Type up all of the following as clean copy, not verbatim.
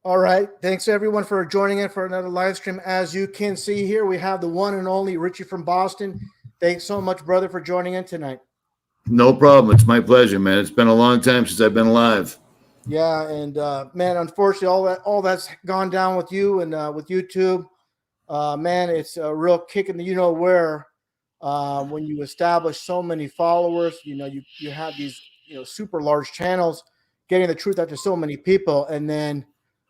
All right. Thanks everyone for joining in for another live stream. As you can see here, we have the one and only Richie from Boston. Thanks so much, brother, for joining in tonight. No problem. It's my pleasure, man. It's been a long time since I've been live. Yeah, and man, unfortunately, all that's gone down with you and with YouTube. Man, it's a real kick in the you know where when you establish so many followers. You have these super large channels, getting the truth out to so many people, and then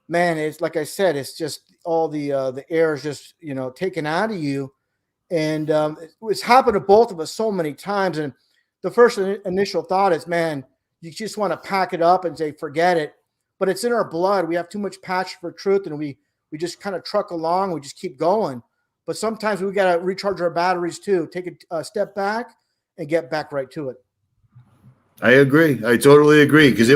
man, it's like I said, it's just all the air is just taken out of you, and it's happened to both of us so many times. And the first initial thought is, man, you just want to pack it up and say, forget it. But it's in our blood. We have too much passion for truth, and we just kind of truck along. We just keep going. But sometimes we got to recharge our batteries too. Take a step back and get back right to it. I agree. I totally agree because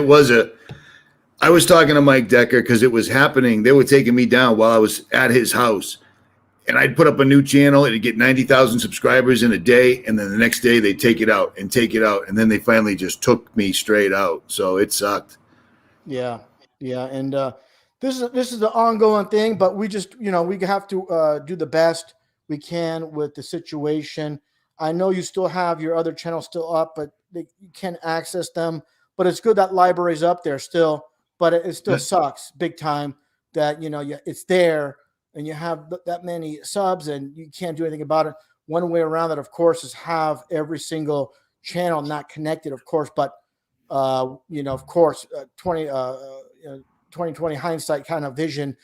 I was talking to Mike Decker because it was happening. They were taking me down while I was at his house. And I'd put up a new channel. It'd get 90,000 subscribers in a day. And then the next day they'd take it out. And then they finally just took me straight out. So it sucked. Yeah. Yeah. And this is the ongoing thing, but we just, we have to do the best we can with the situation. I know you still have your other channels still up, but you can't access them. But it's good that library's up there still, but it still sucks big time that, it's there and you have that many subs and you can't do anything about it. One way around that, of course, is have every single channel not connected, of course, but, of course, 2020 hindsight kind of vision,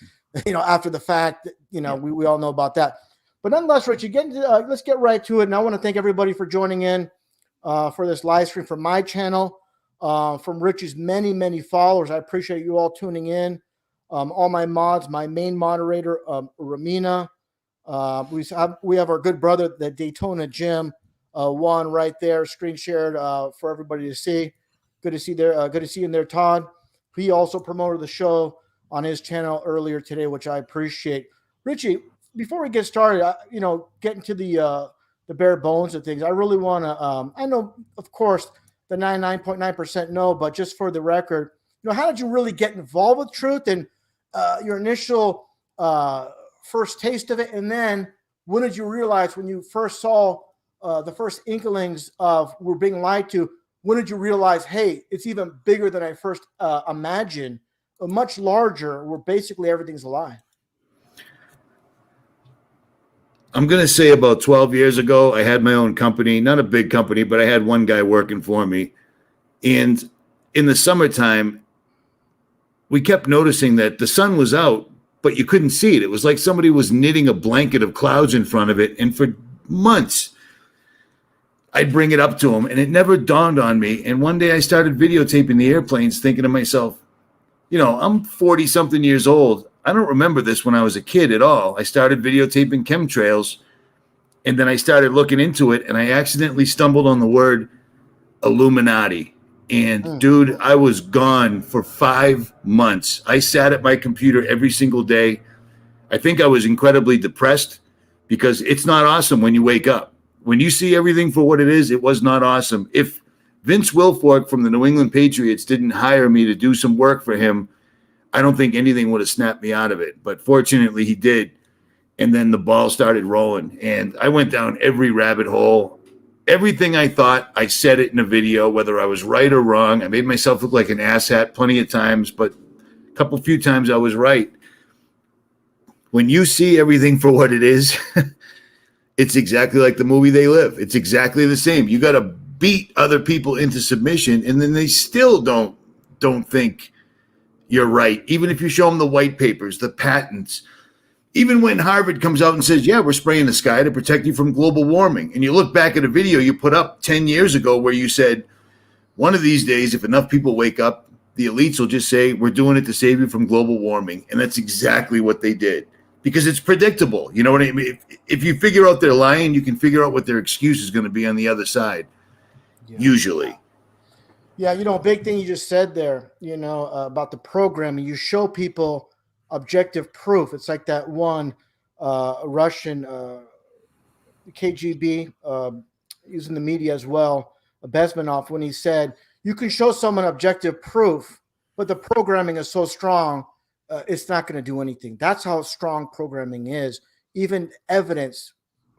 after the fact, we all know about that. But nonetheless, Richie, let's get right to it. And I want to thank everybody for joining in for this live stream from my channel, from Richie's many, many followers. I appreciate you all tuning in. All my mods, my main moderator, Ramina. We have our good brother, the Daytona Jim, Juan right there, screen shared for everybody to see. Good to see you in there, Todd. He also promoted the show on his channel earlier today, which I appreciate. Richie, before we get started, getting to the bare bones of things, I really want to. I know, of course, the 99.9% no, but just for the record, how did you really get involved with truth and your initial first taste of it, and then when did you realize when you first saw the first inklings of we're being lied to? When did you realize, hey, it's even bigger than I first imagined, much larger, where basically everything's a lie? I'm going to say about 12 years ago, I had my own company, not a big company, but I had one guy working for me. And in the summertime, we kept noticing that the sun was out, but you couldn't see it. It was like somebody was knitting a blanket of clouds in front of it. And for months, I'd bring it up to him, and it never dawned on me. And one day I started videotaping the airplanes, thinking to myself, I'm 40-something years old. I don't remember this when I was a kid at all. I started videotaping chemtrails, and then I started looking into it, and I accidentally stumbled on the word Illuminati. And dude, I was gone for 5 months. I sat at my computer every single day. I think I was incredibly depressed because it's not awesome when you wake up. When you see everything for what it is, it was not awesome. If Vince Wilfork from the New England Patriots didn't hire me to do some work for him, I don't think anything would have snapped me out of it. But fortunately, he did. And then the ball started rolling. And I went down every rabbit hole. Everything I thought, I said it in a video, whether I was right or wrong. I made myself look like an asshat plenty of times, but a few times I was right. When you see everything for what it is, it's exactly like the movie They Live. It's exactly the same. You got to beat other people into submission, and then they still don't think you're right. Even if you show them the white papers, the patents, even when Harvard comes out and says, yeah, we're spraying the sky to protect you from global warming. And you look back at a video you put up 10 years ago where you said, one of these days, if enough people wake up, the elites will just say, we're doing it to save you from global warming. And that's exactly what they did. Because it's predictable. You know what I mean? If you figure out they're lying, you can figure out what their excuse is going to be on the other side, usually. Yeah, big thing you just said there, about the programming. You show people objective proof. It's like that one Russian KGB using the media as well, Bezmenov, when he said, you can show someone objective proof, but the programming is so strong it's not going to do anything. That's how strong programming is. Even evidence,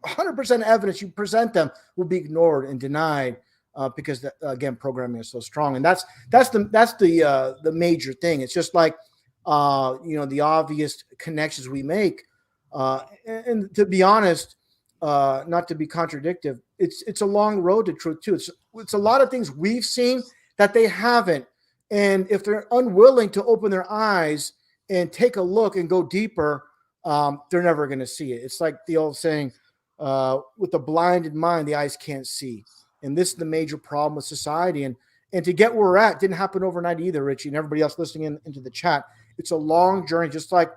100% evidence you present them will be ignored and denied because again, programming is so strong. And that's the major thing. It's just like the obvious connections we make. And to be honest, not to be contradictive, it's a long road to truth too. It's a lot of things we've seen that they haven't. And if they're unwilling to open their eyes and take a look and go deeper, they're never going to see it. It's like the old saying, with the blinded mind, the eyes can't see. And this is the major problem with society. And to get where we're at didn't happen overnight either, Richie, and everybody else listening into the chat. It's a long journey, just like,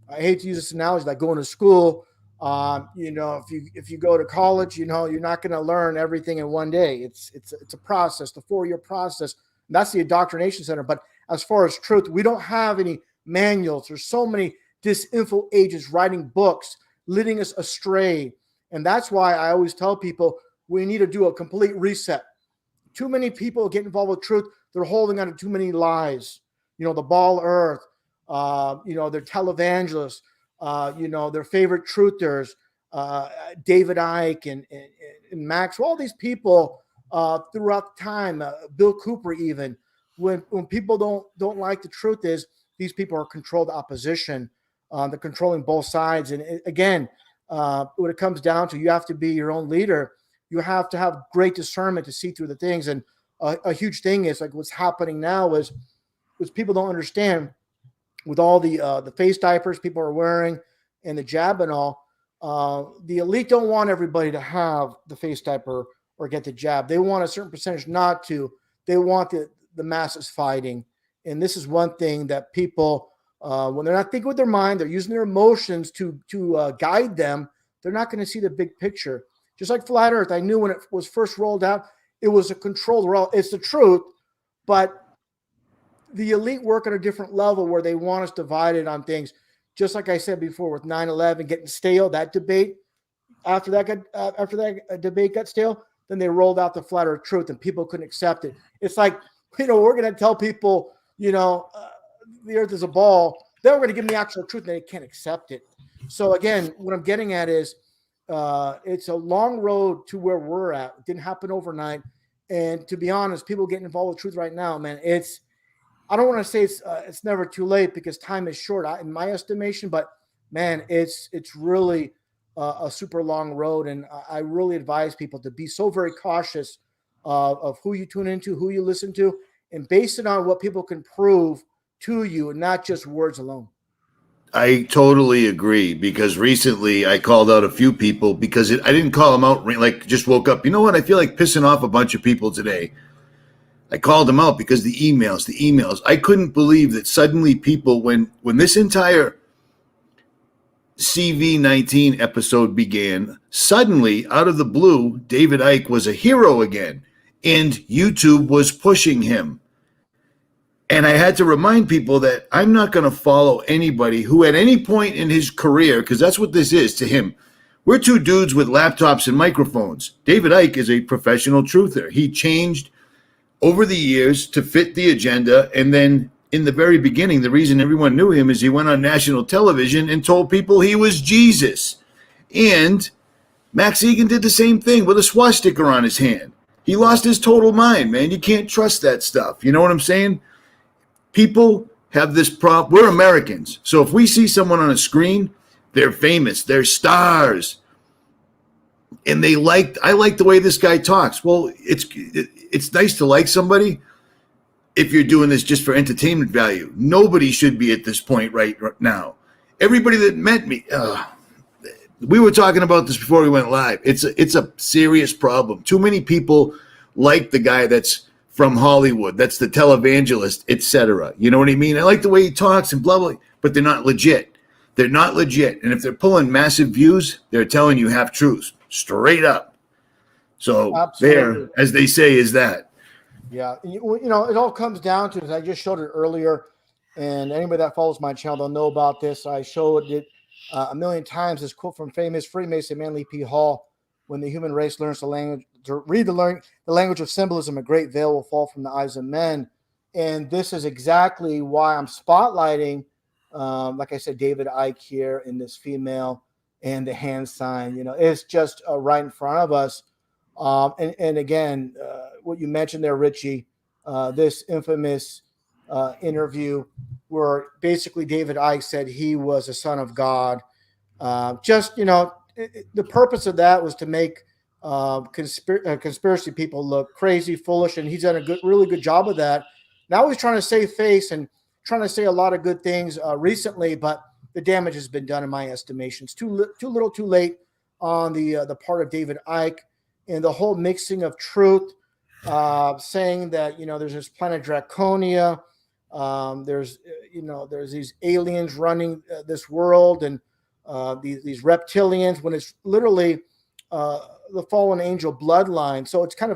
I hate to use this analogy, like going to school. If you go to college, you're not going to learn everything in one day. It's a process, the 4-year process. That's the indoctrination center. But as far as truth, we don't have any manuals. There's so many disinfo agents writing books, leading us astray. And that's why I always tell people we need to do a complete reset. Too many people get involved with truth. They're holding on to too many lies. The Ball Earth, their televangelists, their favorite truthers, David Icke and Max, all these people throughout time, Bill Cooper even, when people don't like the truth is these people are controlled opposition. They're controlling both sides. And again, what it comes down to, you have to be your own leader. You have to have great discernment to see through the things. And a huge thing is like what's happening now is people don't understand with all the face diapers people are wearing and the jab and all. The elite don't want everybody to have the face diaper or get the jab. They want a certain percentage not to. They want the masses fighting. And this is one thing that people, when they're not thinking with their mind, they're using their emotions to guide them. They're not going to see the big picture. Just like Flat Earth, I knew when it was first rolled out, it was a controlled world. It's the truth, but the elite work at a different level where they want us divided on things. Just like I said before, with 9/11 getting stale, that debate, after that debate got stale, then they rolled out the Flat Earth truth, and people couldn't accept it. It's like, we're going to tell people, the Earth is a ball. Then we're going to give them the actual truth, and they can't accept it. So again, what I'm getting at is, it's a long road to where we're at. It didn't happen overnight. And to be honest, people getting involved with truth right now, man, I don't want to say it's never too late because time is short in my estimation, but man, it's really a super long road. And I really advise people to be so very cautious of who you tune into, who you listen to, and base it on what people can prove to you and not just words alone. I totally agree, because recently I called out a few people because I didn't call them out, like just woke up. You know what? I feel like pissing off a bunch of people today. I called them out because the emails. I couldn't believe that suddenly people, when this entire CV-19 episode began, suddenly out of the blue, David Icke was a hero again, and YouTube was pushing him. And I had to remind people that I'm not going to follow anybody who at any point in his career, because that's what this is to him. We're two dudes with laptops and microphones. David Icke is a professional truther. He changed over the years to fit the agenda. And then in the very beginning, the reason everyone knew him is he went on national television and told people he was Jesus. And Max Egan did the same thing with a swastika on his hand. He lost his total mind, man. You can't trust that stuff. You know what I'm saying? People have this problem. We're Americans. So if we see someone on a screen, they're famous, they're stars. And I like the way this guy talks. Well, it's nice to like somebody if you're doing this just for entertainment value. Nobody should be at this point right now. Everybody that met me, we were talking about this before we went live. It's a serious problem. Too many people like the guy that's from Hollywood, that's the televangelist, etc. You know what I mean? I like the way he talks and blah, blah, but they're not legit. They're not legit. And if they're pulling massive views, they're telling you half truths, straight up. So absolutely. There, as they say, is that. Yeah. It all comes down to, as I just showed it earlier, and anybody that follows my channel, they'll know about this. I showed it a million times, this quote from famous Freemason Manly P. Hall: when the human race learns the language, to read the language of symbolism, a great veil will fall from the eyes of men. And this is exactly why I'm spotlighting like I said, David Icke here in this female and the hand sign, it's just right in front of us. And again, what you mentioned there, Richie, this infamous interview where basically David Icke said he was a son of God. The purpose of that was to make conspiracy people look crazy, foolish, and he's done a really good job of that. Now he's trying to save face and trying to say a lot of good things recently, but the damage has been done in my estimation. It's too little, too late on the part of David Icke, and the whole mixing of truth, saying that there's this planet Draconia, there's these aliens running this world, and these reptilians, when it's literally the fallen angel bloodline. So it's kind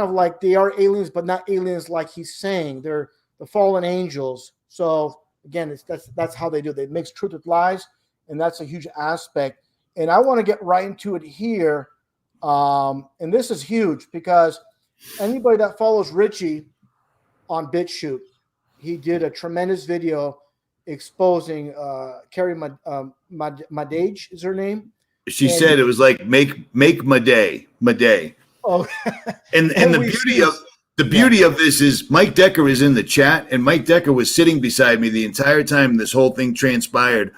of like they are aliens, but not aliens like he's saying. They're the fallen angels. So again, that's how they do it. They mix truth with lies, and that's a huge aspect. And I want to get right into it here. And this is huge because anybody that follows Richie on BitChute, he did a tremendous video exposing Carrie Madej is her name. She said it was like make my day. Oh, and the beauty of this is Mike Decker is in the chat, and Mike Decker was sitting beside me the entire time this whole thing transpired,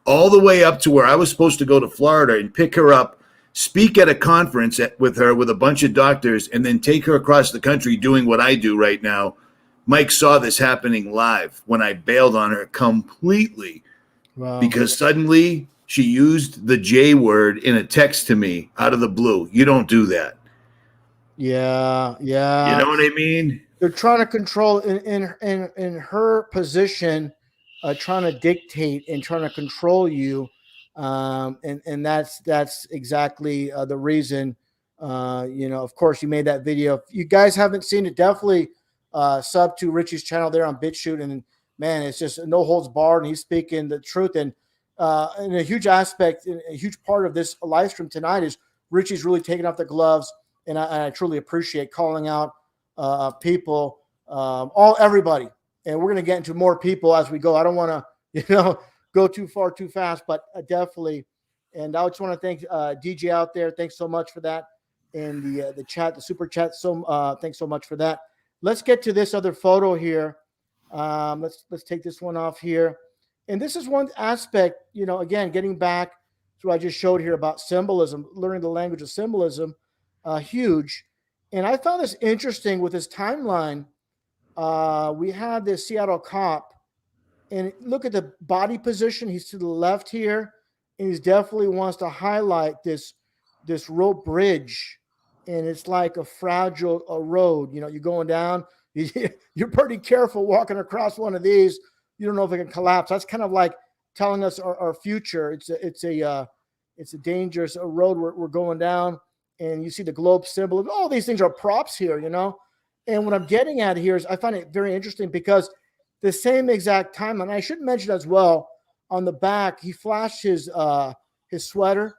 all the way up to where I was supposed to go to Florida and pick her up, speak at a conference with her with a bunch of doctors, and then take her across the country doing what I do right now. Mike saw this happening live when I bailed on her completely. Wow. Because suddenly she used the J word in a text to me out of the blue. You don't do that. Yeah. You know what I mean? They're trying to control in her position, trying to dictate and trying to control you. And that's exactly the reason. Of course, you made that video. If you guys haven't seen it, definitely sub to Richie's channel there on BitChute. And man, it's just no holds barred, and he's speaking the truth. And a huge aspect, a huge part of this live stream tonight is Richie's really taking off the gloves, and I truly appreciate calling out people, everybody. And we're going to get into more people as we go. I don't want to, go too far too fast, but definitely. And I just want to thank DJ out there. Thanks so much for that. And the chat, the super chat. So thanks so much for that. Let's get to this other photo here. Let's take this one off here. And this is one aspect, again, getting back to what I just showed here about symbolism, learning the language of symbolism, huge. And I found this interesting with this timeline. We had this Seattle cop, and look at the body position. He's to the left here, and he definitely wants to highlight this rope bridge. And it's like a fragile road. You're going down. You're pretty careful walking across one of these. You don't know if it can collapse. That's kind of like telling us our future. It's a dangerous road we're going down. And you see the globe symbol. All these things are props here, And what I'm getting at here is I find it very interesting because the same exact time, and I should mention as well, on the back, he flashed his sweater,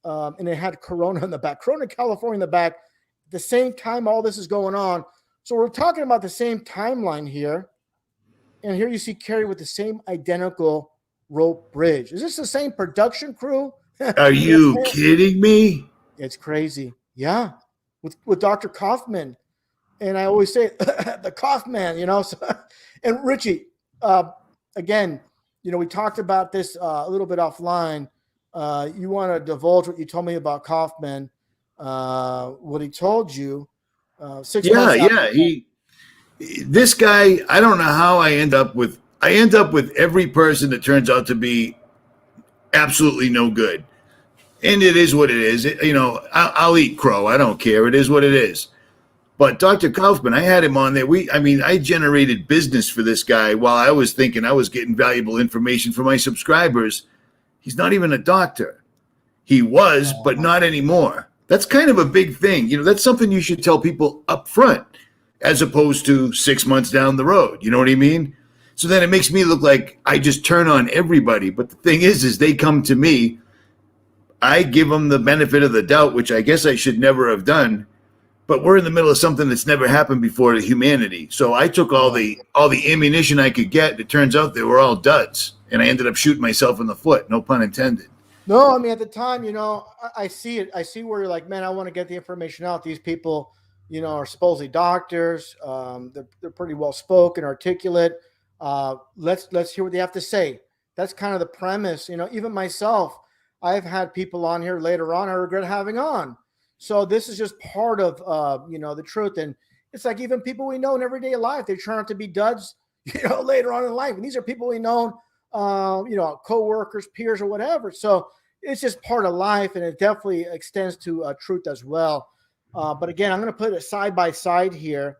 and it had Corona in the back, Corona, California in the back. At the same time, all this is going on. So we're talking about the same timeline here. And here you see Carrie with the same identical rope bridge. Is this the same production crew? Are you kidding me? It's crazy. Yeah. With Dr. Kaufman. And I always say the Kaufman, So, and Richie, again, we talked about this a little bit offline. You want to divulge what you told me about Kaufman, what he told you 6 months after. This guy, I don't know how I end up with every person that turns out to be absolutely no good. And it is what it is. I'll eat crow. I don't care. It is what it is. But Dr. Kaufman, I had him on there. I generated business for this guy while I was thinking I was getting valuable information for my subscribers. He's not even a doctor. He was, but not anymore. That's kind of a big thing. That's something you should tell people up front as opposed to 6 months down the road. You know what I mean? So then it makes me look like I just turn on everybody. But the thing is they come to me. I give them the benefit of the doubt, which I guess I should never have done. but we're in the middle of something that's never happened before to humanity. So I took all the ammunition I could get. It turns out they were all duds, and I ended up shooting myself in the foot. No pun intended. No, I mean, at the time, I see it. I see where you're like, man, I want to get the information out. These people, are supposedly doctors. They're pretty well spoken, articulate. Let's hear what they have to say. That's kind of the premise. Even myself, I've had people on here later on I regret having on. So this is just part of the truth. And it's like even people we know in everyday life, they turn out to be duds, later on in life. And these are people we know, co-workers, peers, or whatever. So it's just part of life, and it definitely extends to truth as well. But again, I'm going to put it side by side here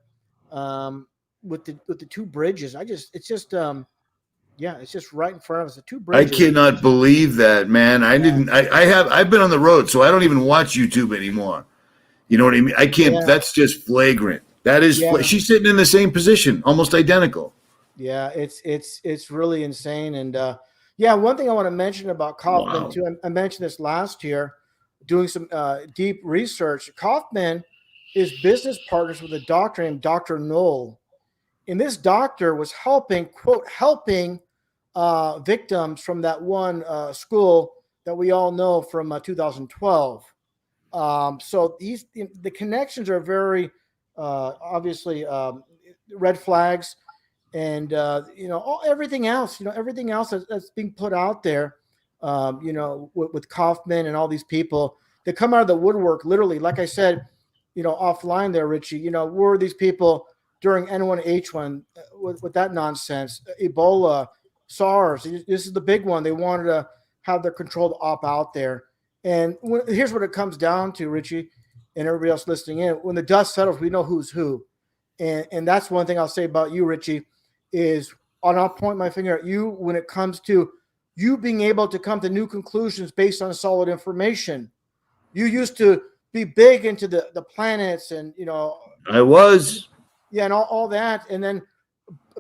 with the two bridges. It's just right in front of us. The two bridges. I cannot believe that, man. I've been on the road, so I don't even watch YouTube anymore. You know what I mean? I can't. Yeah. That's just flagrant. That is. Yeah. She's sitting in the same position, almost identical. Yeah, it's really insane. And one thing I want to mention about Kaufman too. I mentioned this last year, doing some deep research. Kaufman is business partners with a doctor named Dr. Knoll, and this doctor was helping victims from that one school that we all know from 2012. So the connections are very obviously red flags. And, everything else that's being put out there, with Kaufman and all these people that come out of the woodwork, literally, like I said, offline there, Richie, were these people during N1H1 with that nonsense, Ebola, SARS. This is the big one. They wanted to have their controlled op out there. And here's what it comes down to, Richie, and everybody else listening in. When the dust settles, we know who's who. And that's one thing I'll say about you, Richie, is I'll point my finger at you when it comes to you being able to come to new conclusions based on solid information. You used to be big into the planets and, I was. Yeah, and all that. And then,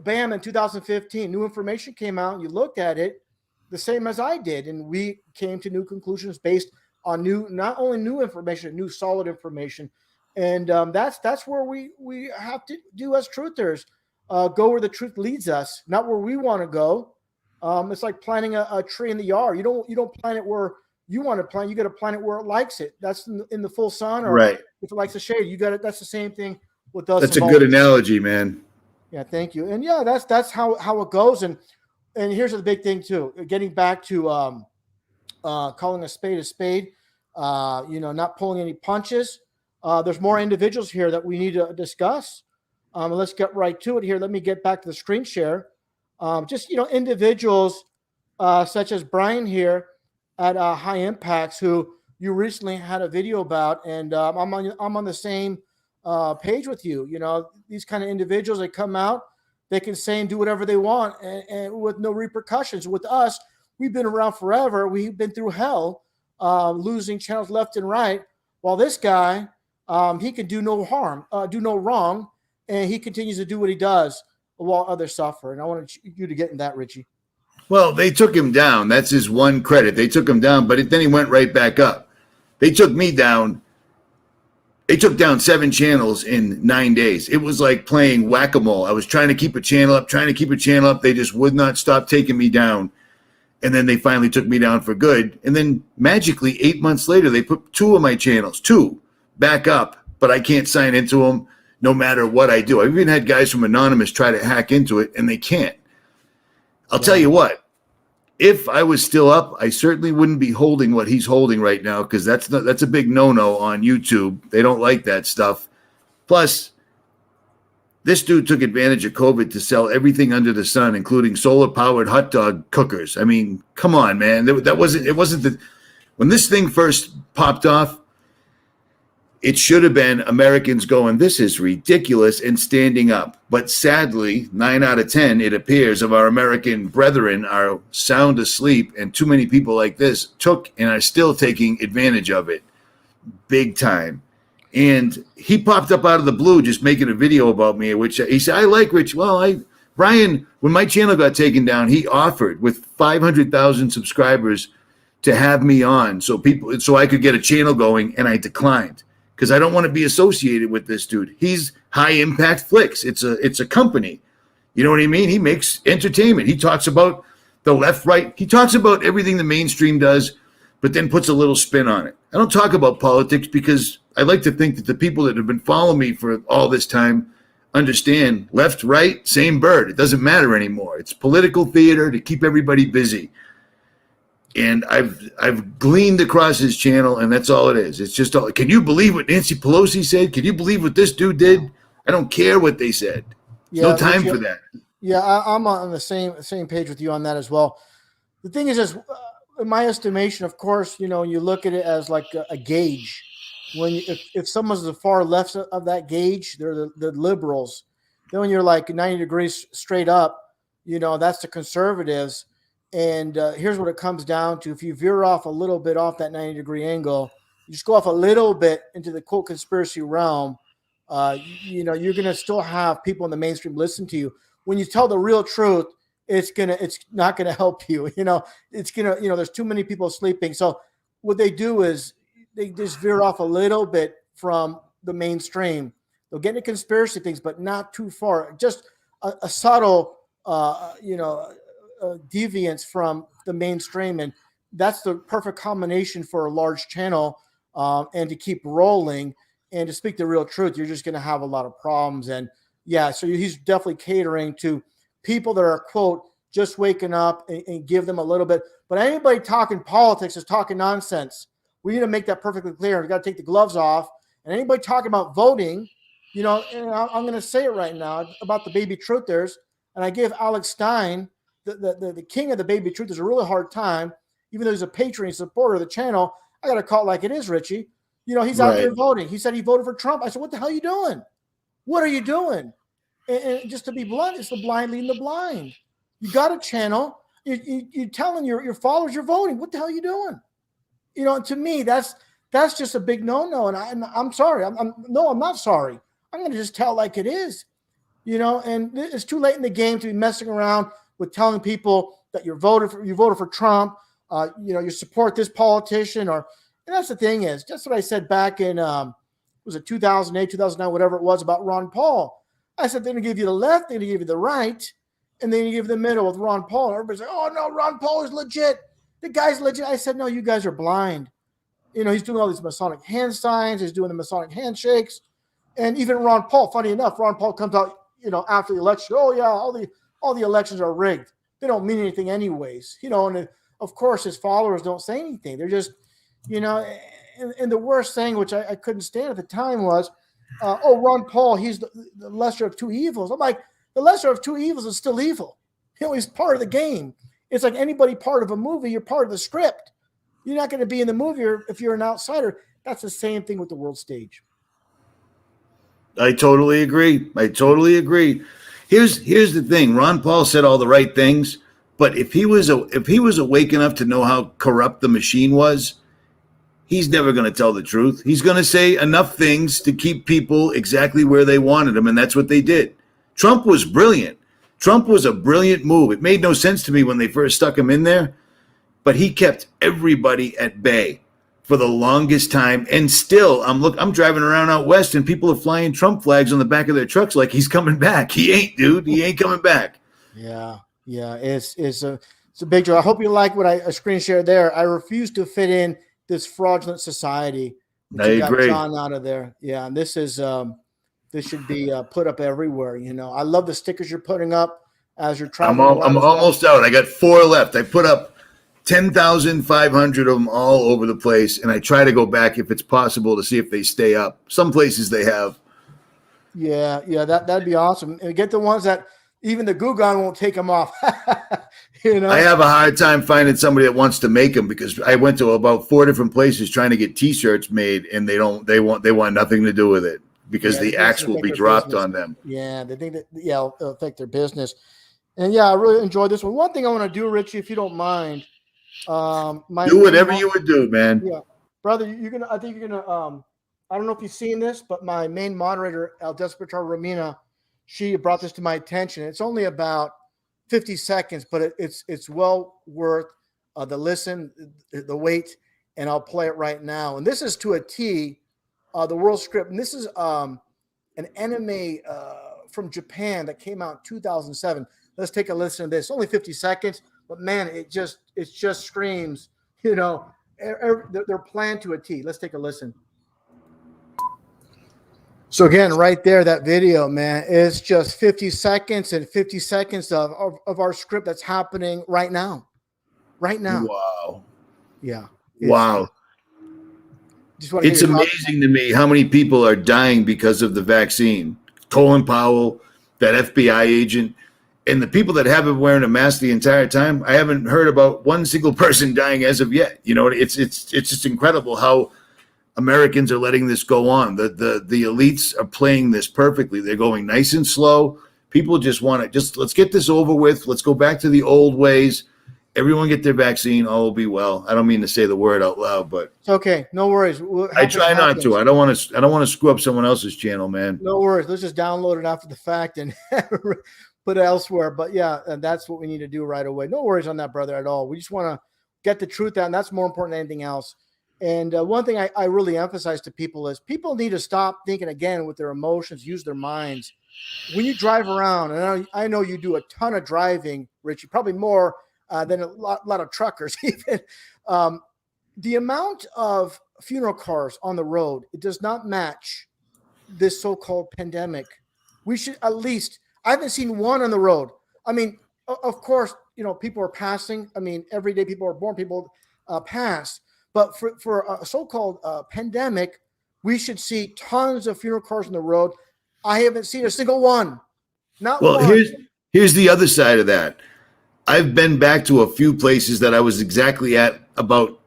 bam, in 2015, new information came out and you looked at it the same as I did. And we came to new conclusions based on not only new information, new solid information. And that's where we have to do as truthers. Go where the truth leads us, not where we want to go. It's like planting a tree in the yard. You don't plant it where you want to plant. You got to plant it where it likes it. That's in the full sun, or right. If it likes the shade, you got it. That's the same thing with us. That's a good analogy, man. Yeah, thank you. And yeah, that's how it goes. And here's the big thing too. Getting back to calling a spade, not pulling any punches. There's more individuals here that we need to discuss. Let's get right to it here. Let me get back to the screen share. Individuals such as Brian here at High Impacts, who you recently had a video about, and I'm on the same page with you. These kind of individuals, they come out, they can say and do whatever they want, and with no repercussions. With us, we've been around forever. We've been through hell, losing channels left and right. While this guy, he can do no harm, do no wrong. And he continues to do what he does while others suffer. And I wanted you to get in that, Richie. Well, they took him down. That's his one credit. They took him down, but then he went right back up. They took me down. They took down 7 channels in 9 days. It was like playing whack-a-mole. I was trying to keep a channel up. They just would not stop taking me down. And then they finally took me down for good. And then magically, 8 months later, they put 2 of my channels, 2, back up. But I can't sign into them. No matter what I do. I've even had guys from Anonymous try to hack into it, and they can't. I'll tell you what, if I was still up, I certainly wouldn't be holding what he's holding right now, because that's a big no-no on YouTube. They don't like that stuff. Plus, this dude took advantage of COVID to sell everything under the sun, including solar-powered hot dog cookers. I mean, come on, man. When this thing first popped off, it should have been Americans going, this is ridiculous, and standing up. But sadly, 9 out of 10, it appears, of our American brethren are sound asleep, and too many people like this took and are still taking advantage of it big time. And he popped up out of the blue just making a video about me, which he said, I like Rich. Well, Brian, when my channel got taken down, he offered with 500,000 subscribers to have me on so I could get a channel going, and I declined. because I don't want to be associated with this dude. He's High Impact Flicks. It's a company. You know what I mean? He makes entertainment. He talks about the left, right. He talks about everything the mainstream does, but then puts a little spin on it. I don't talk about politics because I like to think that the people that have been following me for all this time understand left, right, same bird. It doesn't matter anymore. It's political theater to keep everybody busy. And I've gleaned across his channel, and that's all it is. It's just all. Can you believe what Nancy Pelosi said? Can you believe what this dude did? I don't care what they said. There's no time for that. Yeah, I'm on the same page with you on that as well. The thing is, in my estimation, of course, you look at it as like a gauge. If someone's the far left of that gauge, they're the liberals. Then when you're like 90 degrees straight up, that's the conservatives. And here's what it comes down to. If you veer off a little bit off that 90-degree angle, you just go off a little bit into the quote conspiracy realm, you're going to still have people in the mainstream listen to you. When you tell the real truth, it's not going to help you. It's going to, there's too many people sleeping. So what they do is they just veer off a little bit from the mainstream. They'll get into conspiracy things, but not too far. Just a subtle, deviance from the mainstream, and that's the perfect combination for a large channel, and to keep rolling and to speak the real truth. You're just going to have a lot of problems. And yeah, so he's definitely catering to people that are, quote, just waking up, and give them a little bit. But anybody talking politics is talking nonsense. We need to make that perfectly clear. We got to take the gloves off. And anybody talking about voting, and I'm going to say it right now about the baby truthers. And I give Alex Stein, the king of the baby truthers, a really hard time, even though he's a patron supporter of the channel. I got to call it like it is, Richie. He's out there voting. He said he voted for Trump. I said, what the hell are you doing? What are you doing? And just to be blunt, it's the blind leading the blind. You got a channel. You're telling your followers you're voting. What the hell are you doing? To me, that's just a big no-no. And I'm sorry. I'm not sorry. I'm going to just tell like it is. And it's too late in the game to be messing around with telling people that you voted for Trump. You support this politician, and that's the thing is, that's what I said back in, was it 2008, 2009, whatever it was, about Ron Paul. I said, they're going to give you the left, they're going to give you the right, and then you give the middle with Ron Paul. And everybody's like, oh no, Ron Paul is legit. The guy's legit. I said, no, you guys are blind. He's doing all these Masonic hand signs. He's doing the Masonic handshakes. And even Ron Paul, funny enough, Ron Paul comes out, after the election. Oh yeah, all the elections are rigged. They don't mean anything anyways. And of course his followers don't say anything. They're just, and the worst thing, which I couldn't stand at the time, was, Ron Paul, he's the lesser of two evils. I'm like, the lesser of two evils is still evil. He's part of the game. It's like anybody part of a movie, you're part of the script. You're not going to be in the movie if you're an outsider. That's the same thing with the world stage. I totally agree. Here's the thing. Ron Paul said all the right things, but if he was awake enough to know how corrupt the machine was, he's never going to tell the truth. He's going to say enough things to keep people exactly where they wanted him, and that's what they did. Trump was brilliant. Trump was a brilliant move. It made no sense to me when they first stuck him in there, but he kept everybody at bay for the longest time. And still, I'm driving around out west, and people are flying Trump flags on the back of their trucks like he's coming back. He ain't, dude. He ain't coming back. Yeah. It's a big deal. I hope you like what I screen shared there. I refuse to fit in this fraudulent society. I agree. Got John out of there. Yeah, and this should be put up everywhere. I love the stickers you're putting up as you're traveling. I'm almost out. I got 4 left. I put up 10,500 of them all over the place, and I try to go back if it's possible to see if they stay up. Some places they have. Yeah, that'd be awesome. And get the ones that even the Gugan won't take them off. I have a hard time finding somebody that wants to make them, because I went to about 4 different places trying to get T-shirts made, and they want nothing to do with it, because the axe will be dropped on them. Yeah, they think that it'll affect their business. And yeah, I really enjoyed this one. One thing I want to do, Richie, if you don't mind, do whatever you would do, man. Yeah, brother, I think you're gonna. I don't know if you've seen this, but my main moderator, El Despertar Romina, she brought this to my attention. It's only about 50 seconds, but it's well worth the listen, the wait, and I'll play it right now. And this is to a T the world script. And this is an anime from Japan that came out in 2007. Let's take a listen to this. Only 50 seconds, but man, it just screams, they're planned to a T. Let's take a listen. So again, right there, that video, man, is just 50 seconds and 50 seconds of our script that's happening right now. Right now. Wow. Yeah. Wow. It's amazing to me how many people are dying because of the vaccine. Colin Powell, that FBI agent, and the people that haven't wearing a mask the entire time. I haven't heard about one single person dying as of yet. It's just incredible how Americans are letting this go on. The elites are playing this perfectly. They're going nice and slow. People just want to let's get this over with. Let's go back to the old ways. Everyone get their vaccine. All will be well. I don't mean to say the word out loud, but it's okay. No worries. I try not to. I don't want to screw up someone else's channel, man. No worries. Let's just download it after the fact and put it elsewhere. But yeah, and that's what we need to do right away. No worries on that, brother, at all. We just want to get the truth out, and that's more important than anything else. And one thing I really emphasize to people is people need to stop thinking again with their emotions, use their minds. When you drive around, and I know you do a ton of driving, Richie, probably more than a lot of truckers even. The amount of funeral cars on the road, it does not match this so-called pandemic. We should at least, I haven't seen one on the road. I mean, of course, people are passing. I mean, every day people are born, people pass. But for a so-called pandemic, we should see tons of funeral cars on the road. I haven't seen a single one. Not one. Well, here's the other side of that. I've been back to a few places that I was exactly at about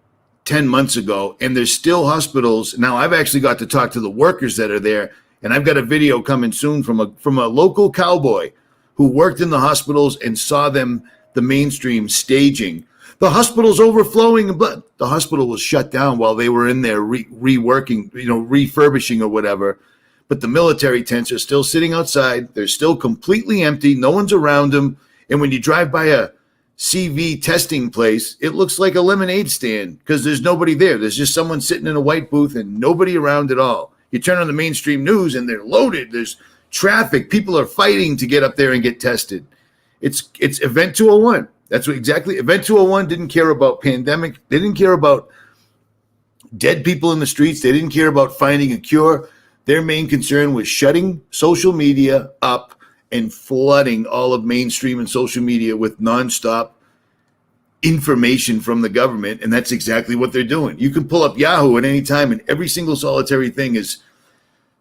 10 months ago, and there's still hospitals. Now, I've actually got to talk to the workers that are there, and I've got a video coming soon from a local cowboy who worked in the hospitals and saw the mainstream staging. The hospital's overflowing, but the hospital was shut down while they were in there reworking, refurbishing or whatever. But the military tents are still sitting outside. They're still completely empty. No one's around them. And when you drive by a CV testing place, it looks like a lemonade stand because there's nobody there. There's just someone sitting in a white booth and nobody around at all. You turn on the mainstream news and they're loaded. There's traffic. People are fighting to get up there and get tested. It's Event 201. That's what exactly. Event 201 didn't care about pandemic. They didn't care about dead people in the streets. They didn't care about finding a cure. Their main concern was shutting social media up and flooding all of mainstream and social media with nonstop information from the government. And that's exactly what they're doing. You can pull up Yahoo at any time, and every single solitary thing is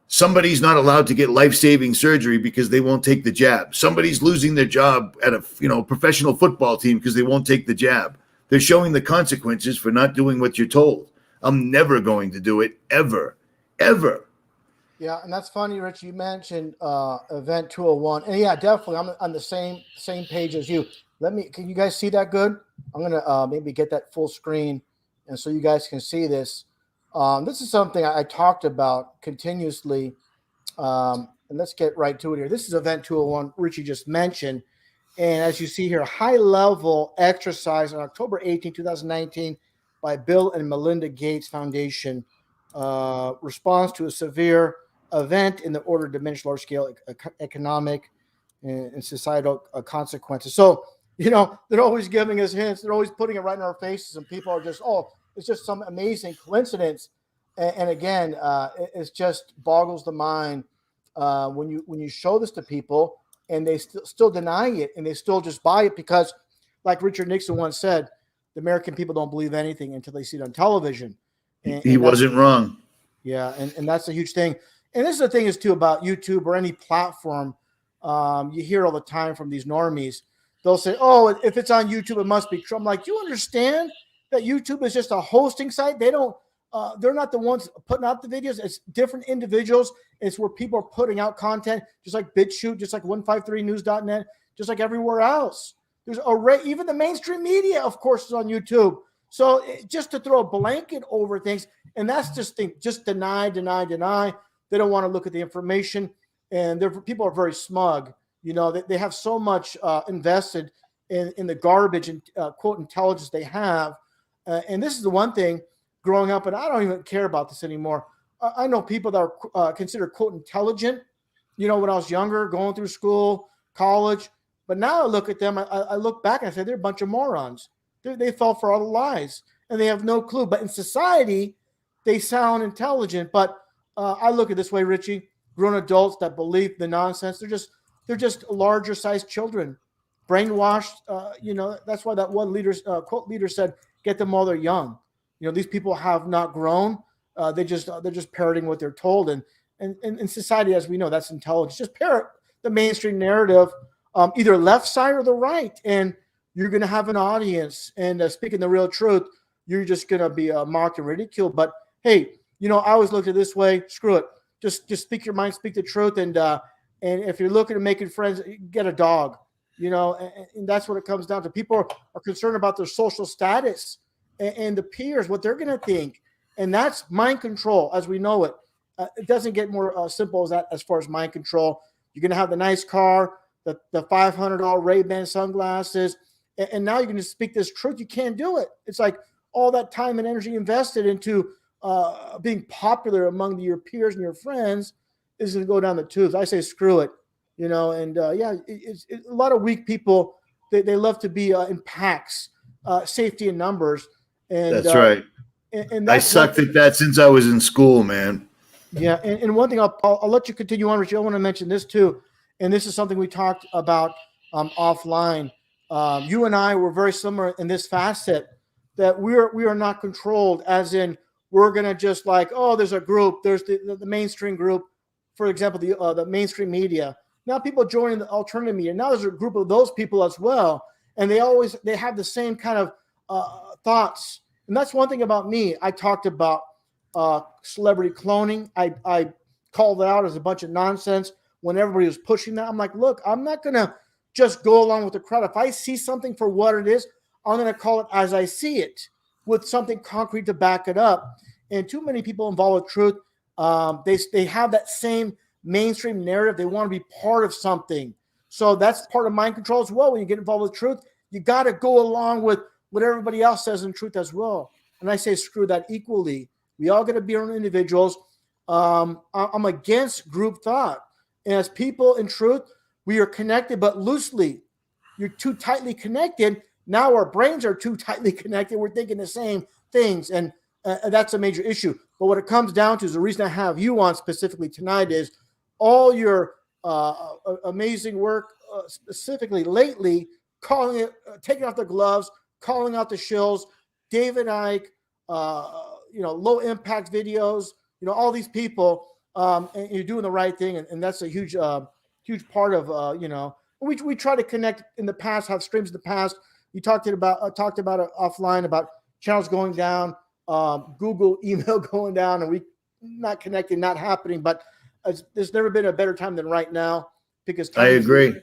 somebody's not allowed to get life-saving surgery because they won't take the jab. Somebody's losing their job at a professional football team because they won't take the jab. They're showing the consequences for not doing what you're told. I'm never going to do it, ever, ever. Yeah, and that's funny, Rich. You mentioned Event 201, and yeah, definitely, I'm on the same page as you. Can you guys see that good? I'm gonna maybe get that full screen, and so you guys can see this. This is something I talked about continuously, and let's get right to it here. This is Event 201, Richie just mentioned, and as you see here, high-level exercise on October 18, 2019, by Bill and Melinda Gates Foundation, response to a severe event in the order to diminish large-scale economic and societal consequences. So, they're always giving us hints. They're always putting it right in our faces, and people are just, it's just some amazing coincidence. And again, it just boggles the mind when you show this to people and they still deny it, and they still just buy it because, like Richard Nixon once said, the American people don't believe anything until they see it on television. And he wasn't wrong. Yeah, and that's a huge thing. And this is the thing is too about YouTube or any platform. You hear all the time from these normies. They'll say, if it's on YouTube, it must be true. I'm like, you understand that YouTube is just a hosting site? They're not the ones putting out the videos. It's different individuals. It's where people are putting out content, just like BitChute, just like 153news.net, just like everywhere else. There's even the mainstream media, of course, is on YouTube. So just to throw a blanket over things, and that's just deny. They don't want to look at the information, and people are very smug. They have so much invested in the garbage and quote intelligence they have. And this is the one thing growing up, and I don't even care about this anymore. I know people that are considered, quote, intelligent, when I was younger, going through school, college. But now I look at them, I look back and I say, they're a bunch of morons. They fell for all the lies and they have no clue. But in society, they sound intelligent. But I look at it this way, Richie, grown adults that believe the nonsense, they're just larger sized children, brainwashed. That's why that one quote leader said, get them while they're young. These people have not grown. They're just parroting what they're told. And in society, as we know, that's intelligence. Just parrot the mainstream narrative, either left side or the right. And you're going to have an audience. And speaking the real truth, you're just going to be mocked and ridiculed. But hey, I always look at it this way. Screw it. Just speak your mind, speak the truth. And if you're looking at making friends, get a dog. And that's what it comes down to. People are concerned about their social status and the peers, what they're going to think. And that's mind control as we know it. It doesn't get more simple as that as far as mind control. You're going to have the nice car, the $500 Ray-Ban sunglasses, and now you're going to speak this truth. You can't do it. It's like all that time and energy invested into being popular among your peers and your friends is going to go down the tubes. I say screw it, it's a lot of weak people. They love to be in packs, safety in numbers. And that's right. And I sucked at that since I was in school, man. Yeah, and one thing I'll let you continue on, Richie. I want to mention this too, and this is something we talked about offline. You and I were very similar in this facet that we are not controlled, as in we're gonna just like, oh, there's a group, there's the mainstream group, for example, the mainstream media. Now people joining the alternative media. Now there's a group of those people as well, and they have the same kind of thoughts. And that's one thing about me. I talked about celebrity cloning. I called it out as a bunch of nonsense when everybody was pushing that. I'm like, look, I'm not going to just go along with the crowd. If I see something for what it is, I'm going to call it as I see it with something concrete to back it up. And too many people involved with truth, they have that same mainstream narrative. They want to be part of something. So that's part of mind control as well. When you get involved with truth, you got to go along with what everybody else says in truth as well. And I say screw that equally. We all got to be our own individuals. I'm against group thought. And as people in truth, we are connected, but loosely. You're too tightly connected. Now our brains are too tightly connected. We're thinking the same things. And that's a major issue. But what it comes down to is the reason I have you on specifically tonight is all your amazing work, specifically lately, calling it, taking off the gloves, calling out the shills, David Icke, low impact videos, all these people, and you're doing the right thing. And that's a huge part of, we try to connect in the past, have streams in the past. You talked about it offline about channels going down, Google email going down, and we not connecting, not happening, but there's never been a better time than right now because I agree.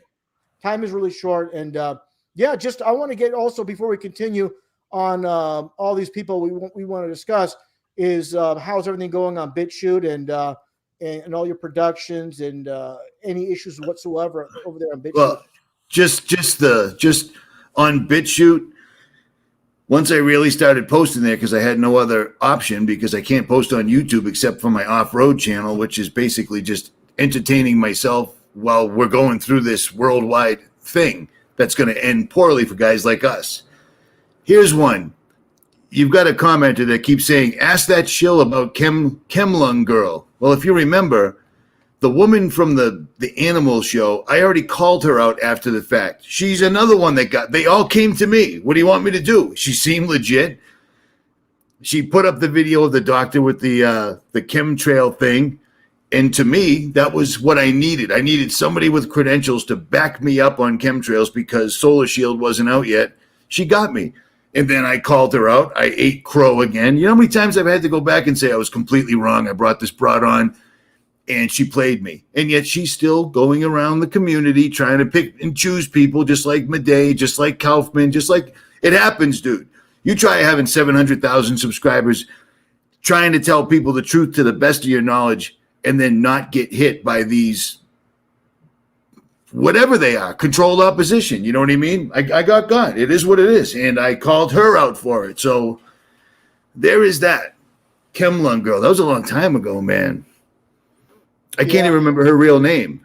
Time is really short. And, I want to get also, before we continue on all these people we want to discuss, is how's everything going on BitChute and all your productions and any issues whatsoever over there on BitChute? Well, just on BitChute, once I really started posting there, because I had no other option, because I can't post on YouTube except for my off-road channel, which is basically just entertaining myself while we're going through this worldwide thing that's going to end poorly for guys like us. Here's one. You've got a commenter that keeps saying, ask that shill about Chemlung girl. Well, if you remember, the woman from the animal show, I already called her out after the fact. She's another one they all came to me. What do you want me to do? She seemed legit. She put up the video of the doctor with the chemtrail thing. And to me, that was what I needed. I needed somebody with credentials to back me up on chemtrails because Solar Shield wasn't out yet. She got me. And then I called her out. I ate crow again. You know how many times I've had to go back and say I was completely wrong? I brought this broad on, and she played me. And yet she's still going around the community trying to pick and choose people just like Madej, just like Kaufman, just like it happens, dude. You try having 700,000 subscribers, trying to tell people the truth to the best of your knowledge, and then not get hit by these, whatever they are, controlled opposition. You know what I mean? I got got. It is what it is. And I called her out for it. So there is that. Kemlung girl. That was a long time ago, man. I can't even Yeah. remember her real name.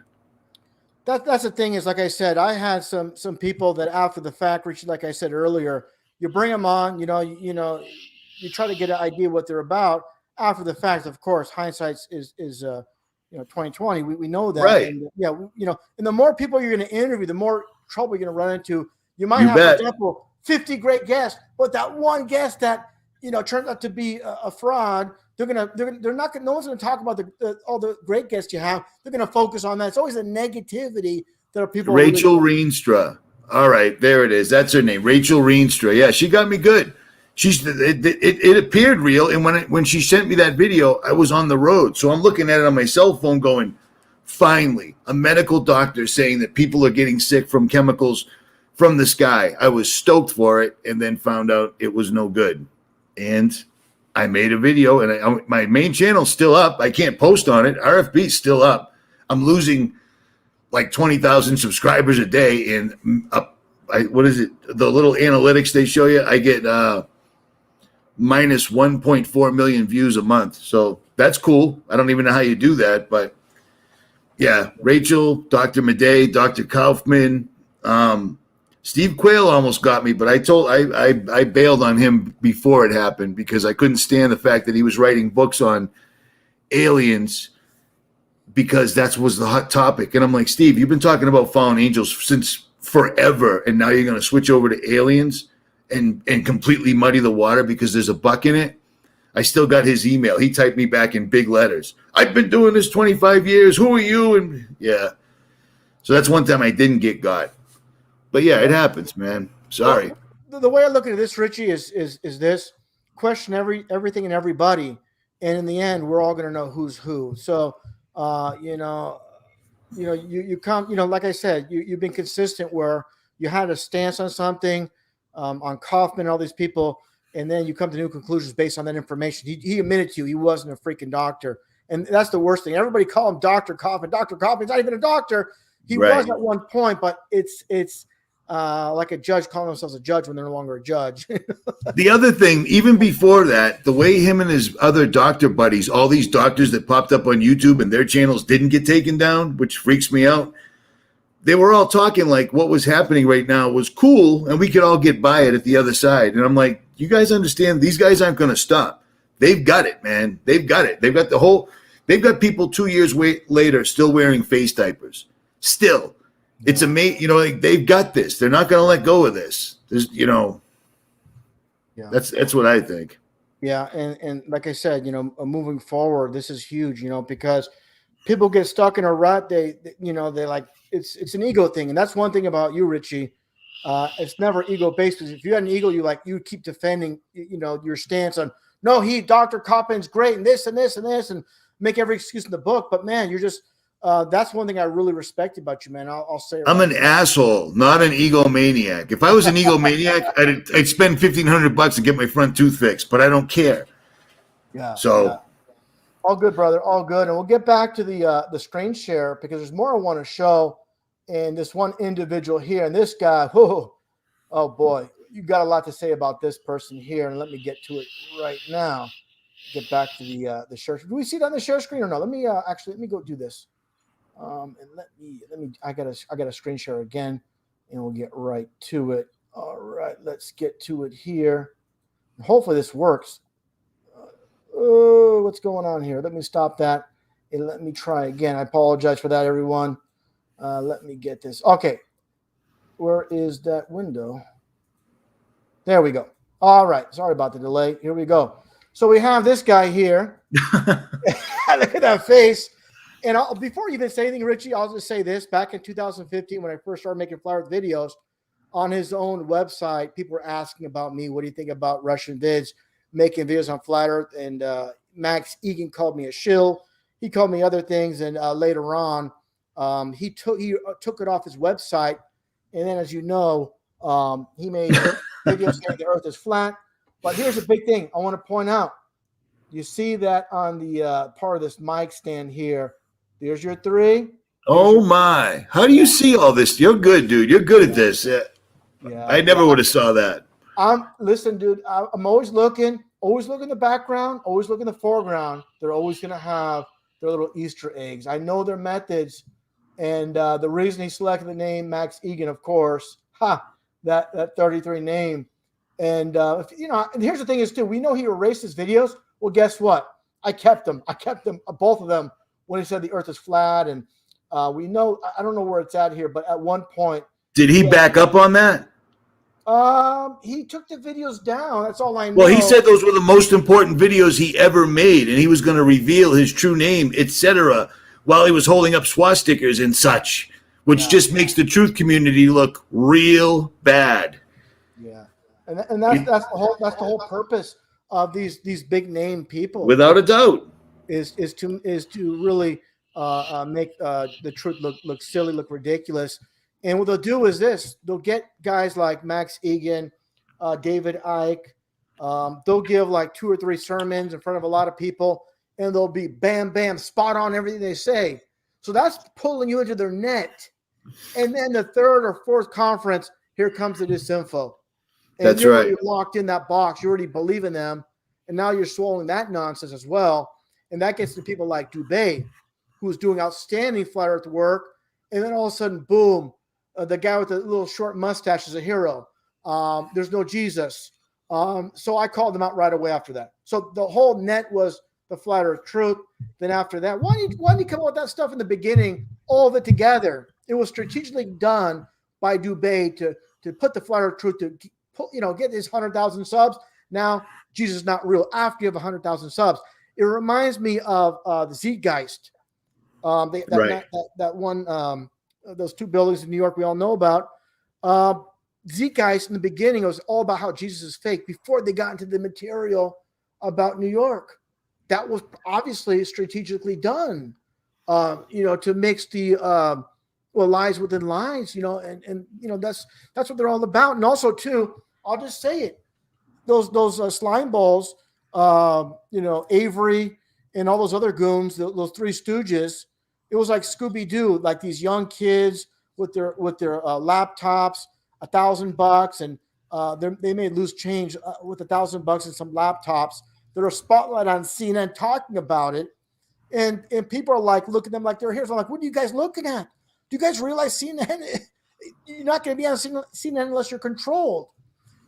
That's the thing is, like I said, I had some people that after the fact, Richie, like I said earlier, you bring them on, you try to get an idea what they're about. After the fact, of course, hindsight is 2020. We know that, Right. and and the more people you're going to interview, the more trouble you're going to run into. You might You have, bet. for example, 50 great guests, but that one guest that turns out to be a fraud. They're not gonna. No one's gonna talk about all the great guests you have. They're gonna focus on that. It's always a negativity that people. Rachel Reenstra. All right, there it is. That's her name, Rachel Reenstra. Yeah, she got me good. It appeared real, and when she sent me that video, I was on the road, so I'm looking at it on my cell phone, going, "Finally, a medical doctor saying that people are getting sick from chemicals from the sky." I was stoked for it, and then found out it was no good, and I made a video, and my main channel's still up. I can't post on it. RFB's still up. I'm losing like 20,000 subscribers a day, and what is it? The little analytics they show you, I get minus 1.4 million views a month. So that's cool. I don't even know how you do that, but yeah, Rachel, Dr. Madej, Dr. Kaufman, Steve Quayle almost got me, but I bailed on him before it happened because I couldn't stand the fact that he was writing books on aliens because that was the hot topic. And I'm like, Steve, you've been talking about fallen angels since forever, and now you're going to switch over to aliens and completely muddy the water because there's a buck in it? I still got his email. He typed me back in big letters. "I've been doing this 25 years. Who are you?" And yeah. So that's one time I didn't get got. But yeah, it happens, man. Sorry. Well, the way I look at this, Richie, is this: question everything and everybody, and in the end, we're all going to know who's who. So, you come, like I said, you've been consistent where you had a stance on something, on Kaufman and all these people, and then you come to new conclusions based on that information. He admitted to you he wasn't a freaking doctor, and that's the worst thing. Everybody call him Dr. Kaufman. Dr. Kaufman's not even a doctor. He was at one point, but it's like a judge calling themselves a judge when they're no longer a judge. The other thing, even before that, the way him and his other doctor buddies, all these doctors that popped up on YouTube and their channels didn't get taken down, which freaks me out. They were all talking like what was happening right now was cool and we could all get by it at the other side. And I'm like, you guys understand these guys aren't going to stop. They've got it, man. They've got it. They've got people 2 years later still wearing face diapers. Still. It's amazing, like they've got this. They're not going to let go of this. There's, that's what I think. Yeah, and like I said, moving forward, this is huge, because people get stuck in a rut. They like it's an ego thing, and that's one thing about you, Richie. It's never ego based. Because if you had an ego, you keep defending, your stance on Dr. Kaufman's great, and this and this and this, and make every excuse in the book. But man, you're just. That's one thing I really respect about you, man. I'll say it. I'm an asshole, not an egomaniac. If I was an egomaniac, I'd spend $1,500 to get my front tooth fixed, but I don't care. Yeah. So, yeah. All good, brother. All good. And we'll get back to the screen share because there's more I want to show. And this one individual here, and this guy, oh boy, you got a lot to say about this person here. And let me get to it right now. Get back to the share. Do we see it on the share screen or no? Let me go do this. And let me I got a screen share again and we'll get right to it. All right, let's get to it here. Hopefully this works. What's going on here? Let me stop that and let me try again. I apologize for that, everyone. Let me get this. Okay. Where is that window? There we go. All right. Sorry about the delay. Here we go. So we have this guy here. Look at that face. And before you even say anything, Richie, I'll just say this. Back in 2015, when I first started making flat Earth videos, on his own website, people were asking about me. What do you think about Russian vids, making videos on flat Earth? And Max Egan called me a shill. He called me other things. And later on, he took it off his website. And then, as you know, he made videos saying the Earth is flat. But here's a big thing I want to point out. You see that on the part of this mic stand here. There's your 3. Oh my! How do you see all this? You're good, dude. You're good at this. Yeah. I never would have saw that. Listen, dude. I'm always looking. always look in the background, always look in the foreground. They're always going to have their little Easter eggs. I know their methods, and the reason he selected the name Max Egan, of course, that 33 name. And and here's the thing is too, we know he erased his videos. Well, guess what? I kept them, both of them, when he said the Earth is flat. And we know, I don't know where it's at here, but at one point, did he back up on that? He took the videos down. That's all I know. Well, he said those were the most important videos he ever made, and he was going to reveal his true name, etc., while he was holding up swastikas and such, which just makes the truth community look real bad. Yeah, and that's the whole purpose of these big name people. Without a doubt, is to really make the truth look silly, look ridiculous. And what they'll do is this: they'll get guys like Max Egan, David Icke. They'll give like 2 or 3 sermons in front of a lot of people, and they'll be bam, bam, spot on everything they say. So that's pulling you into their net. And then the 3rd or 4th conference, here comes the disinfo. And that's you're right. already locked in that box. You already believe in them, and now you're swallowing that nonsense as well. And that gets to people like Dubé, who's doing outstanding flat earth work. And then all of a sudden, boom, the guy with the little short mustache is a hero. There's no Jesus. So I called them out right away after that. So the whole net was the flat earth truth. Then after that, why did you come up with that stuff in the beginning, all of it together? It was strategically done by Dubé to put the flat earth truth to get his 100,000 subs. Now, Jesus is not real after you have 100,000 subs. It reminds me of the Zeitgeist. That one, those 2 buildings in New York we all know about. Zeitgeist in the beginning, it was all about how Jesus is fake before they got into the material about New York. That was obviously strategically done, to mix the lies within lies, and that's what they're all about. And also too, I'll just say it, those slime balls, Avery and all those other goons, those 3 stooges. It was like Scooby-Doo, like these young kids with their laptops, $1,000, and they may lose change with $1,000 and some laptops. They're a spotlight on CNN talking about it, and people are like looking at them like they're heroes. I'm like, what are you guys looking at? Do you guys realize CNN? You're not going to be on CNN unless you're controlled.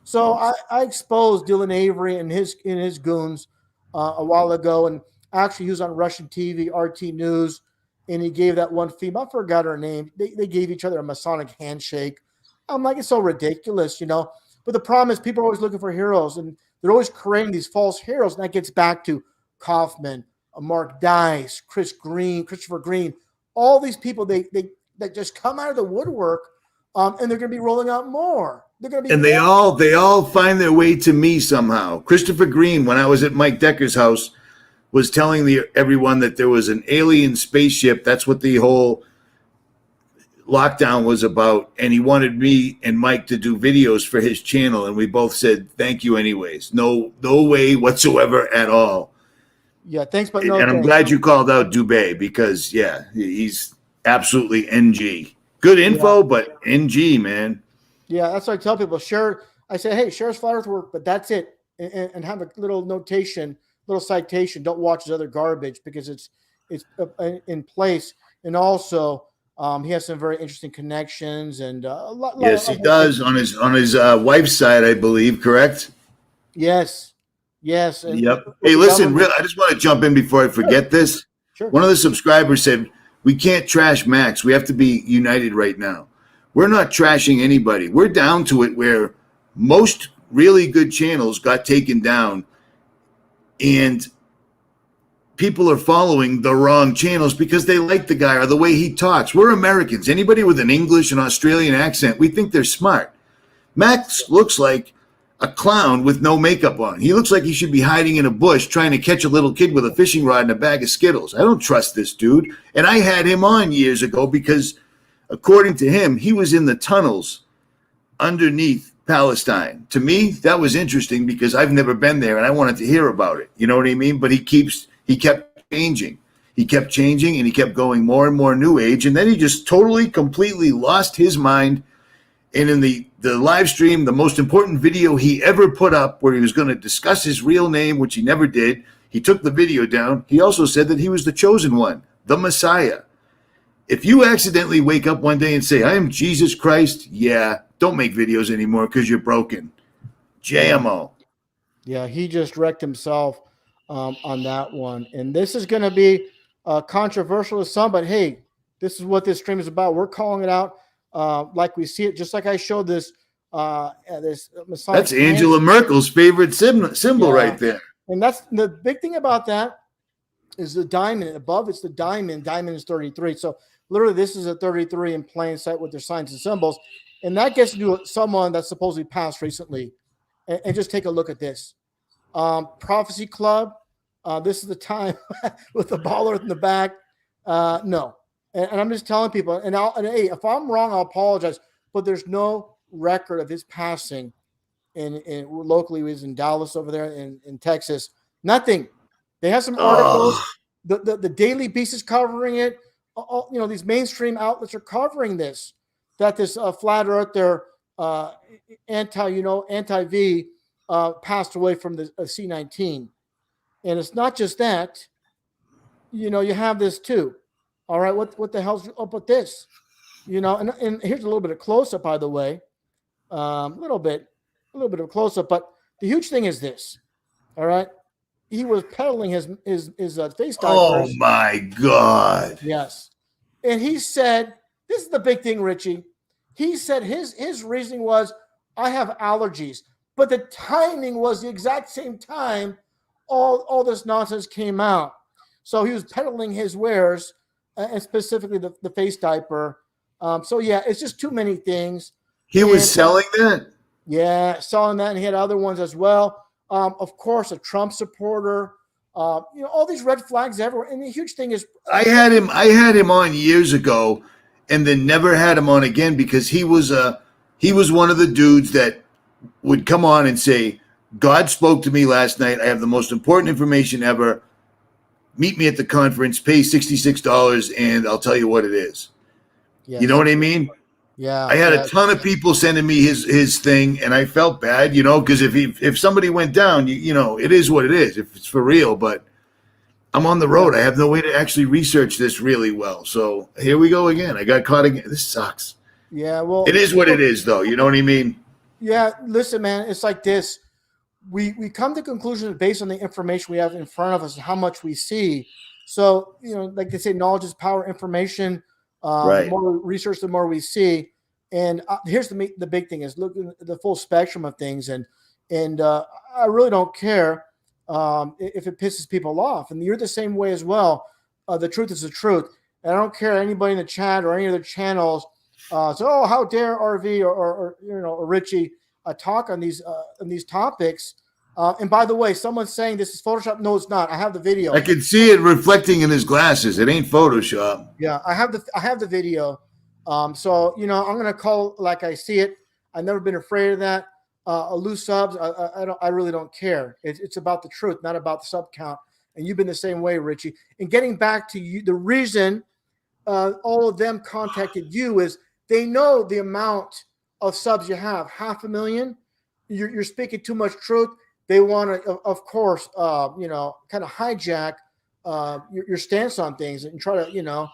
So I exposed Dylan Avery and his goons a while ago, and actually he was on Russian TV, RT News, and he gave that one female, I forgot her name. They gave each other a Masonic handshake. I'm like, it's so ridiculous, But the problem is people are always looking for heroes, and they're always creating these false heroes, and that gets back to Kaufman, Mark Dice, Christopher Green, all these people that just come out of the woodwork, and they're going to be rolling out more. They're going to be, and they all find their way to me somehow. Christopher Green, when I was at Mike Decker's house, was telling everyone that there was an alien spaceship. That's what the whole lockdown was about, and he wanted me and Mike to do videos for his channel, and we both said thank you anyways. No way whatsoever at all. Yeah, thanks, but no. And I'm glad you called out Dubé, because he's absolutely NG. Good info, but NG, man. Yeah, that's what I tell people. Share. I say, hey, share his flat earth work, but that's it, and have a little notation, little citation. Don't watch his other garbage, because it's in place, and also. He has some very interesting connections, and a lot. Yes, he does on his wife's side, I believe. Correct. Yes. And yep. Hey, listen, I just want to jump in before I forget this. Sure. One of the subscribers said we can't trash Max. We have to be united right now. We're not trashing anybody. We're down to it where most really good channels got taken down, and people are following the wrong channels because they like the guy or the way he talks. We're Americans. Anybody with an English and Australian accent, we think they're smart. Max looks like a clown with no makeup on. He looks like he should be hiding in a bush trying to catch a little kid with a fishing rod and a bag of Skittles. I don't trust this dude. And I had him on years ago because, according to him, he was in the tunnels underneath Palestine. To me, that was interesting because I've never been there and I wanted to hear about it. You know what I mean? But he kept changing. He kept changing, and he kept going more and more New Age. And then he just totally, completely lost his mind And in the live stream, the most important video he ever put up, where he was going to discuss his real name, which he never did, he took the video down. He also said that he was the chosen one, the Messiah. If you accidentally wake up one day and say, I am Jesus Christ, yeah, don't make videos anymore because you're broken. JMO. Yeah, he just wrecked himself on that one. And this is going to be controversial to some, but hey, this is what this stream is about. We're calling it out like we see it, just like I showed this. This That's Angela Merkel's favorite symbol right there. And that's the big thing about that is the diamond. Above it's the diamond. Diamond is 33. So literally this is a 33 in plain sight with their signs and symbols. And that gets to someone that's supposedly passed recently. And just take a look at this. Prophecy Club. This is the time with the baller in the back. No. And I'm just telling people, and hey, if I'm wrong, I'll apologize. But there's no record of his passing in locally. He was in Dallas over there in Texas. Nothing. They have some articles. The Daily Beast is covering it. These mainstream outlets are covering this. That this flat earther anti-V passed away from the C-19. And it's not just that. You have this too. All right, what the hell's up with this? And here's a little bit of close-up, by the way. A little bit of close-up, but the huge thing is this. All right, he was peddling his face diapers. Oh my God! Yes, and he said, "This is the big thing, Richie." He said his reasoning was, "I have allergies," but the timing was the exact same time all this nonsense came out. So he was peddling his wares, and specifically the face diaper. So yeah, it's just too many things. He was selling that? Yeah, selling that, and he had other ones as well. Of course, a Trump supporter. All these red flags everywhere. And the huge thing is, I had him on years ago, and then never had him on again because he was one of the dudes that would come on and say, God spoke to me last night. I have the most important information ever. Meet me at the conference, pay $66, and I'll tell you what it is. Yes. You know what I mean? Yeah. I had a ton of people sending me his thing, and I felt bad, because if somebody went down, it is what it is, if it's for real. But I'm on the road. I have no way to actually research this really well. So here we go again. I got caught again. This sucks. Yeah, well. It is what it is, though. You know what I mean? Yeah, listen, man, it's like this. We come to conclusions based on the information we have in front of us and how much we see. So, like they say, knowledge is power, information. Right. The more we research, the more we see. And here's the big thing is looking at the full spectrum of things. And I really don't care if it pisses people off. And you're the same way as well. The truth is the truth. And I don't care anybody in the chat or any other channels. How dare RV or Richie talk on these topics. And by the way, someone's saying this is Photoshop. No, it's not. I have the video. I can see it reflecting in his glasses. It ain't Photoshop. Yeah, I have the video. So I'm gonna call like I see it. I've never been afraid of that. Loose subs, I really don't care. It's about the truth, not about the sub count. And you've been the same way, Richie. And getting back to you, the reason all of them contacted you is they know the amount of subs you have, 500,000. You're speaking too much truth. They want to, of course, kind of hijack your stance on things and try to,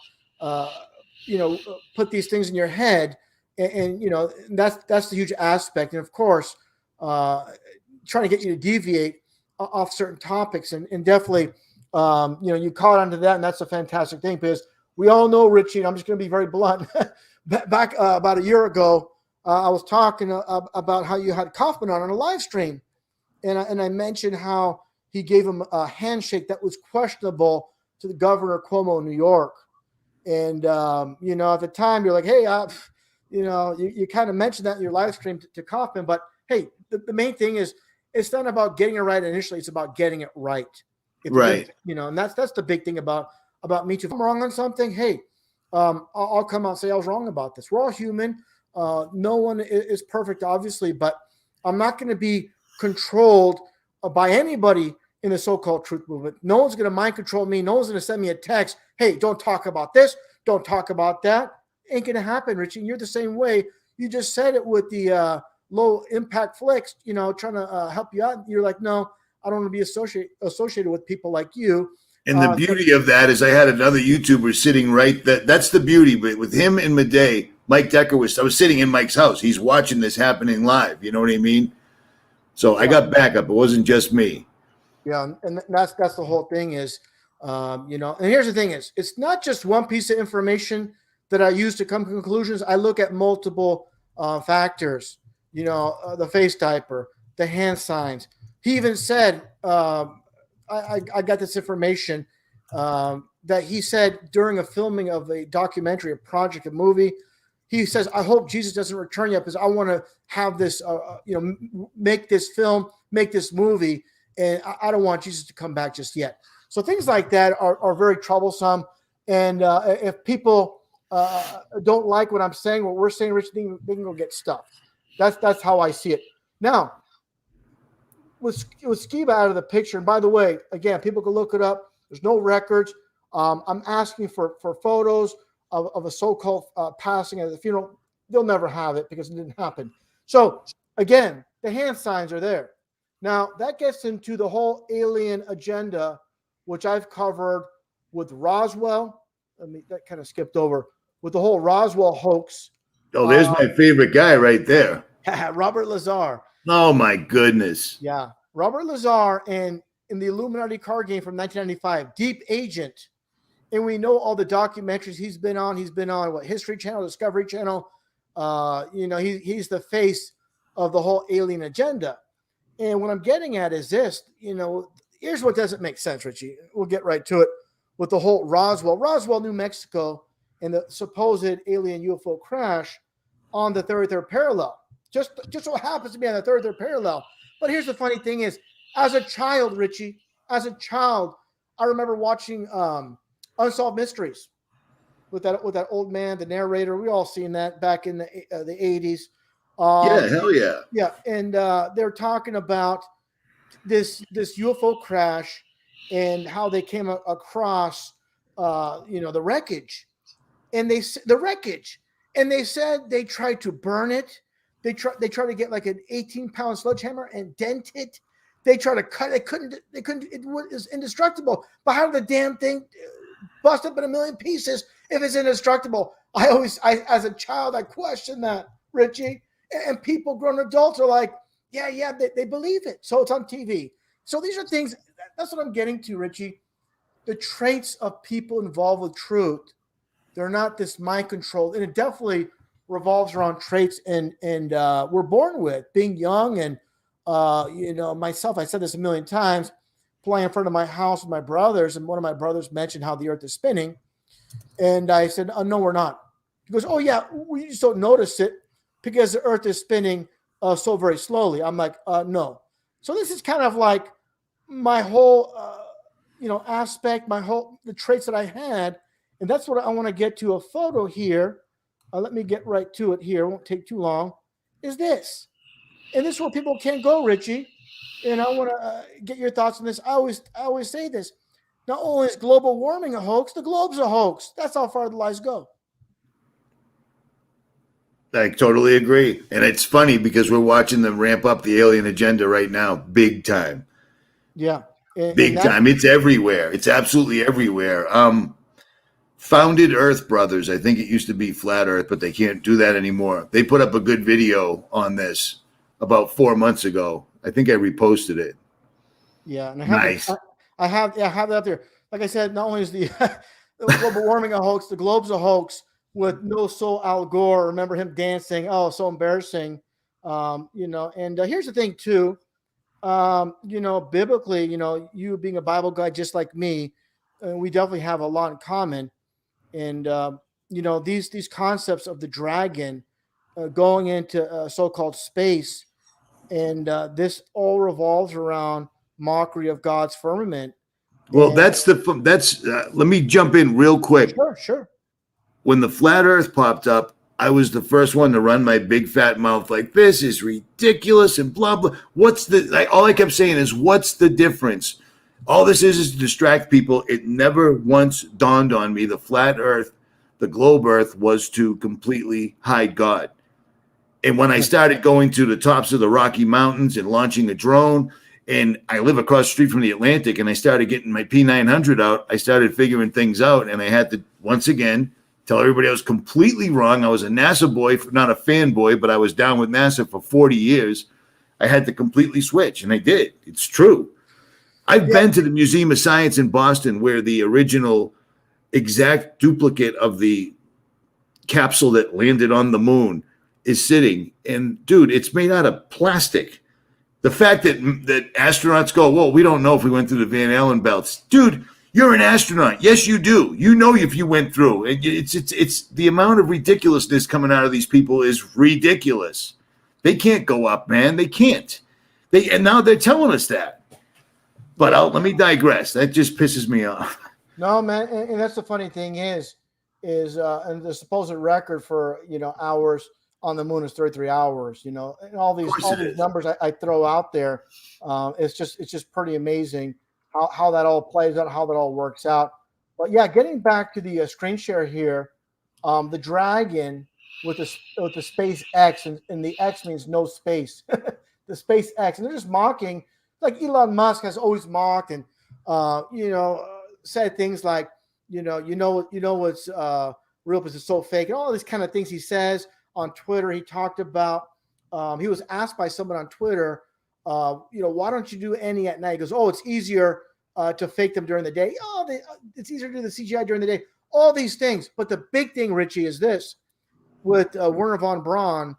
put these things in your head, and that's the huge aspect. And of course, trying to get you to deviate off certain topics, and definitely, you caught onto that, and that's a fantastic thing because we all know, Richie. And I'm just going to be very blunt. Back about a year ago, I was talking about how you had Kaufman on a live stream. And I mentioned how he gave him a handshake that was questionable to the governor Cuomo in New York. And, at the time you're like, hey, you kind of mentioned that in your live stream to Kaufman. But, hey, the main thing is it's not about getting it right initially. It's about getting it right. Right. And that's the big thing about me too. If I'm wrong on something, hey, I'll come out and say I was wrong about this. We're all human. No one is perfect, obviously. But I'm not going to be controlled by anybody in the so-called truth movement. No one's going to mind control me. No one's going to send me a text. Hey, don't talk about this. Don't talk about that. Ain't going to happen, Richie. And you're the same way. You just said it with the low impact flicks, trying to help you out. You're like, no, I don't want to be associated with people like you. And the beauty of that is I had another YouTuber sitting that's the beauty. But with him and Madej, Mike Decker I was sitting in Mike's house. He's watching this happening live. You know what I mean? So I got backup. It wasn't just me. Yeah. And that's the whole thing is, and here's the thing is, it's not just one piece of information that I use to come to conclusions. I look at multiple factors, the face diaper, the hand signs. He even said, I got this information that he said during a filming of a documentary, a project, a movie. He says, I hope Jesus doesn't return yet because I want to have this, make this film, make this movie. And I don't want Jesus to come back just yet. So things like that are very troublesome. And if people don't like what I'm saying, what we're saying, Rich, they can go get stuffed. That's how I see it. Now, with Skiba out of the picture, and by the way, again, people can look it up. There's no records. I'm asking for photos of a so-called passing at the funeral. They'll never have it because it didn't happen. So again, the hand signs are there. Now that gets into the whole alien agenda, which I've covered with Roswell. That kind of skipped over with the whole Roswell hoax. Oh, there's my favorite guy right there. Robert Lazar. Oh my goodness. Yeah. Robert Lazar in the Illuminati card game from 1995, Deep Agent. And we know all the documentaries he's been on. He's been on what, History Channel, Discovery Channel. He's the face of the whole alien agenda. And what I'm getting at is this, here's what doesn't make sense, Richie. We'll get right to it with the whole Roswell, New Mexico, and the supposed alien UFO crash on the 33rd parallel. Just so happens to be on the 33rd parallel. But here's the funny thing is, as a child, Richie, I remember watching Unsolved Mysteries with that old man, the narrator. We all seen that back in the 80s. Yeah, hell yeah. Yeah, and they're talking about this UFO crash and how they came across, the wreckage, and they said they tried to burn it. They tried to get like an 18-pound sledgehammer and dent it. They tried to cut it. They couldn't. It was indestructible. But how did the damn thing bust up in a million pieces if it's indestructible? As a child, I questioned that, Richie. And people, grown adults, are like, yeah, they believe it. So it's on TV. So these are things. That's what I'm getting to, Richie. The traits of people involved with truth, they're not this mind controlled, and it definitely revolves around traits and we're born with being young and myself. I said this a million times, playing in front of my house with my brothers, and one of my brothers mentioned how the earth is spinning, and I said, no, we're not. He goes, oh yeah, we just don't notice it because the earth is spinning so very slowly. I'm like, no. So this is kind of like my whole aspect, the traits that I had, and that's what I want to get to. A photo here. Let me get right to it here. It won't take too long. Is this. And this is where people can't go, Richie. And I want to get your thoughts on this. I always say this. Not only is global warming a hoax, the globe's a hoax. That's how far the lies go. I totally agree. And it's funny because we're watching them ramp up the alien agenda right now, big time. Yeah. Big time. It's everywhere. It's absolutely everywhere. Founded Earth Brothers. I think it used to be Flat Earth, but they can't do that anymore. They put up a good video on this about 4 months ago. I think I reposted it. Yeah. And Nice. I have that up there. Like I said, not only is the global warming a hoax, the globe's a hoax with no soul Al Gore. Remember him dancing? Oh, so embarrassing. And here's the thing too. Biblically, you being a Bible guy just like me, we definitely have a lot in common. And these concepts of the dragon going into so-called space, and this all revolves around mockery of God's firmament. Well, let me jump in real quick. Sure. When the flat Earth popped up, I was the first one to run my big fat mouth like, this is ridiculous and blah blah. All I kept saying is, what's the difference? All this is to distract people. It never once dawned on me the flat Earth, the globe Earth, was to completely hide God. And when I started going to the tops of the Rocky Mountains and launching a drone, and I live across the street from the Atlantic, and I started getting my P900 out, I started figuring things out, and I had to, once again, tell everybody I was completely wrong. I was a NASA boy, not a fanboy, but I was down with NASA for 40 years. I had to completely switch, and I did. It's true. I've been to the Museum of Science in Boston, where the original exact duplicate of the capsule that landed on the moon is sitting. And dude, it's made out of plastic. The fact that astronauts go, well, we don't know if we went through the Van Allen belts. Dude, you're an astronaut. Yes, you do. You know if you went through. It's the amount of ridiculousness coming out of these people is ridiculous. They can't go up, man. They can't. And now they're telling us that. But let me digress. That just pisses me off. No, man, and that's the funny thing is and the supposed record for hours on the moon is 33 hours. And all these numbers I throw out there, it's just pretty amazing how that all plays out, how that all works out. But yeah, getting back to the screen share here, the Dragon with the space X, and the X means no space, the space X, and they're just mocking, like Elon Musk has always mocked and said things like what's real because it's so fake, and all these kind of things he says on Twitter. He talked about he was asked by someone on Twitter, why don't you do any at night? He goes, it's easier to fake them during the day. It's easier to do the CGI during the day. All these things, but the big thing, Richie, is this: with Werner von Braun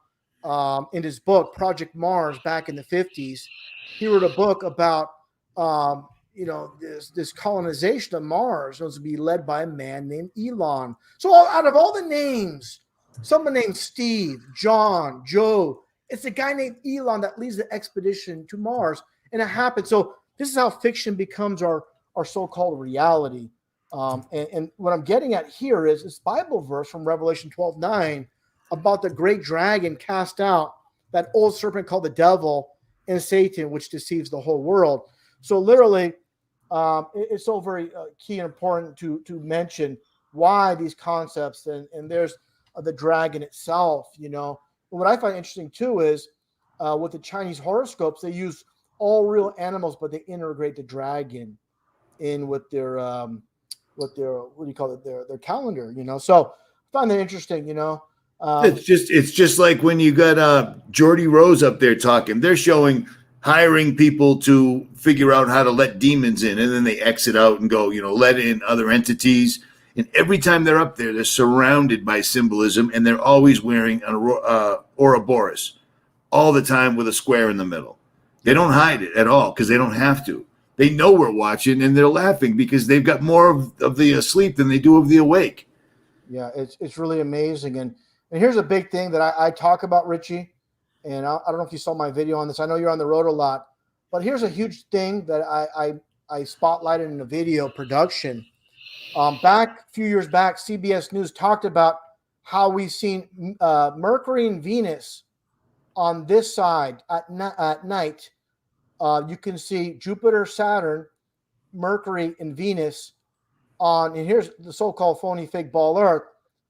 in his book Project Mars back in the 50s, he wrote a book about this colonization of Mars was to be led by a man named Elon. So out of all the names, someone named Steve, John, Joe, it's a guy named Elon that leads the expedition to Mars, and it happened. So this is how fiction becomes our so-called reality. And what I'm getting at here is this Bible verse from Revelation 12:9 about the great dragon cast out, that old serpent called the devil and Satan, which deceives the whole world. So literally, it's so very key and important to mention why these concepts, and there's the dragon itself. What I find interesting too is with the Chinese horoscopes, they use all real animals, but they integrate the dragon in with their what do you call it, their calendar. So I find that interesting. It's just like when you got Geordie Rose up there talking. They're hiring people to figure out how to let demons in, and then they exit out and go, let in other entities. And every time they're up there, they're surrounded by symbolism, and they're always wearing an Ouroboros all the time with a square in the middle. They don't hide it at all because they don't have to. They know we're watching, and they're laughing because they've got more of the asleep than they do of the awake. Yeah, it's really amazing. And here's a big thing that I talk about, Richie, and I don't know if you saw my video on this. I know you're on the road a lot, but here's a huge thing that I spotlighted in a video production. A few years back, CBS News talked about how we've seen Mercury and Venus on this side at night. You can see Jupiter, Saturn, Mercury, and Venus and here's the so-called phony fake ball Earth.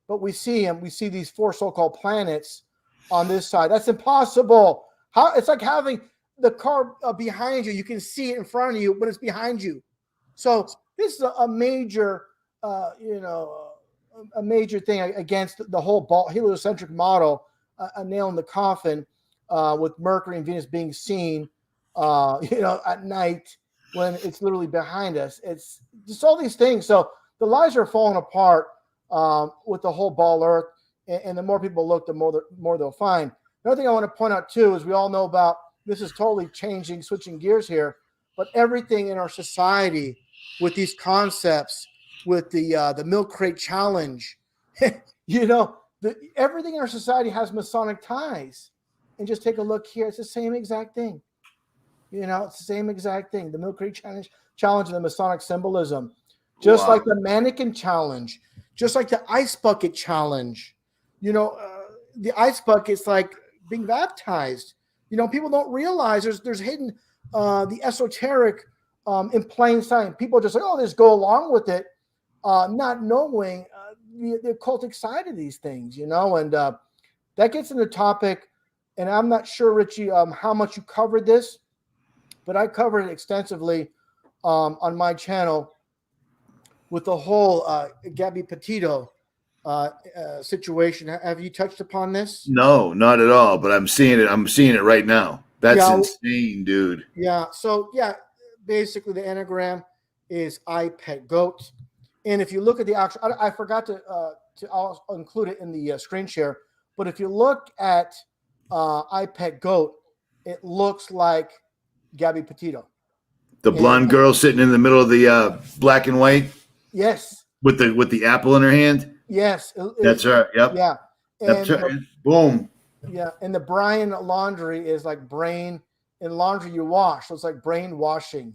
But we see them. We see these 4 so-called planets on this side. That's impossible. It's like having the car behind you. You can see it in front of you, but it's behind you. So this is a major, a major thing against the whole heliocentric model, a nail in the coffin, with Mercury and Venus being seen, at night when it's literally behind us. It's just all these things. So the lies are falling apart with the whole ball Earth, and the more people look, the more they'll find. Another thing I want to point out too is we all know about, this is totally switching gears here, but everything in our society with these concepts, with the milk crate challenge, everything in our society has Masonic ties. And just take a look here; it's the same exact thing. It's the same exact thing. The milk crate challenge and the Masonic symbolism, just like the mannequin challenge, just like the ice bucket challenge. The ice bucket's like being baptized. People don't realize there's hidden the esoteric in plain sight. People just like, just go along with it, not knowing the occultic side of these things. And that gets into the topic And I'm not sure, Richie, how much you covered this, but I covered it extensively on my channel with the whole Gabby Petito situation. Have you touched upon this? No, not at all. But I'm seeing it. I'm seeing it right now. That's Yeah. insane, dude. Yeah. So yeah, basically the anagram is I Pet Goat. And if you look at the actual, I forgot to I'll include it in the screen share. But if you look at I Pet Goat, it looks like Gabby Petito. The blonde girl sitting in the middle of the black and white. Yes. With the apple in her hand. Yes. That's her. Yep. Yeah. That's her. Boom. Yeah. And the Brian laundry is like brain, and laundry you wash. So it's like brain washing.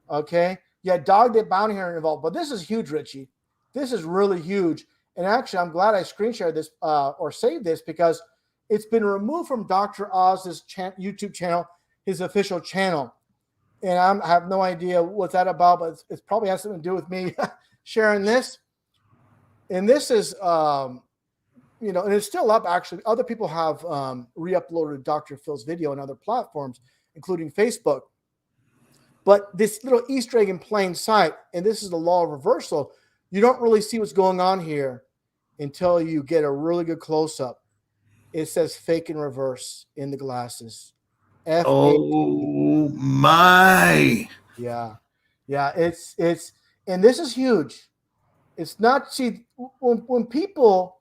Okay. Yeah. Dog Day Bounty Hunter involved. But this is huge, Richie. This is really huge. And actually, I'm glad I screen shared this or saved this because it's been removed from Dr. Oz's YouTube channel, his official channel. And I have no idea what that's about, but it probably has something to do with me sharing this. And this is, and it's still up, actually. Other people have re-uploaded Dr. Phil's video on other platforms, including Facebook. But this little Easter egg in plain sight, and this is the law of reversal, you don't really see what's going on here until you get a really good close-up. It says fake and reverse in the glasses. Oh my. Yeah. It's and this is huge. It's not, see, when people,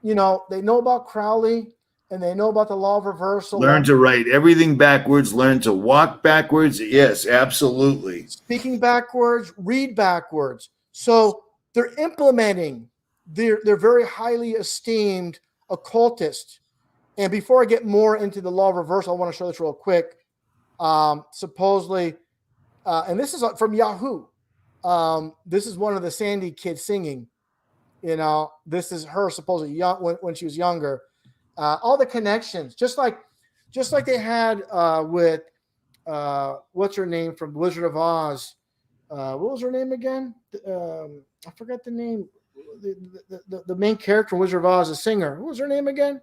they know about Crowley and they know about the law of reversal. Learn to write everything backwards, learn to walk backwards. Yes, absolutely. Speaking backwards, read backwards. So they're implementing, they're very highly esteemed occultists. And before I get more into the law of reversal, I want to show this real quick. Supposedly, and this is from Yahoo. This is one of the Sandy kids singing. This is her supposedly young when she was younger. All the connections, just like they had with what's her name from Wizard of Oz? What was her name again? I forgot the name. The main character in Wizard of Oz, a singer. What was her name again?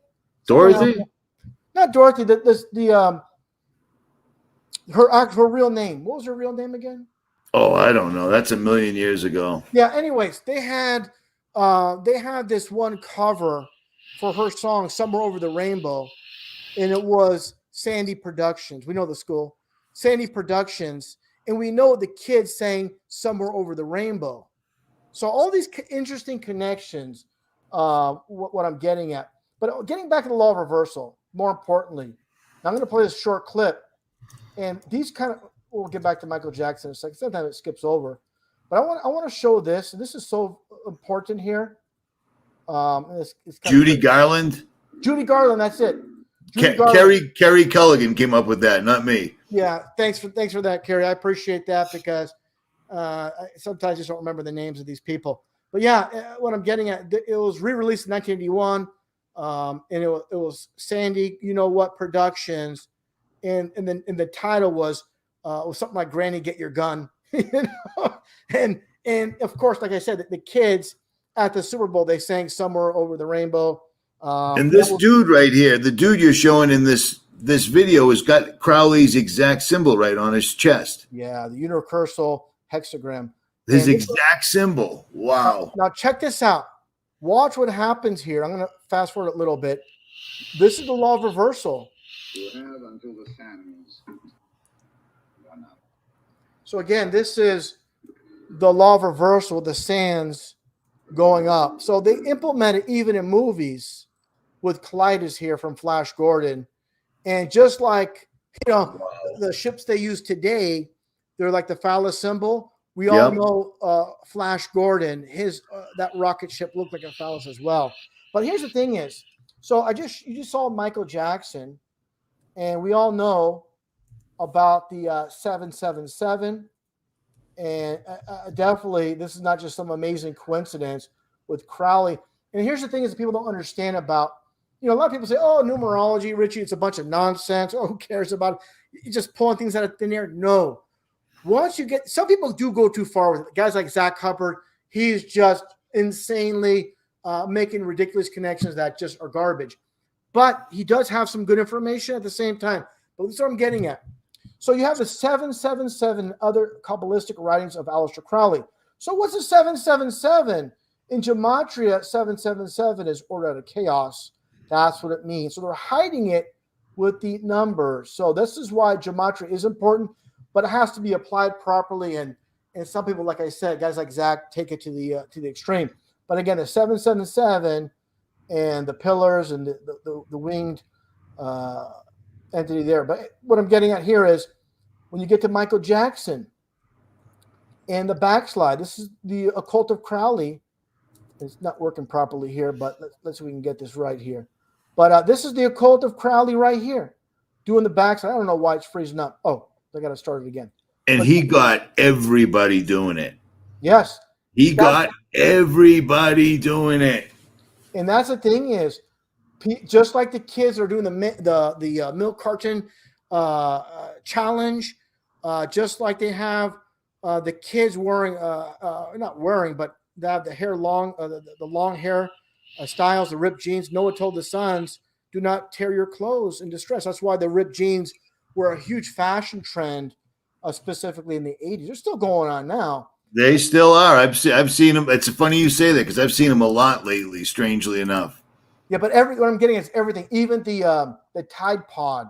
Dorothy? Not Dorothy. Her real name. What was her real name again? Oh, I don't know. That's a million years ago. Yeah. Anyways, they had this one cover for her song "Somewhere Over the Rainbow," and it was Sandy Productions. We know the school, Sandy Productions, and we know the kids sang "Somewhere Over the Rainbow." So all these interesting connections. What I'm getting at. But getting back to the law of reversal, more importantly, now I'm going to play this short clip. And these we'll get back to Michael Jackson in a second. Sometimes it skips over. But I want to show this. And this is so important here. It's Judy Garland? Judy Garland, that's it. Kerry Culligan came up with that, not me. Yeah, thanks for that, Kerry. I appreciate that because sometimes I just don't remember the names of these people. But yeah, what I'm getting at, it was re-released in 1981. And it was Sandy, Productions, and then the title was something like "Granny, Get Your Gun," and of course, like I said, the kids at the Super Bowl they sang "Somewhere Over the Rainbow." And this dude right here, the dude you're showing in this video, has got Crowley's exact symbol right on his chest. Yeah, the universal hexagram. His exact symbol. Wow. Now check this out. Watch what happens here. I'm going to fast forward a little bit. This is the law of reversal. You have until the sands run out. So again, this is the law of reversal, the sands going up. So they implement it even in movies with Clytus here from Flash Gordon. And just like, the ships they use today, they're like the phallus symbol. We all know Flash Gordon, his that rocket ship looked like a phallus as well. But here's the thing is, so you just saw Michael Jackson, and we all know about the 777. And definitely, this is not just some amazing coincidence with Crowley. And here's the thing is people don't understand about, a lot of people say, oh, numerology, Richie, it's a bunch of nonsense. Oh, who cares about it? You're just pulling things out of thin air. No. Once you get, some people do go too far with it. Guys like Zach Hubbard, he's just insanely making ridiculous connections that just are garbage. but he does have some good information at the same time. But that's what I'm getting at. So you have the 777 other Kabbalistic writings of Aleister Crowley. So what's the 777? In Gematria, 777 is order out of chaos. That's what it means. So they're hiding it with the numbers. So this is why Gematria is important, but it has to be applied properly. And some people, like I said, guys like Zach, take it to the extreme. But again, the 777 and the pillars and the winged entity there. But what I'm getting at here is when you get to Michael Jackson and the backslide, this is the occult of Crowley. It's not working properly here, but let's see if we can get this right here. But this is the occult of Crowley right here, doing the backslide. I don't know why it's freezing up. Oh, I got to start it again. And he got everybody doing it. Yes. He got everybody doing it. And that's the thing is, just like the kids are doing the milk carton challenge, just like they have the kids wearing, not wearing, but they have the hair long, the long hair styles, the ripped jeans. Noah told the sons, do not tear your clothes in distress. That's why the ripped jeans were a huge fashion trend, specifically in the 80s. They're still going on now. They still are. I've seen them. It's funny you say that because I've seen them a lot lately, strangely enough. Yeah, but what I'm getting is everything. Even the Tide Pod.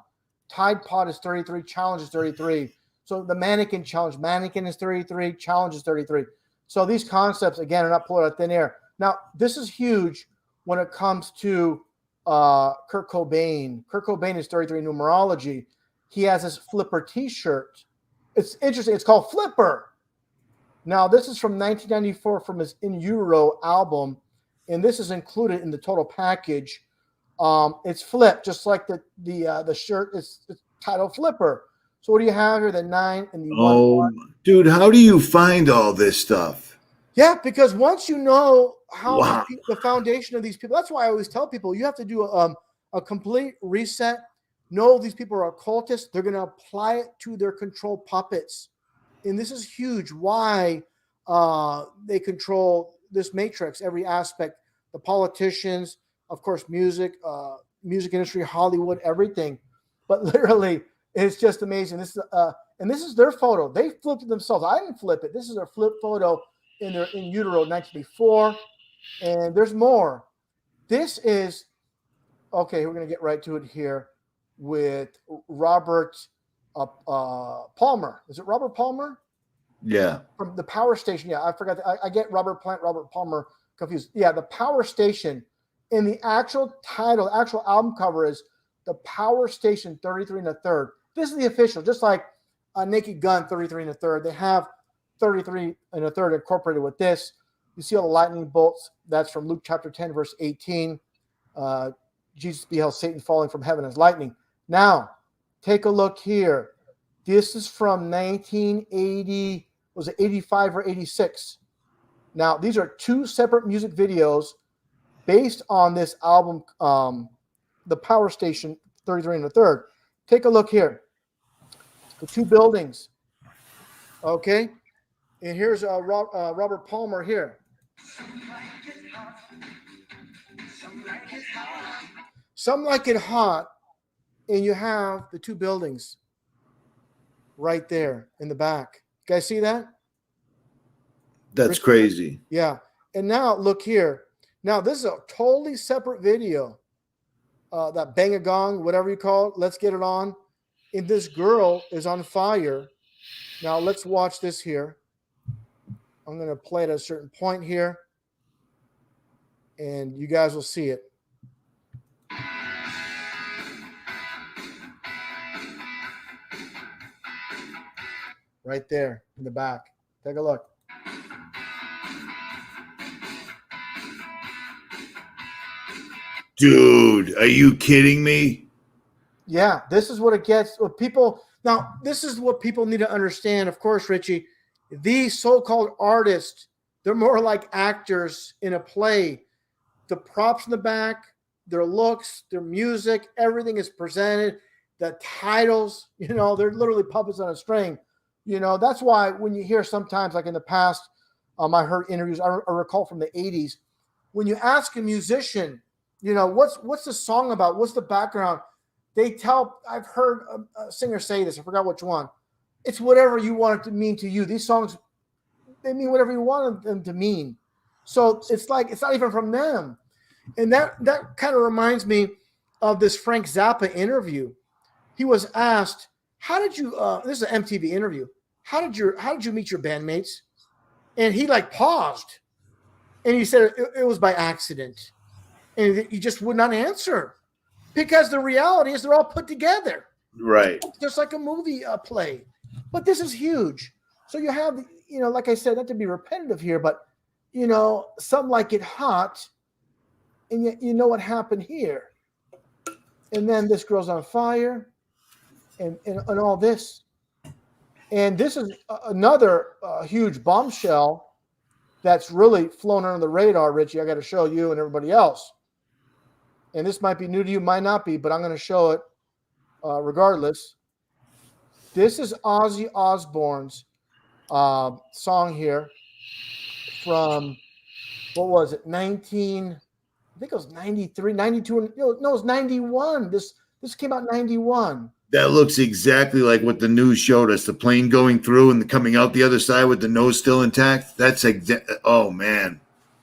Tide Pod is 33. Challenge is 33. So the mannequin challenge. Mannequin is 33. Challenge is 33. So these concepts, again, are not pulled out of thin air. Now, this is huge when it comes to Kurt Cobain. Kurt Cobain is 33 numerology. He has this Flipper T-shirt. It's interesting. It's called Flipper. Now, this is from 1994 from his In Utero album, and this is included in the total package. It's flipped, just like the shirt is titled Flipper. So what do you have here? The 9 and the 1. Oh, dude, how do you find all this stuff? Yeah, because once you know how the foundation of these people, that's why I always tell people you have to do a complete reset. Know these people are occultists. They're going to apply it to their control puppets. And this is huge, why they control this matrix, every aspect, the politicians, of course, music industry, Hollywood, everything. But literally, it's just amazing. This is and this is their photo. They flipped it themselves. I didn't flip it. This is their flip photo in their In Utero 1984. And there's more. This is, okay, we're going to get right to it here with Robert Palmer. Is it Robert Palmer? Yeah. From the Power Station. Yeah, I forgot. I get Robert Plant, Robert Palmer confused. Yeah, the Power Station. And the actual title, actual album cover is The Power Station 33 and a Third. This is the official, just like Naked Gun 33 and a Third. They have 33 and a Third incorporated with this. You see all the lightning bolts. That's from Luke chapter 10, verse 18. Jesus beheld Satan falling from heaven as lightning. Now, take a look here. This is from 1980, was it 85 or 86? Now, these are two separate music videos based on this album, The Power Station 33 and a Third. Take a look here. The two buildings. Okay. And here's Robert Palmer here. Some like it hot. And you have the two buildings right there in the back. You guys see that? That's crazy. Yeah. And now look here. Now this is a totally separate video. That bang a gong, whatever you call it. Let's get it on. And this girl is on fire. Now let's watch this here. I'm going to play it at a certain point here. And you guys will see it. Right there in the back. Take a look. Dude, are you kidding me? Yeah, this is what it gets. What people now, this is what people need to understand. Of course, Richie, these so-called artists, they're more like actors in a play. The props in the back, their looks, their music, everything is presented. The titles, they're literally puppets on a string. That's why when you hear sometimes, like in the past, I heard interviews, I recall from the 80s, when you ask a musician, what's the song about? What's the background? I've heard a singer say this. I forgot which one. It's whatever you want it to mean to you. These songs, they mean whatever you want them to mean. So it's like, it's not even from them. And that kind of reminds me of this Frank Zappa interview. He was asked, how did you, this is an MTV interview. How did you meet your bandmates? And he like paused and he said it was by accident. And he just would not answer because the reality is they're all put together. Right. Just like a movie play. But this is huge. So you have, like I said, not to be repetitive here, but, some like it hot and yet you know what happened here. And then this girl's on fire and all this. And this is another huge bombshell that's really flown under the radar, Richie. I got to show you and everybody else. And this might be new to you, might not be, but I'm going to show it regardless. This is Ozzy Osbourne's song here from, what was it, I think it was 93, 92. No, it was 91. This came out in 91. That looks exactly like what the news showed us. The plane going through and coming out the other side with the nose still intact. That's oh, man.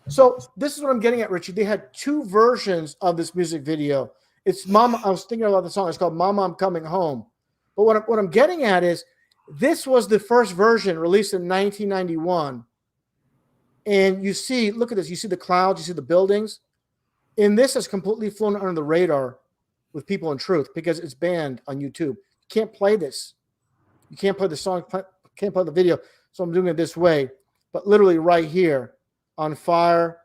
So this is what I'm getting at, Richie. They had two versions of this music video. It's Mama. I was thinking about the song. It's called Mama, I'm Coming Home. But what I'm getting at is this was the first version released in 1991. And you see, look at this. You see the clouds. You see the buildings. And this has completely flown under the radar with people in truth because it's banned on YouTube. You can't play this. You can't play the song, can't play the video. So I'm doing it this way. But literally right here, on fire,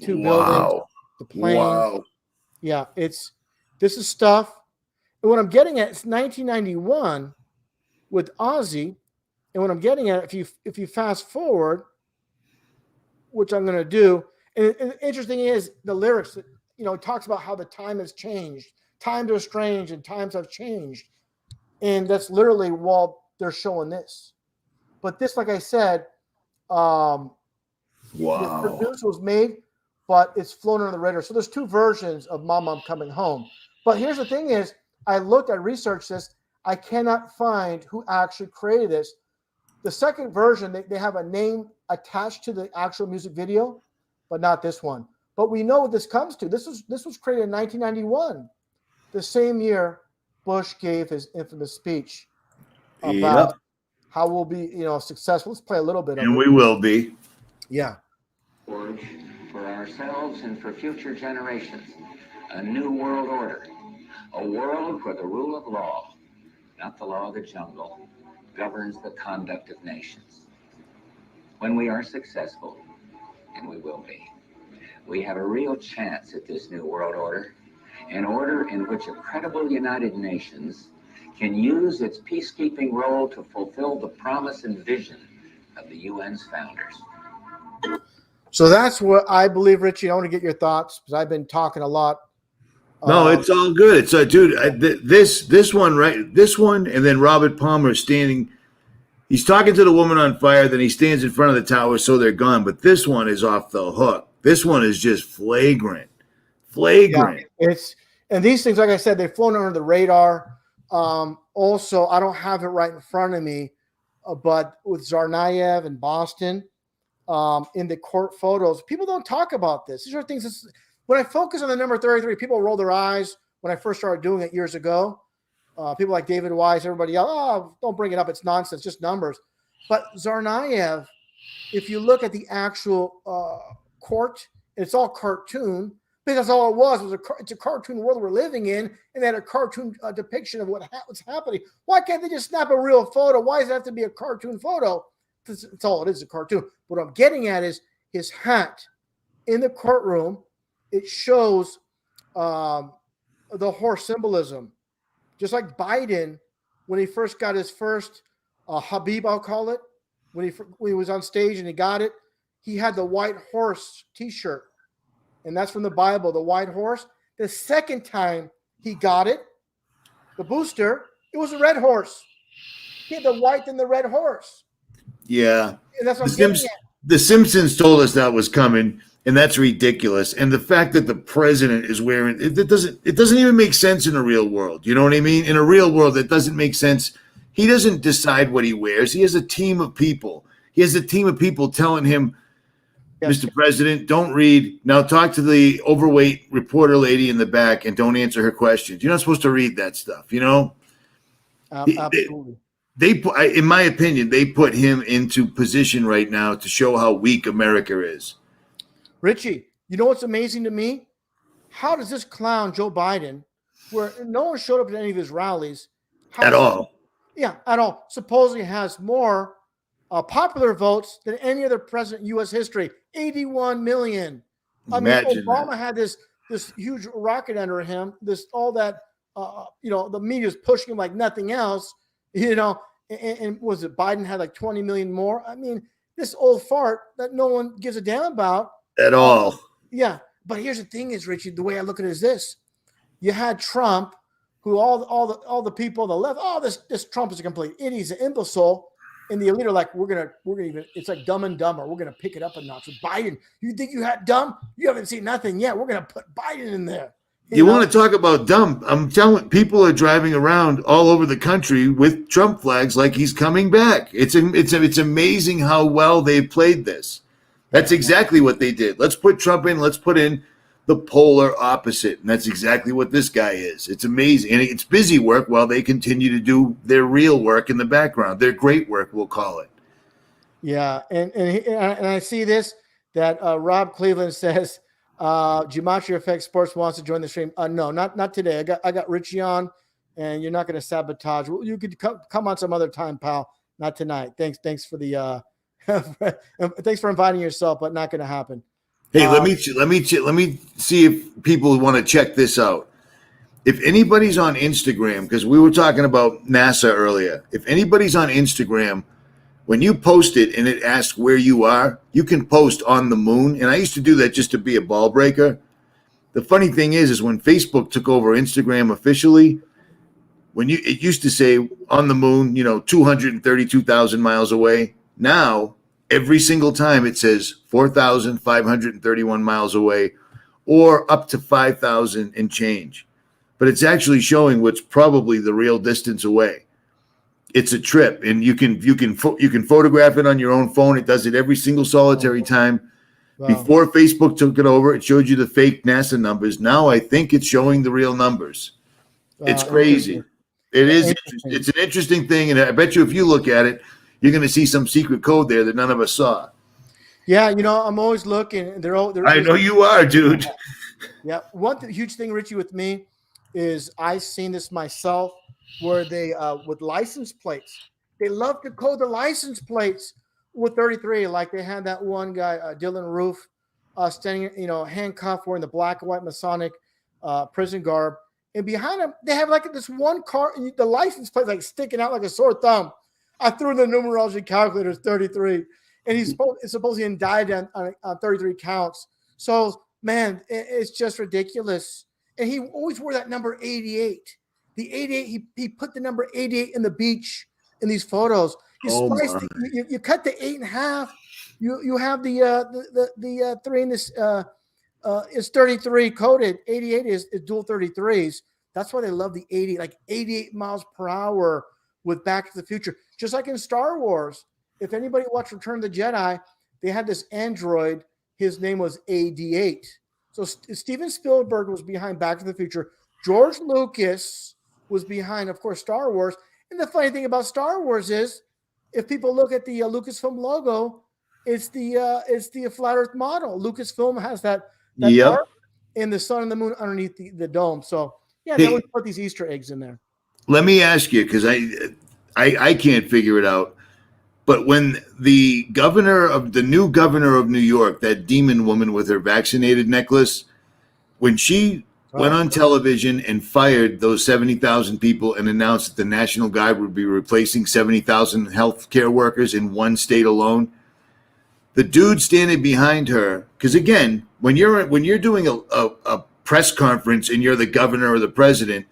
two buildings, the plane. Wow. Yeah, this is stuff. And what I'm getting at, it's 1991 with Ozzy. And what I'm getting at, if you fast forward, which I'm going to do, and interesting is the lyrics, it talks about how the time has changed. Times are strange and times have changed. And that's literally while they're showing this. But this, like I said, wow. The producer was made, but it's flown under the radar. So there's two versions of Mama, I'm Coming Home. But here's the thing is, I researched this. I cannot find who actually created this. The second version, they have a name attached to the actual music video, but not this one. But we know what this comes to. This was created in 1991, the same year Bush gave his infamous speech about how we'll be, successful. Let's play a little bit of it. And we will be. Yeah. For ourselves and for future generations, a new world order, a world where the rule of law, not the law of the jungle, governs the conduct of nations. When we are successful, and we will be, we have a real chance at this new world order, an order in which a credible United Nations can use its peacekeeping role to fulfill the promise and vision of the UN's founders. So that's what I believe, Richie. I want to get your thoughts because I've been talking a lot. No, it's all good. So, dude, this one, right? This one, and then Robert Palmer standing. He's talking to the woman on fire. Then he stands in front of the tower, so they're gone. But this one is off the hook. This one is just flagrant. Yeah, and these things, like I said, they've flown under the radar. Also, I don't have it right in front of me, but with Tsarnaev in Boston, in the court photos, people don't talk about this. These are things. When I focus on the number 33, people roll their eyes. When I first started doing it years ago, people like David Wise, everybody else, oh, don't bring it up. It's nonsense, just numbers. But Tsarnaev, if you look at the actual court, it's all cartoon. Because all it was it's a cartoon world we're living in, and they had a cartoon depiction of what's happening. Why can't they just snap a real photo? Why does it have to be a cartoon photo? That's all it is, a cartoon. What I'm getting at is his hat in the courtroom. It shows the horse symbolism. Just like Biden, when he first got his first Habib, I'll call it, when he was on stage and he got it, he had the white horse T-shirt. And that's from the Bible, the white horse. The second time he got it, the booster, it was a red horse. He had the white and the red horse. Yeah. And that's what I'm getting at. The Simpsons told us that was coming. And that's ridiculous. And the fact that the president is wearing it doesn't even make sense in a real world. You know what I mean? In a real world, it doesn't make sense. He doesn't decide what he wears. He has a team of people. He has a team of people telling him, Mr. President, don't read. Now talk to the overweight reporter lady in the back and don't answer her questions. You're not supposed to read that stuff, you know? Absolutely. In my opinion, they put him into position right now to show how weak America is. Richie, you know what's amazing to me? How does this clown, Joe Biden, where no one showed up at any of his rallies At all. Yeah, at all. Supposedly has more popular votes than any other president in U.S. history. 81 million. Imagine Obama had this huge rocket under him. The media is pushing him like nothing else. And was it Biden had like 20 million more? I mean, this old fart that no one gives a damn about. At all. Yeah. But here's the thing is, Richie, the way I look at it is this. You had Trump, who all the people on the left, this Trump is a complete idiot, he's an imbecile. And the elite are like, we're gonna even, it's like Dumb and Dumber. We're gonna pick it up a notch with Biden. You think you had dumb? You haven't seen nothing yet. We're gonna put Biden in there. You want to talk about dumb? I'm telling people are driving around all over the country with Trump flags like he's coming back. It's amazing how well they played this. That's exactly what they did. Let's put Trump in. Let's put in the polar opposite. And that's exactly what this guy is. It's amazing. And it's busy work while they continue to do their real work in the background. Their great work, we'll call it. Yeah. And I see this, that Rob Cleveland says, Geometry Effect Sports wants to join the stream. No, not today. I got Richie on, and you're not going to sabotage. You could come on some other time, pal. Not tonight. Thanks for the thanks for inviting yourself, but not going to happen. Hey, let me see if people want to check this out. If anybody's on Instagram, because we were talking about NASA earlier, if anybody's on Instagram, when you post it and it asks where you are, you can post on the moon. And I used to do that just to be a ball breaker. The funny thing is when Facebook took over Instagram officially, it used to say on the moon, 232,000 miles away. Now, every single time it says 4,531 miles away or up to 5,000 and change. But it's actually showing what's probably the real distance away. It's a trip, and you can photograph it on your own phone. It does it every single solitary time. Wow. Before Facebook took it over, it showed you the fake NASA numbers. Now I think it's showing the real numbers. Wow. It's crazy. It is. It's an interesting thing, and I bet you if you look at it, you're going to see some secret code there that none of us saw. Yeah, I'm always looking. I know you are, dude. Yeah, one huge thing, Richie, with me is I've seen this myself. Where they with license plates, they love to code the license plates with 33. Like they had that one guy, Dylan Roof, standing, handcuffed, wearing the black and white Masonic prison garb, and behind him they have like this one car, and the license plate like sticking out like a sore thumb. I threw in the numerology calculator, 33, and he's supposedly indicted on 33 counts. So man, it's just ridiculous. And he always wore that number 88. The 88, he put the number 88 in the beach in these photos. You cut the 8 in half. You have the 3 in this is 33 coded. 88 is dual 33s. That's why they love the 80, like 88 miles per hour with Back to the Future. Just like in Star Wars. If anybody watched Return of the Jedi, they had this android. His name was AD8. So Steven Spielberg was behind Back to the Future. George Lucas was behind, of course, Star Wars. And the funny thing about Star Wars is, if people look at the Lucasfilm logo, it's the flat Earth model. Lucasfilm has that arc and the sun and the moon underneath the dome. So yeah, they would put these Easter eggs in there. Let me ask you, because I can't figure it out. But when the new governor of New York, that demon woman with her vaccinated necklace, when she went on television and fired those 70,000 people and announced that the National Guard would be replacing 70,000 healthcare workers in one state alone. The dude standing behind her, because again, when you're doing a press conference and you're the governor or the president,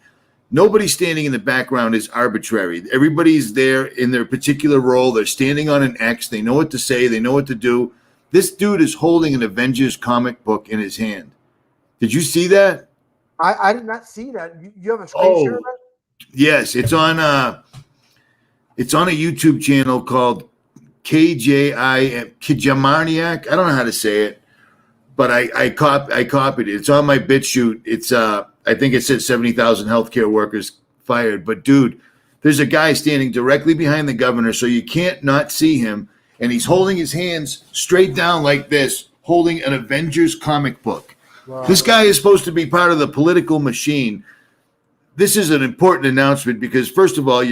nobody standing in the background is arbitrary. Everybody's there in their particular role. They're standing on an X. They know what to say. They know what to do. This dude is holding an Avengers comic book in his hand. Did you see that? I did not see that. You have a screen share of it? Yes, it's on a YouTube channel called Kijamaniac. I don't know how to say it, but I copied it. It's on my BitChute. It's I think it says 70,000 healthcare workers fired. But dude, there's a guy standing directly behind the governor, so you can't not see him, and he's holding his hands straight down like this, holding an Avengers comic book. Wow. This guy is supposed to be part of the political machine. This is an important announcement because, first of all,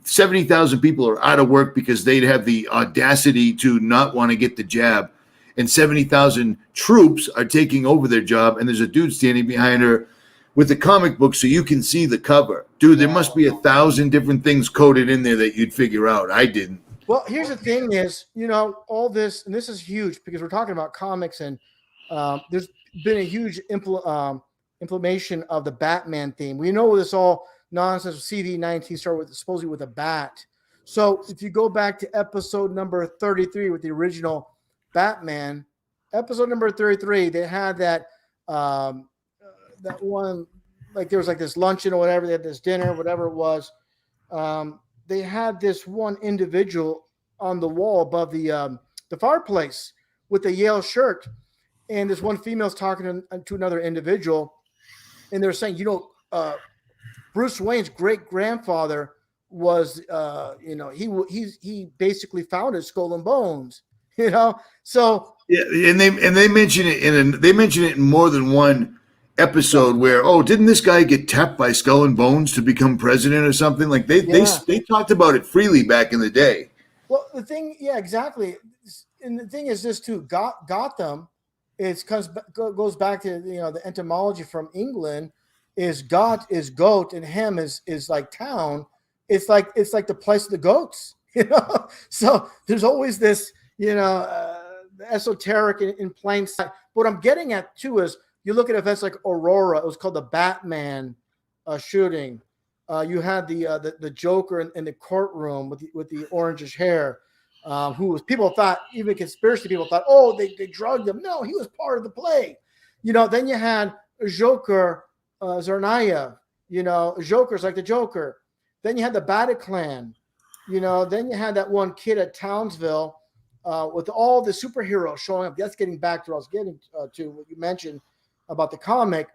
70,000 people are out of work because they'd have the audacity to not want to get the jab, and 70,000 troops are taking over their job, and there's a dude standing behind her with the comic book so you can see the cover. Dude, there must be 1,000 different things coded in there that you'd figure out. I didn't. Well, here's the thing is, all this, and this is huge because we're talking about comics, and there's been a huge implementation of the Batman theme. We know this all nonsense with CV-19 started supposedly with a bat. So if you go back to episode number 33 with the original Batman, episode number 33, they had that one, like there was like this luncheon or whatever, they had this dinner, whatever it was. They had this one individual on the wall above the fireplace with a Yale shirt. And this one female's talking to another individual, and they're saying, Bruce Wayne's great grandfather was, he basically founded Skull and Bones, So yeah, and they mention it they mention it in more than one episode where, didn't this guy get tapped by Skull and Bones to become president or something? Like they talked about it freely back in the day. Well, the thing, yeah, exactly. And the thing is this too, Gotham. It goes back to the etymology from England is God is goat and hem is like town. It's like the place of the goats, So there's always this esoteric in plain sight. What I'm getting at too is you look at events like Aurora. It was called the Batman shooting. You had the Joker in the courtroom with the orangish hair. Who was people thought, even conspiracy people thought, they drugged him. No, he was part of the play. Then you had Joker, Zarnaya, Joker's like the Joker. Then you had the Bataclan, then you had that one kid at Townsville with all the superheroes showing up. That's getting back to what I was getting to what you mentioned about the comic.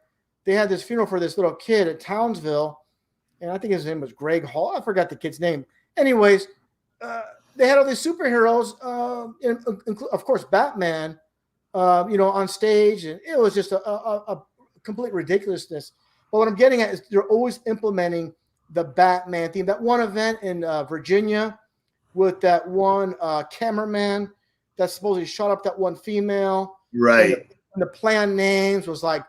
They had this funeral for this little kid at Townsville, and I think his name was Greg Hall. I forgot the kid's name. Anyways, they had all these superheroes, of course, Batman, on stage, and it was just a complete ridiculousness. But what I'm getting at is they're always implementing the Batman theme. That one event in Virginia with that one cameraman that supposedly shot up that one female. Right. And the plan names was like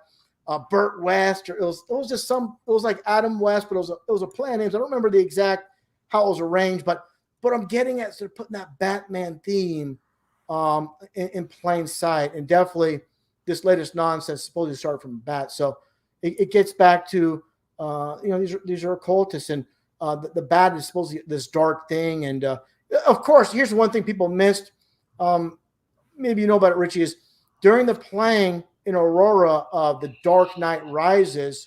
Burt West, or it was like Adam West, but it was a plan names. I don't remember the exact how it was arranged, but I'm getting at they're putting that Batman theme in plain sight, and definitely this latest nonsense supposedly started from Bat. So it gets back to these are occultists, and the Bat is supposedly this dark thing. And of course, here's one thing people missed. Maybe you know about it, Richie, is during the playing in Aurora of The Dark Knight Rises,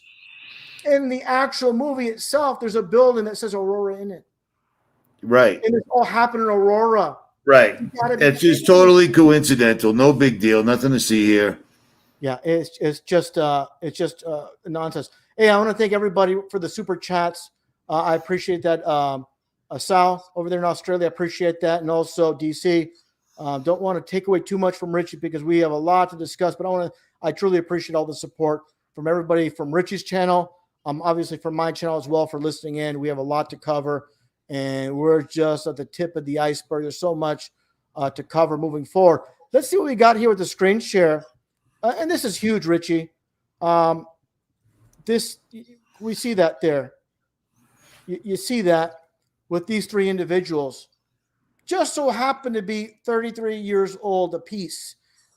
in the actual movie itself, there's a building that says Aurora in it. Right. And it's all happened in Aurora. Right. It's just totally coincidental. No big deal. Nothing to see here. Yeah, it's just nonsense. Hey, I want to thank everybody for the super chats. I appreciate that. Sal over there in Australia, I appreciate that. And also DC. Don't want to take away too much from Richie because we have a lot to discuss, but I truly appreciate all the support from everybody from Richie's channel. Obviously from my channel as well for listening in. We have a lot to cover, and we're just at the tip of the iceberg. There's so much to cover moving forward. Let's see what we got here with the screen share. And this is huge, Richie. We see that there. You see that with these three individuals. Just so happen to be 33 years old apiece.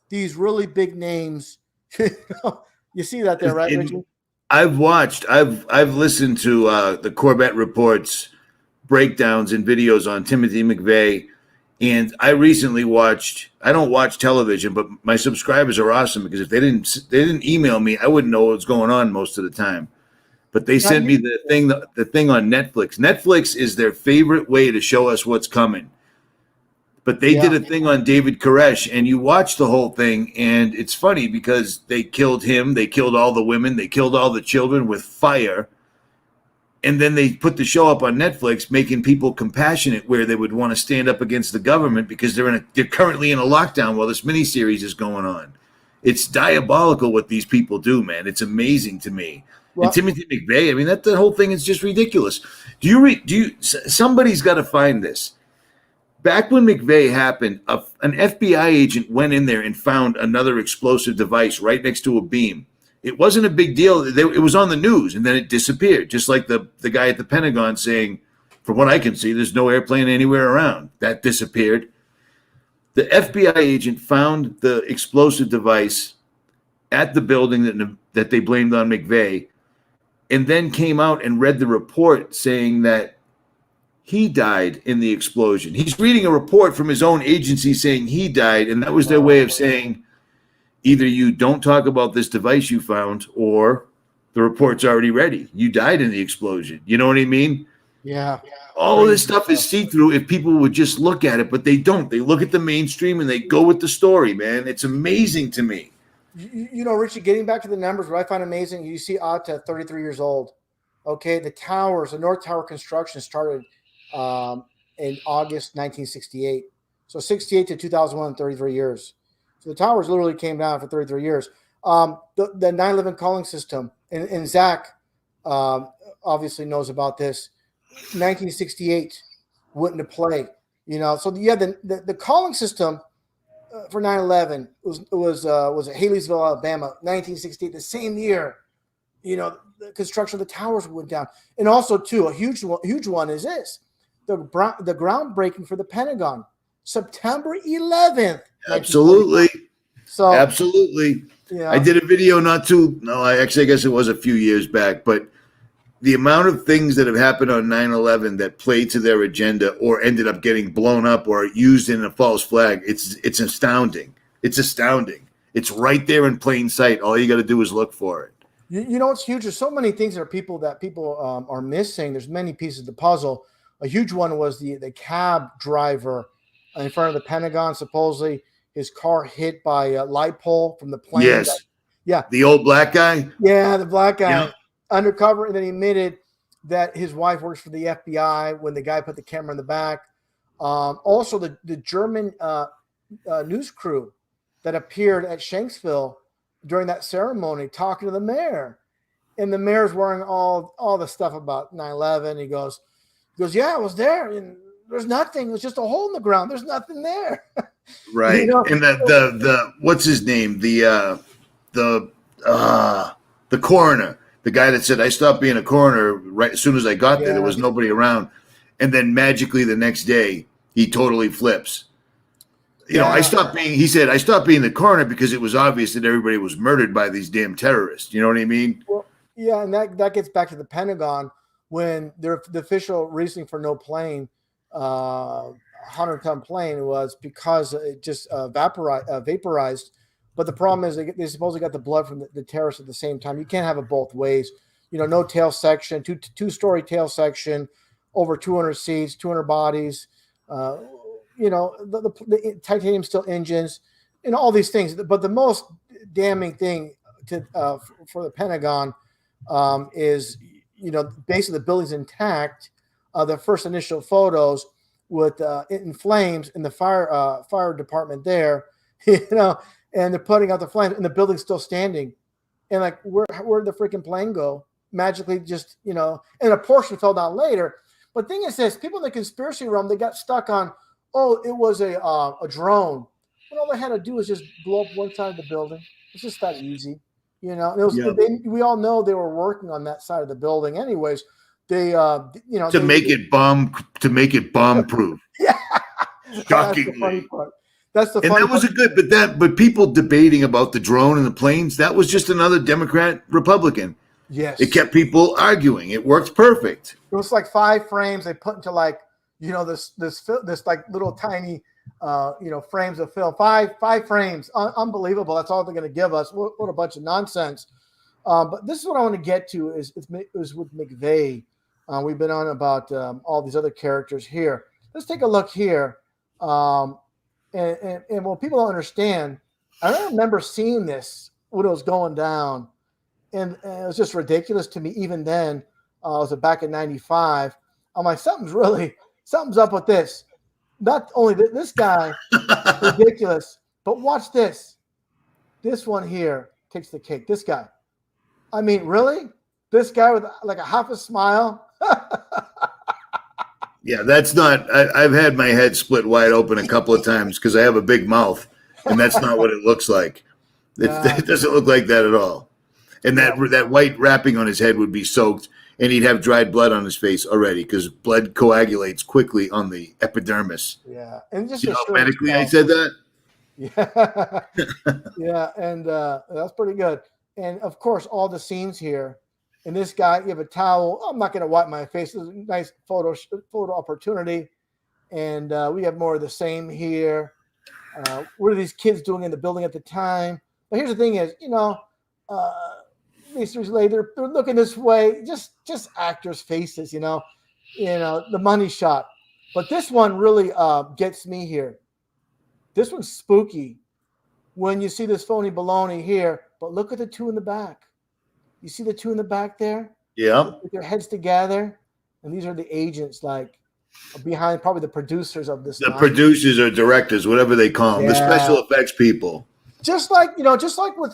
These really big names. You see that there, right, Richie? I've listened to the Corbett Report's breakdowns and videos on Timothy McVeigh, And I recently watched. I don't watch television, but my subscribers are awesome because if they didn't email me, I wouldn't know what's going on most of the time. But they sent me the thing on Netflix. Netflix is their favorite way to show us what's coming. But they did a thing on David Koresh, and you watch the whole thing, and it's funny because they killed him, they killed all the women, they killed all the children with fire, and then they put the show up on Netflix, making people compassionate where they would want to stand up against the government because they're currently in a lockdown while this miniseries is going on. It's diabolical what these people do, man. It's amazing to me. Well, and Timothy McVeigh, I mean, the whole thing is just ridiculous. Somebody's got to find this. Back when McVeigh happened, an FBI agent went in there and found another explosive device right next to a beam. It wasn't a big deal. It was on the news, and then it disappeared, just like the guy at the Pentagon saying, from what I can see, there's no airplane anywhere around. That disappeared. The FBI agent found the explosive device at the building that they blamed on McVeigh, and then came out and read the report saying that he died in the explosion. He's reading a report from his own agency saying he died, and that was their way of saying either you don't talk about this device you found or the report's already ready. You died in the explosion. You know what I mean? Yeah. All of this stuff is see-through if people would just look at it, but they don't. They look at the mainstream and they go with the story, man. It's amazing to me. You know, Richie, getting back to the numbers, what I find amazing, you see Atta, 33 years old. Okay, the North Tower construction started in August 1968. So 68 to 2001, 33 years. So the towers literally came down for 33 years. The 9/11 calling system, and Zach obviously knows about this. 1968 went into play. You know, so the calling system for 9/11 was at Haley'sville, Alabama, 1968, the same year. You know, the construction of the towers went down, and also too a huge one is this. The groundbreaking for the Pentagon, September 11th. Absolutely. So absolutely. Yeah. I did a video I guess it was a few years back, but the amount of things that have happened on 9/11 that played to their agenda or ended up getting blown up or used in a false flag, it's astounding. It's astounding. It's right there in plain sight. All you got to do is look for it. You know, it's huge. There's so many things that people are missing. There's many pieces of the puzzle. A huge one was the cab driver in front of the Pentagon. Supposedly, his car hit by a light pole from the plane. Yes. The old black guy. Yeah, the black guy, undercover, and then he admitted that his wife works for the FBI when the guy put the camera in the back. Also, the German news crew that appeared at Shanksville during that ceremony talking to the mayor, and the mayor's wearing all the stuff about 9/11. He goes, yeah, I was there, and there's nothing. It was just a hole in the ground. There's nothing there. Right. You know? And the what's his name? The coroner, the guy that said I stopped being a coroner right as soon as I got there. There was nobody around, and then magically the next day he totally flips. You know, he said I stopped being the coroner because it was obvious that everybody was murdered by these damn terrorists. You know what I mean? Well, yeah, and that gets back to the Pentagon when the official reasoning for no plane, 100-ton plane, was because it just vaporized. But the problem is they supposedly got the blood from the terrorists at the same time. You can't have it both ways. You know, no tail section, two-story tail section, over 200 seats, 200 bodies. You know, the titanium steel engines, and all these things. But the most damning thing for the Pentagon is, you know, basically the building's intact. The first initial photos with in flames in the fire department there, you know, and they're putting out the flames, and the building's still standing. And like, where'd the freaking plane go? Magically, just, you know, and a portion fell down later. But the thing is this: people in the conspiracy realm, they got stuck on, oh, it was a drone. And all they had to do was just blow up one side of the building. It's just that easy, you know. It was, we all know they were working on that side of the building, anyways. They, you know, to make it bomb proof. Yeah, shockingly. That's the funny part. That's the. And that was a good, but people debating about the drone and the planes, that was just another Democrat Republican. Yes, it kept people arguing. It worked perfect. It was like 5 frames they put into like this like little tiny, frames of film, five frames, unbelievable. That's all they're going to give us. What a bunch of nonsense. But this is what I want to get to is with McVeigh. We've been on about all these other characters here. Let's take a look here. And what people don't understand, I don't remember seeing this when it was going down. And it was just ridiculous to me even then. Was it back in 95? I'm like, something's up with this. Not only this guy, ridiculous, but watch this. This one here takes the cake. This guy. I mean, really? This guy with like a half a smile? Yeah, that's not. I've had my head split wide open a couple of times because I have a big mouth, and that's not what it looks like. It doesn't look like that at all. And that white wrapping on his head would be soaked, and he'd have dried blood on his face already because blood coagulates quickly on the epidermis. Yeah, and just medically, I said that. Yeah, yeah, and that's pretty good. And of course, all the scenes here. And this guy, you have a towel. I'm not going to wipe my face. This is a nice photo opportunity. And we have more of the same here. What are these kids doing in the building at the time? But here's the thing is, these years later, they're looking this way, just actors' faces, the money shot. But this one really gets me here. This one's spooky when you see this phony baloney here. But look at the two in the back. You see the two in the back there? Yeah. With their heads together. And these are the agents, like, behind probably the producers of this. The producers or directors, whatever they call them, the special effects people. Just like with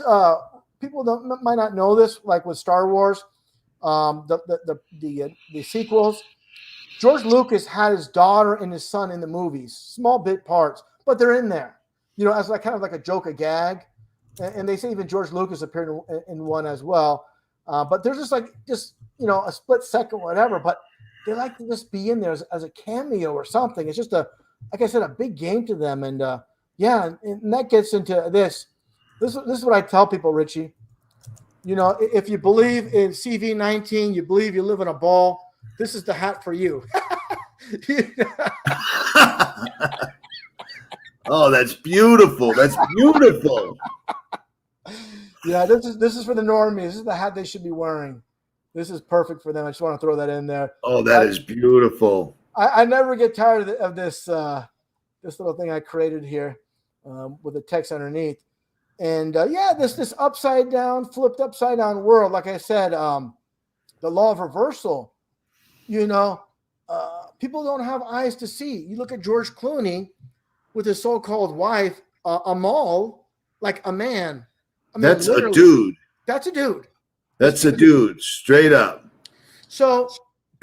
people that might not know this, like with Star Wars, the sequels, George Lucas had his daughter and his son in the movies, small bit parts, but they're in there, as like kind of like a joke, a gag. And they say even George Lucas appeared in one as well. But they're just a split second, whatever. But they like to just be in there as a cameo or something. It's just like I said, a big game to them. And and that gets into this. This is what I tell people, Richie. If you believe in CV19, you believe you live in a ball. This is the hat for you. Oh, that's beautiful. That's beautiful. Yeah, this is for the normies. This is the hat they should be wearing. This is perfect for them. I just want to throw that in there. Oh, that is beautiful. I never get tired of this this little thing I created here with the text underneath. And this upside down, flipped upside down world. Like I said, the law of reversal. People don't have eyes to see. You look at George Clooney with his so-called wife, Amal, like a man. I mean, that's a dude. That's a dude. That's a dude, straight up. So,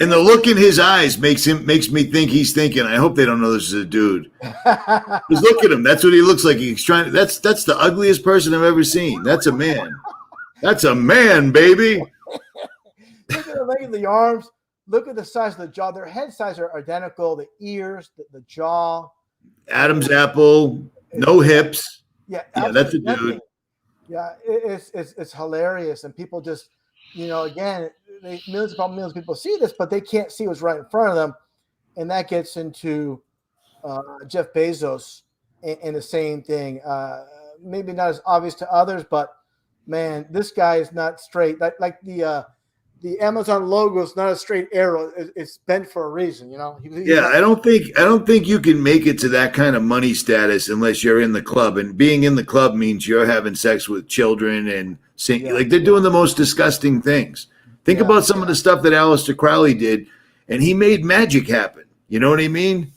and the look in his eyes makes me think he's thinking, I hope they don't know this is a dude. Just look at him. That's what he looks like. He's trying. That's the ugliest person I've ever seen. That's a man. That's a man, baby. Look at the length of the arms. Look at the size of the jaw. Their head size are identical. The ears, the jaw. Adam's apple. No hips. Yeah, that's a dude. Yeah, it's hilarious, and people just, again, millions of people see this, but they can't see what's right in front of them, and that gets into Jeff Bezos and the same thing. Maybe not as obvious to others, but man, this guy is not straight. Like the Amazon logo is not a straight arrow; it's bent for a reason. I don't think you can make it to that kind of money status unless you're in the club, and being in the club means you're having sex with children and they're doing the most disgusting things. Think about some of the stuff that Aleister Crowley did, and he made magic happen. You know what I mean?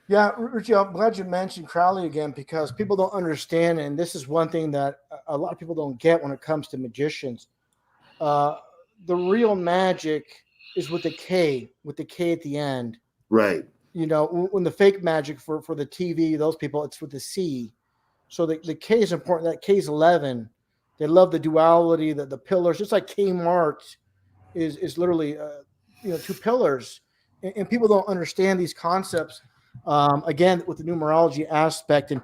Yeah, Richie, I'm glad you mentioned Crowley again because people don't understand, and this is one thing that a lot of people don't get when it comes to magicians. The real magic is with the K at the end. Right. When the fake magic for the TV, those people, it's with the C. So the K is important. That K is 11. They love the duality, the pillars, just like Kmart is literally, two pillars. And people don't understand these concepts, again, with the numerology aspect. And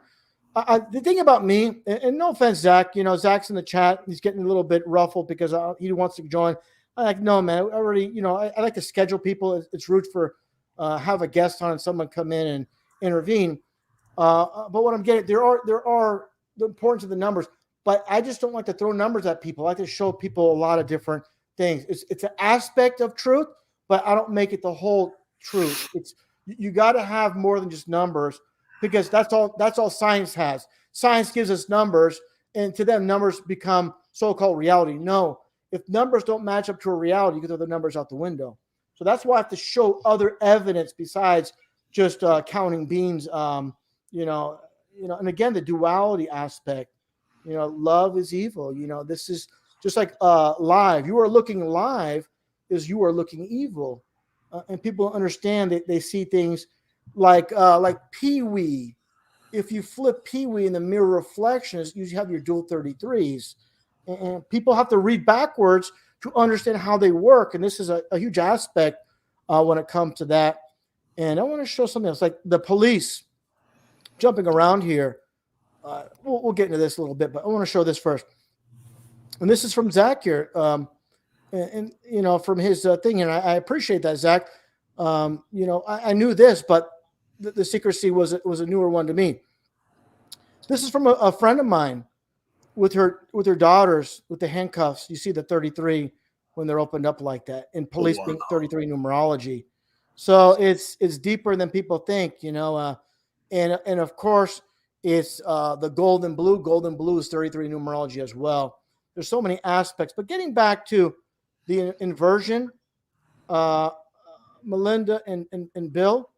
the thing about me, and no offense, Zach, Zach's in the chat. He's getting a little bit ruffled because he wants to join. I'm like, no, man, I already, I like to schedule people. It's rude for have a guest on and someone come in and intervene. But what I'm getting, there are the importance of the numbers, but I just don't like to throw numbers at people. I like to show people a lot of different things. It's an aspect of truth, but I don't make it the whole truth. You got to have more than just numbers, because that's all science has. Science gives us numbers, and to them, numbers become so-called reality. No, if numbers don't match up to a reality, you can throw the numbers out the window. So that's why I have to show other evidence besides just counting beans. And again, the duality aspect. Love is evil. This is just like live. You are looking live is you are looking evil, and people understand that they see things like Pee-wee. If you flip Pee-wee in the mirror reflections, you have your dual 33s, and people have to read backwards to understand how they work. And this is a huge aspect when it comes to that. And I want to show something else, like the police jumping around here. We'll get into this a little bit, but I want to show this first. And this is from Zach here, and from his thing. And I appreciate that, Zach. I knew this, but the secrecy was a newer one to me. This is from a friend of mine with her daughters with the handcuffs. You see the 33 when they're opened up like that, in police being 33 numerology. So it's deeper than people think, and of course it's the gold and blue. Gold and blue is 33 numerology as well. There's so many aspects. But getting back to the inversion, Melinda and Bill,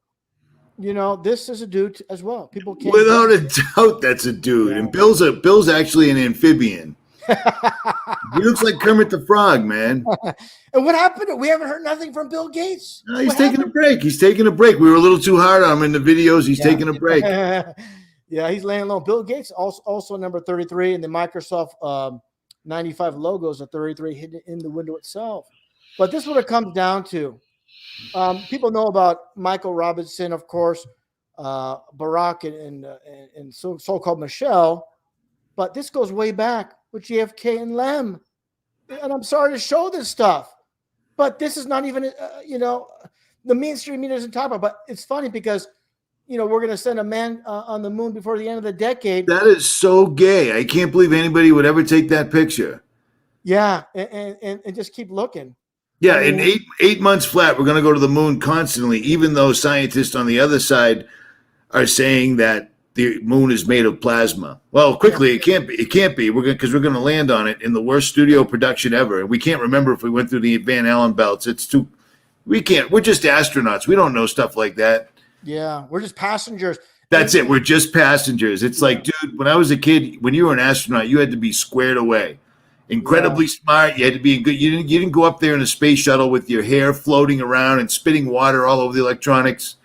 this is a dude as well. People can't. Without a doubt, that's a dude. Yeah. And Bill's actually an amphibian. He looks like Kermit the Frog, man. And what happened? We haven't heard nothing from Bill Gates. No, he's taking a break. He's taking a break. We were a little too hard on him in the videos. He's taking a break. Yeah, he's laying low. Bill Gates also number 33, and the Microsoft 95 logos of 33 hidden in the window itself. But this is what it comes down to. People know about Michael Robinson, of course, Barack and so-called Michelle, but this goes way back with JFK and Lem. And I'm sorry to show this stuff, but this is not even, the mainstream media doesn't talk about. But it's funny because, we're going to send a man on the moon before the end of the decade. That is so gay. I can't believe anybody would ever take that picture. Yeah, and just keep looking. Yeah, in 8 months flat, we're going to go to the moon constantly, even though scientists on the other side are saying that the moon is made of plasma. Well, quickly, it can't be. It can't be. Because we're going to land on it in the worst studio production ever. And we can't remember if we went through the Van Allen belts. It's too. We can't. We're just astronauts. We don't know stuff like that. Yeah, we're just passengers. That's it. We're just passengers. It's like, dude, when I was a kid, when you were an astronaut, you had to be squared away. Incredibly smart. You had to be good. You didn't go up there in a space shuttle with your hair floating around and spitting water all over the electronics.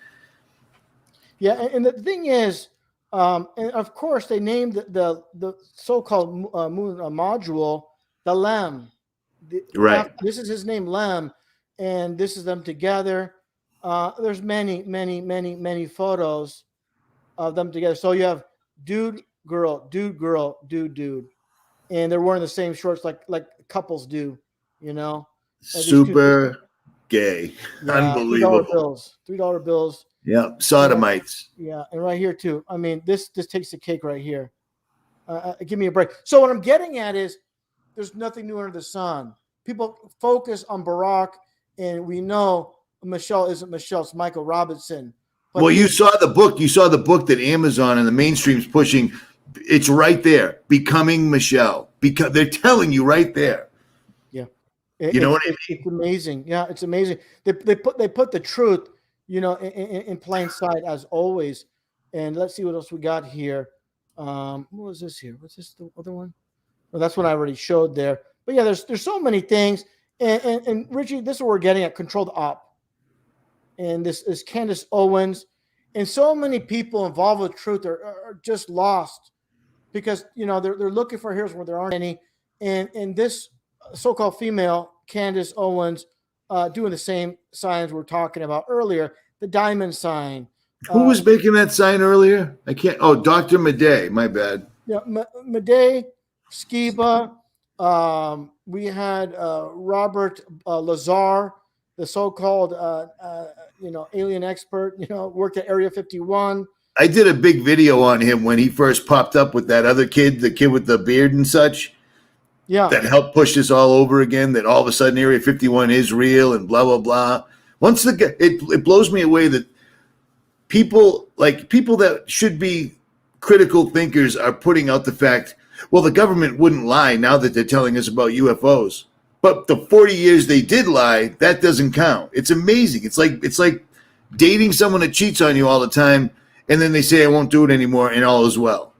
Yeah, and the thing is, and of course, they named the so-called moon module the LEM. Right. This is his name, LEM, and this is them together. There's many photos of them together. So you have dude, girl, dude. And they're wearing the same shorts like couples do, Super gay. Yeah, unbelievable. $3 bills. Yeah, sodomites. Yeah, and right here too. I mean, this takes the cake right here. Give me a break. So what I'm getting at is there's nothing new under the sun. People focus on Barack, and we know Michelle isn't Michelle. It's Michael Robinson. Well, you saw the book. You saw the book that Amazon and the mainstream's pushing. It's right there. Becoming Michelle. Because they're telling you right there. Yeah. You know what I mean? It's amazing. Yeah, it's amazing. They put the truth, in plain sight as always. And let's see what else we got here. What was this here? What's this, the other one? Well, that's what I already showed there. But yeah, there's so many things. And Richie, this is what we're getting at, controlled op. And this is Candace Owens. And so many people involved with truth are just lost because, they're looking for heroes where there aren't any. And this so-called female, Candace Owens, doing the same signs we're talking about earlier, the diamond sign. Who was making that sign earlier? I can't. Oh, Dr. Madej. My bad. Yeah, Madej, Skiba. We had Robert Lazar, the so-called alien expert, worked at Area 51. I did a big video on him when he first popped up with that other kid, the kid with the beard and such. Yeah. That helped push this all over again, that all of a sudden Area 51 is real and blah, blah, blah. Once it blows me away that people that should be critical thinkers are putting out the fact, well, the government wouldn't lie now that they're telling us about UFOs. But the 40 years they did lie, that doesn't count. It's amazing. It's like dating someone that cheats on you all the time, and then they say, I won't do it anymore, and all is well.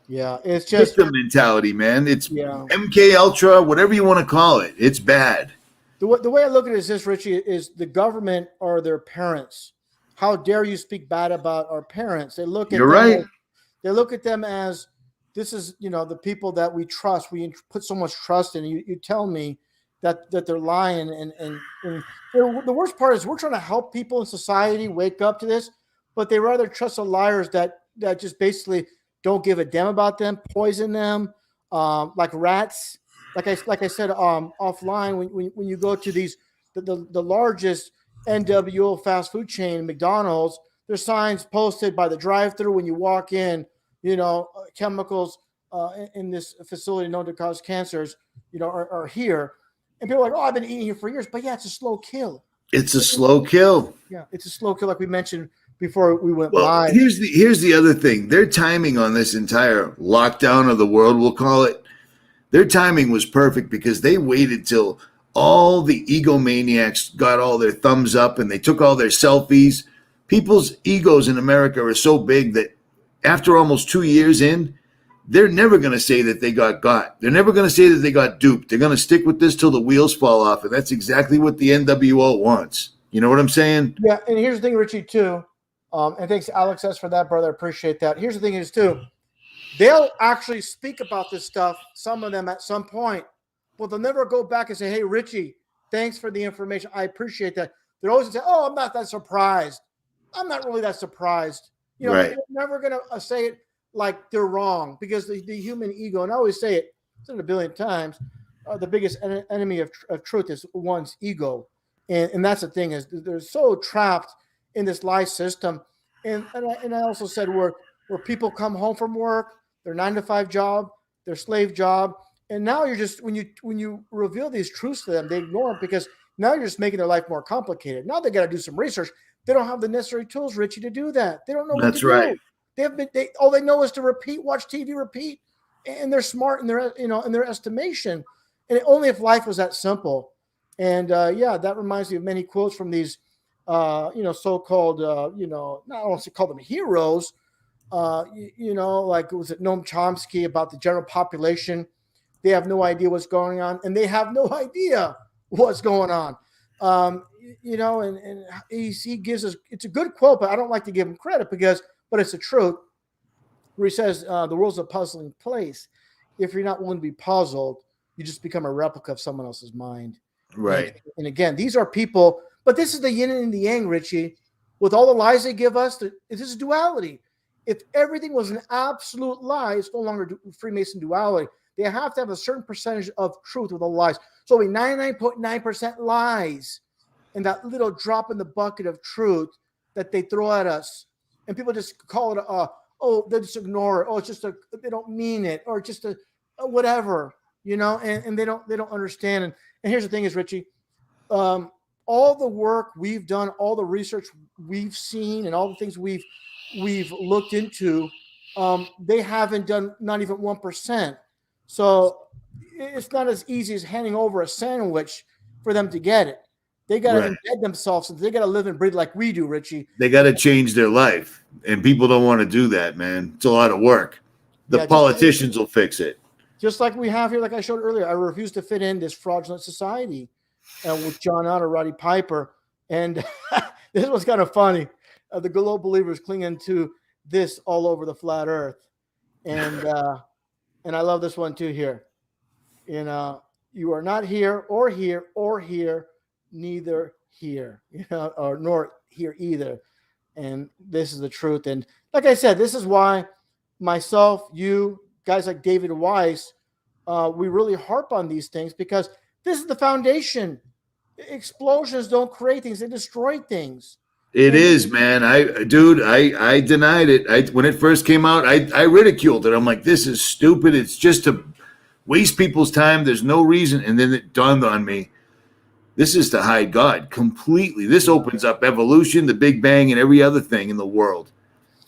Yeah, it's just victim mentality, man. It's yeah. MK Ultra, whatever you want to call it. It's bad. The way I look at it is this, Richie, is the government are their parents. How dare you speak bad about our parents? They look at You're right. They look at them as this is, the people that we trust. We put so much trust in. You tell me that they're lying, and the worst part is we're trying to help people in society wake up to this, but they rather trust the liars that just basically don't give a damn about them, poison them, like rats. Like I said offline, when you go to these the largest NWO fast food chain, McDonald's, there's signs posted by the drive-thru when you walk in, chemicals in this facility known to cause cancers, are here. And people are like, oh, I've been eating here for years. But yeah, it's a slow kill. It's a slow kill. Yeah, it's a slow kill, like we mentioned before we went Well, live. Here's the other thing. Their timing on this entire lockdown of the world, we'll call it, their timing was perfect because they waited till all the egomaniacs got all their thumbs up and they took all their selfies. People's egos in America are so big that after almost 2 years in, they're never going to say that they got. They're never going to say that they got duped. They're going to stick with this till the wheels fall off. And that's exactly what the NWO wants. You know what I'm saying? Yeah. And here's the thing, Richie, too. And thanks, Alex S. for that, brother. I appreciate that. Here's the thing is, too. They'll actually speak about this stuff, some of them at some point. But they'll never go back and say, hey, Richie, thanks for the information. I appreciate that. They're always going to say, oh, I'm not that surprised. I'm not really that surprised. Right. They're never going to say it like they're wrong because the human ego, and I always say it, I've said it a billion times, the biggest enemy of truth is one's ego. And that's the thing is they're so trapped in this lie system. And I also said where people come home from work, their 9-to-5 job, their slave job, and now you're just when you reveal these truths to them, they ignore them because now you're just making their life more complicated. Now they got to do some research. They don't have the necessary tools, Richie, to do that. They don't know what to right. do. All they know is to watch TV, repeat, and they're smart in their estimation. And only if life was that simple. And that reminds me of many quotes from these, so-called, not want to call them heroes, like was it Noam Chomsky about the general population? They have no idea what's going on, and they have no idea what's going on. And he gives us, it's a good quote, but I don't like to give him credit but it's the truth, where he says, the world's a puzzling place. If you're not willing to be puzzled, you just become a replica of someone else's mind. Right. And again, these are people, but this is the yin and the yang, Richie. With all the lies they give us, this is duality. If everything was an absolute lie, it's no longer Freemason duality. They have to have a certain percentage of truth with all the lies. So we 99.9% lies and that little drop in the bucket of truth that they throw at us. And people just call it, they just ignore it. Oh, it's just they don't mean it, or just a whatever, and they don't understand. And here's the thing is, Richie, all the work we've done, all the research we've seen, and all the things we've looked into, they haven't done not even 1%. So it's not as easy as handing over a sandwich for them to get it. They got to embed themselves. They got to live and breathe like we do, Richie. They got to change their life, and people don't want to do that, man. It's a lot of work. The politicians will fix it. Just like we have here, like I showed earlier, I refuse to fit in this fraudulent society with John Otter, Roddy Piper. And this was kind of funny. The global believers clinging to this all over the flat earth. And I love this one too here. You are not here or here or here, neither here, or nor here either. And this is the truth. And like I said, this is why myself, you, guys like David Weiss, we really harp on these things because this is the foundation. Explosions don't create things, they destroy things. It is, man. I denied it. When it first came out, I ridiculed it. I'm like, this is stupid. It's just to waste people's time. There's no reason. And then it dawned on me, this is to hide God completely. This opens up evolution, the Big Bang, and every other thing in the world.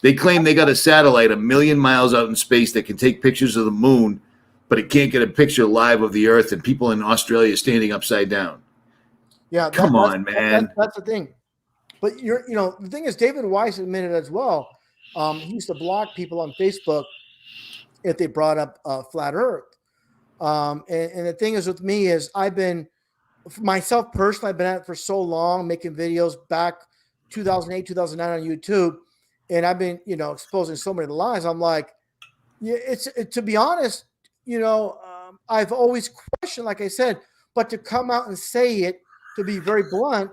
They claim they got a satellite 1,000,000 miles out in space that can take pictures of the moon, but it can't get a picture live of the Earth and people in Australia standing upside down. Yeah, Come on, man. That's the thing. But the thing is, David Weiss admitted as well. He used to block people on Facebook if they brought up flat Earth. And the thing is with me is I've been myself personally, I've been at it for so long, making videos back 2008, 2009 on YouTube, and I've been exposing so many of the lies. I'm like, yeah, to be honest, I've always questioned, like I said, but to come out and say it, to be very blunt,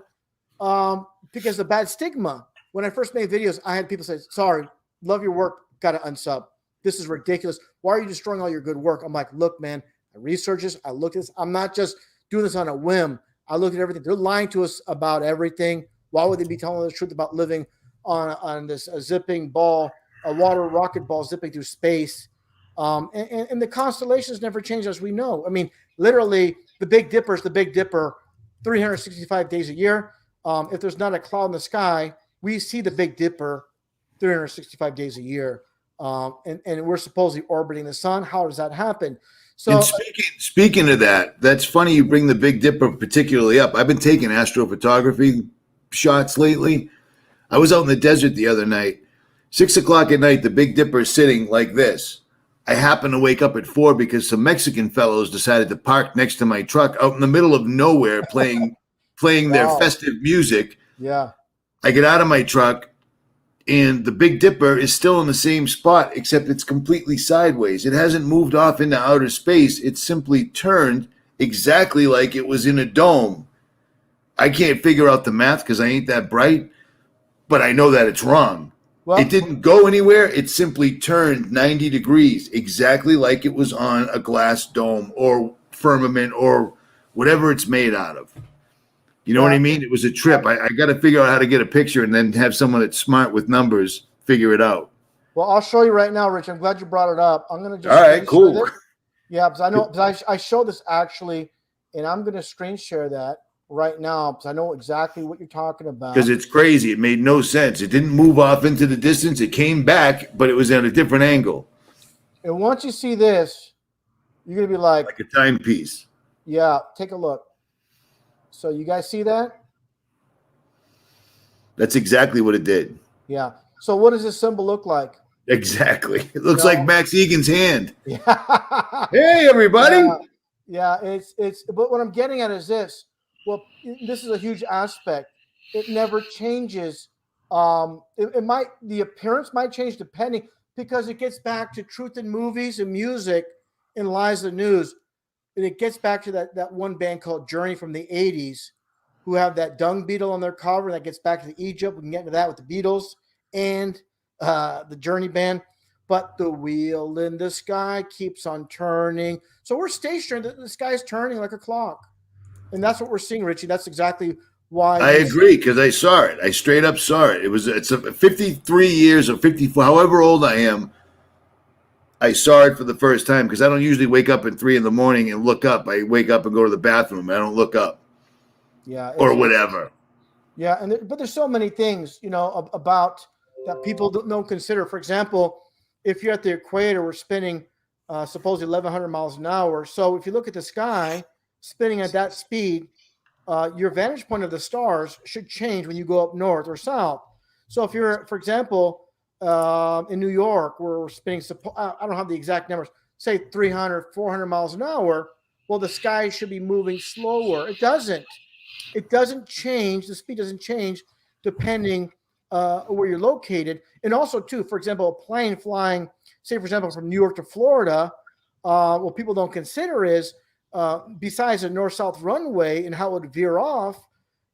because of bad stigma. When I first made videos, I had people say, sorry, love your work, got to unsub. This is ridiculous. Why are you destroying all your good work? I'm like, look, man, I researched this. I looked at this. I'm not just doing this on a whim. I looked at everything. They're lying to us about everything. Why would they be telling us the truth about living on this zipping ball, a water rocket ball zipping through space? And the constellations never change, as we know. I mean, literally, the Big Dipper is the Big Dipper 365 days a year. If there's not a cloud in the sky, we see the Big Dipper 365 days a year. And we're supposedly orbiting the sun. How does that happen? So, and speaking of that, that's funny you bring the Big Dipper particularly up. I've been taking astrophotography shots lately. I was out in the desert the other night. 6 o'clock at night, the Big Dipper is sitting like this. I happened to wake up at 4 because some Mexican fellows decided to park next to my truck out in the middle of nowhere playing their festive music. Yeah. I get out of my truck, and the Big Dipper is still in the same spot, except it's completely sideways. It hasn't moved off into outer space. It's simply turned exactly like it was in a dome. I can't figure out the math because I ain't that bright, but I know that it's wrong. Well, it didn't go anywhere. It simply turned 90 degrees, exactly like it was on a glass dome or firmament or whatever it's made out of. You know what I mean? It was a trip. I got to figure out how to get a picture and then have someone that's smart with numbers figure it out. Well, I'll show you right now, Rich. I'm glad you brought it up. I'm going to just. All right, cool. Yeah, because I know, because I showed this actually, and I'm going to screen share that right now because I know exactly what you're talking about. Because it's crazy. It made no sense. It didn't move off into the distance. It came back, but it was at a different angle. And once you see this, you're going to be like a timepiece. Yeah, take a look. So you guys see that? That's exactly what it did. Yeah. So what does this symbol look like? Exactly. It looks like Max Egan's hand. Yeah. Hey, everybody. Yeah, it's but what I'm getting at is this. Well, this is a huge aspect. It never changes. The appearance might change depending, because it gets back to truth in movies and music and lies in news. And it gets back to that one band called Journey from the 80s, who have that dung beetle on their cover. That gets back to Egypt. We can get into that with the Beatles and the Journey band. But the wheel in the sky keeps on turning. So we're stationary. The sky's turning like a clock. And that's what we're seeing, Richie. That's exactly why. I agree, because I saw it. I straight up saw it. It's 53 years or 54, however old I am. I saw it for the first time because I don't usually wake up at 3 a.m. and look up. I wake up and go to the bathroom. I don't look up. Yeah. Or whatever. Yeah. But there's so many things, about that people don't consider. For example, if you're at the equator, we're spinning supposedly 1,100 miles an hour. So if you look at the sky spinning at that speed, your vantage point of the stars should change when you go up north or south. So if you're, for example, in New York, where we're spinning, I don't have the exact numbers, say 300, 400 miles an hour, well, the sky should be moving slower. It doesn't. It doesn't change. The speed doesn't change depending where you're located. And also, too, for example, a plane flying, say, for example, from New York to Florida, what people don't consider is, besides a north-south runway and how it would veer off,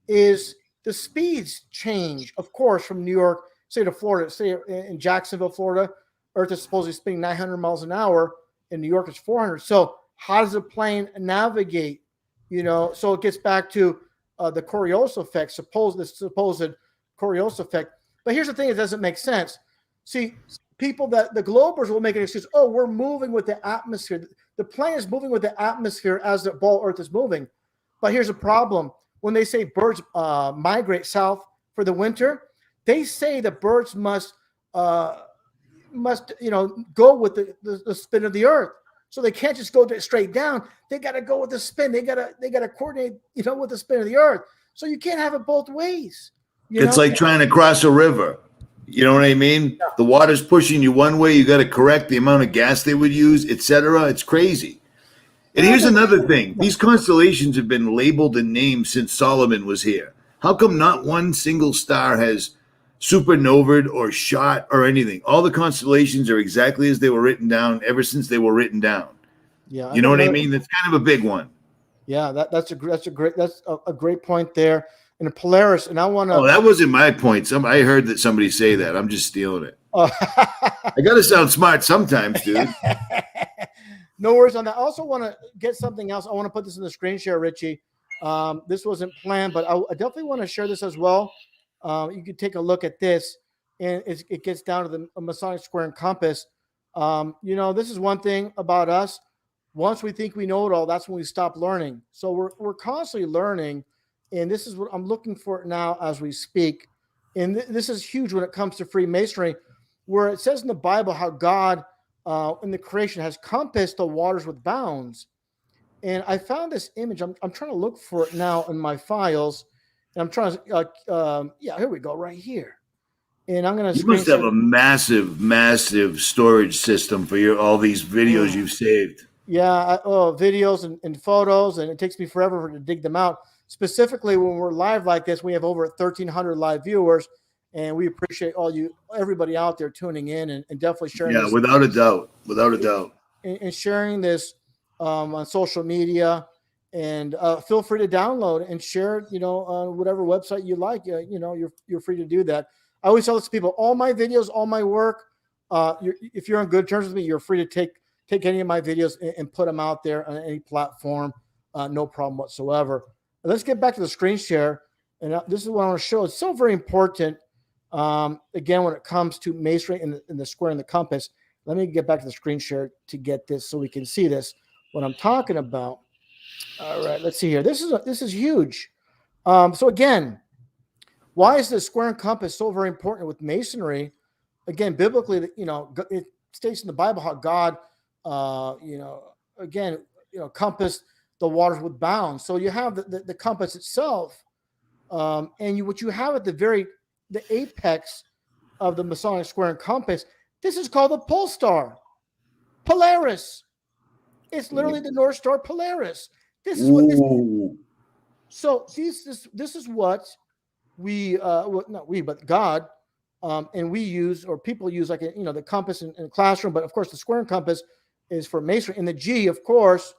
is the speeds change, of course, from New York, say, to Florida. Say in Jacksonville, Florida, Earth is supposedly spinning 900 miles an hour. In New York, it's 400. So how does a plane navigate? So it gets back to the Coriolis effect, the supposed Coriolis effect. But here's the thing: it doesn't make sense. See, people that the globers will make an excuse. Oh, we're moving with the atmosphere. The plane is moving with the atmosphere as the ball Earth is moving. But here's a problem: when they say birds migrate south for the winter, they say the birds must go with the spin of the Earth. So they can't just go straight down. They got to go with the spin. They got to coordinate, with the spin of the Earth. So you can't have it both ways. It's like trying to cross a river. You know what I mean? Yeah. The water's pushing you one way. You got to correct the amount of gas they would use, etc. It's crazy. And here's another thing. These constellations have been labeled and named since Solomon was here. How come not one single star has supernovaed or shot or anything? All the constellations are exactly as they were written down ever since they were written down. Yeah, you know what I mean? That's kind of a big one. Yeah, that's a great point there. And Polaris, and I want to. Oh, that wasn't my point. I heard that somebody say that. I'm just stealing it. I got to sound smart sometimes, dude. No worries on that. I also want to get something else. I want to put this in the screen share, Richie. This wasn't planned, but I definitely want to share this as well. You could take a look at this, and it gets down to the Masonic Square and Compass. This is one thing about us. Once we think we know it all, that's when we stop learning. So we're constantly learning, and this is what I'm looking for now as we speak. And this is huge when it comes to Freemasonry, where it says in the Bible how God in the creation has compassed the waters with bounds. And I found this image. I'm trying to look for it now in my files. And I'm trying to, here we go, right here. And I'm going to. You must have a massive storage system for all these videos you've saved. Yeah, videos and photos, and it takes me forever to dig them out. Specifically, when we're live like this, we have over 1,300 live viewers, and we appreciate everybody out there tuning in and definitely sharing. Yeah, without a doubt, and sharing this on social media. And feel free to download and share it, on whatever website you like. You're free to do that. I always tell this to people: all my videos, all my work. If you're on good terms with me, you're free to take any of my videos and put them out there on any platform. No problem whatsoever. And let's get back to the screen share. And this is what I want to show. It's so very important. Again, when it comes to masonry and the square and the compass. Let me get back to the screen share to get this so we can see this. What I'm talking about. All right, let's see here. This is huge. So again, why is the square and compass so very important with masonry? Again, biblically, it states in the Bible how God, compassed the waters with bounds. So you have the compass itself, and what you have at the apex of the Masonic square and compass. This is called the pole star, Polaris. It's literally the North Star Polaris. This is what this is. So this is what but God, and we use, or people use, like the compass in the classroom. But of course, the square and compass is for masonry. And the G, of course,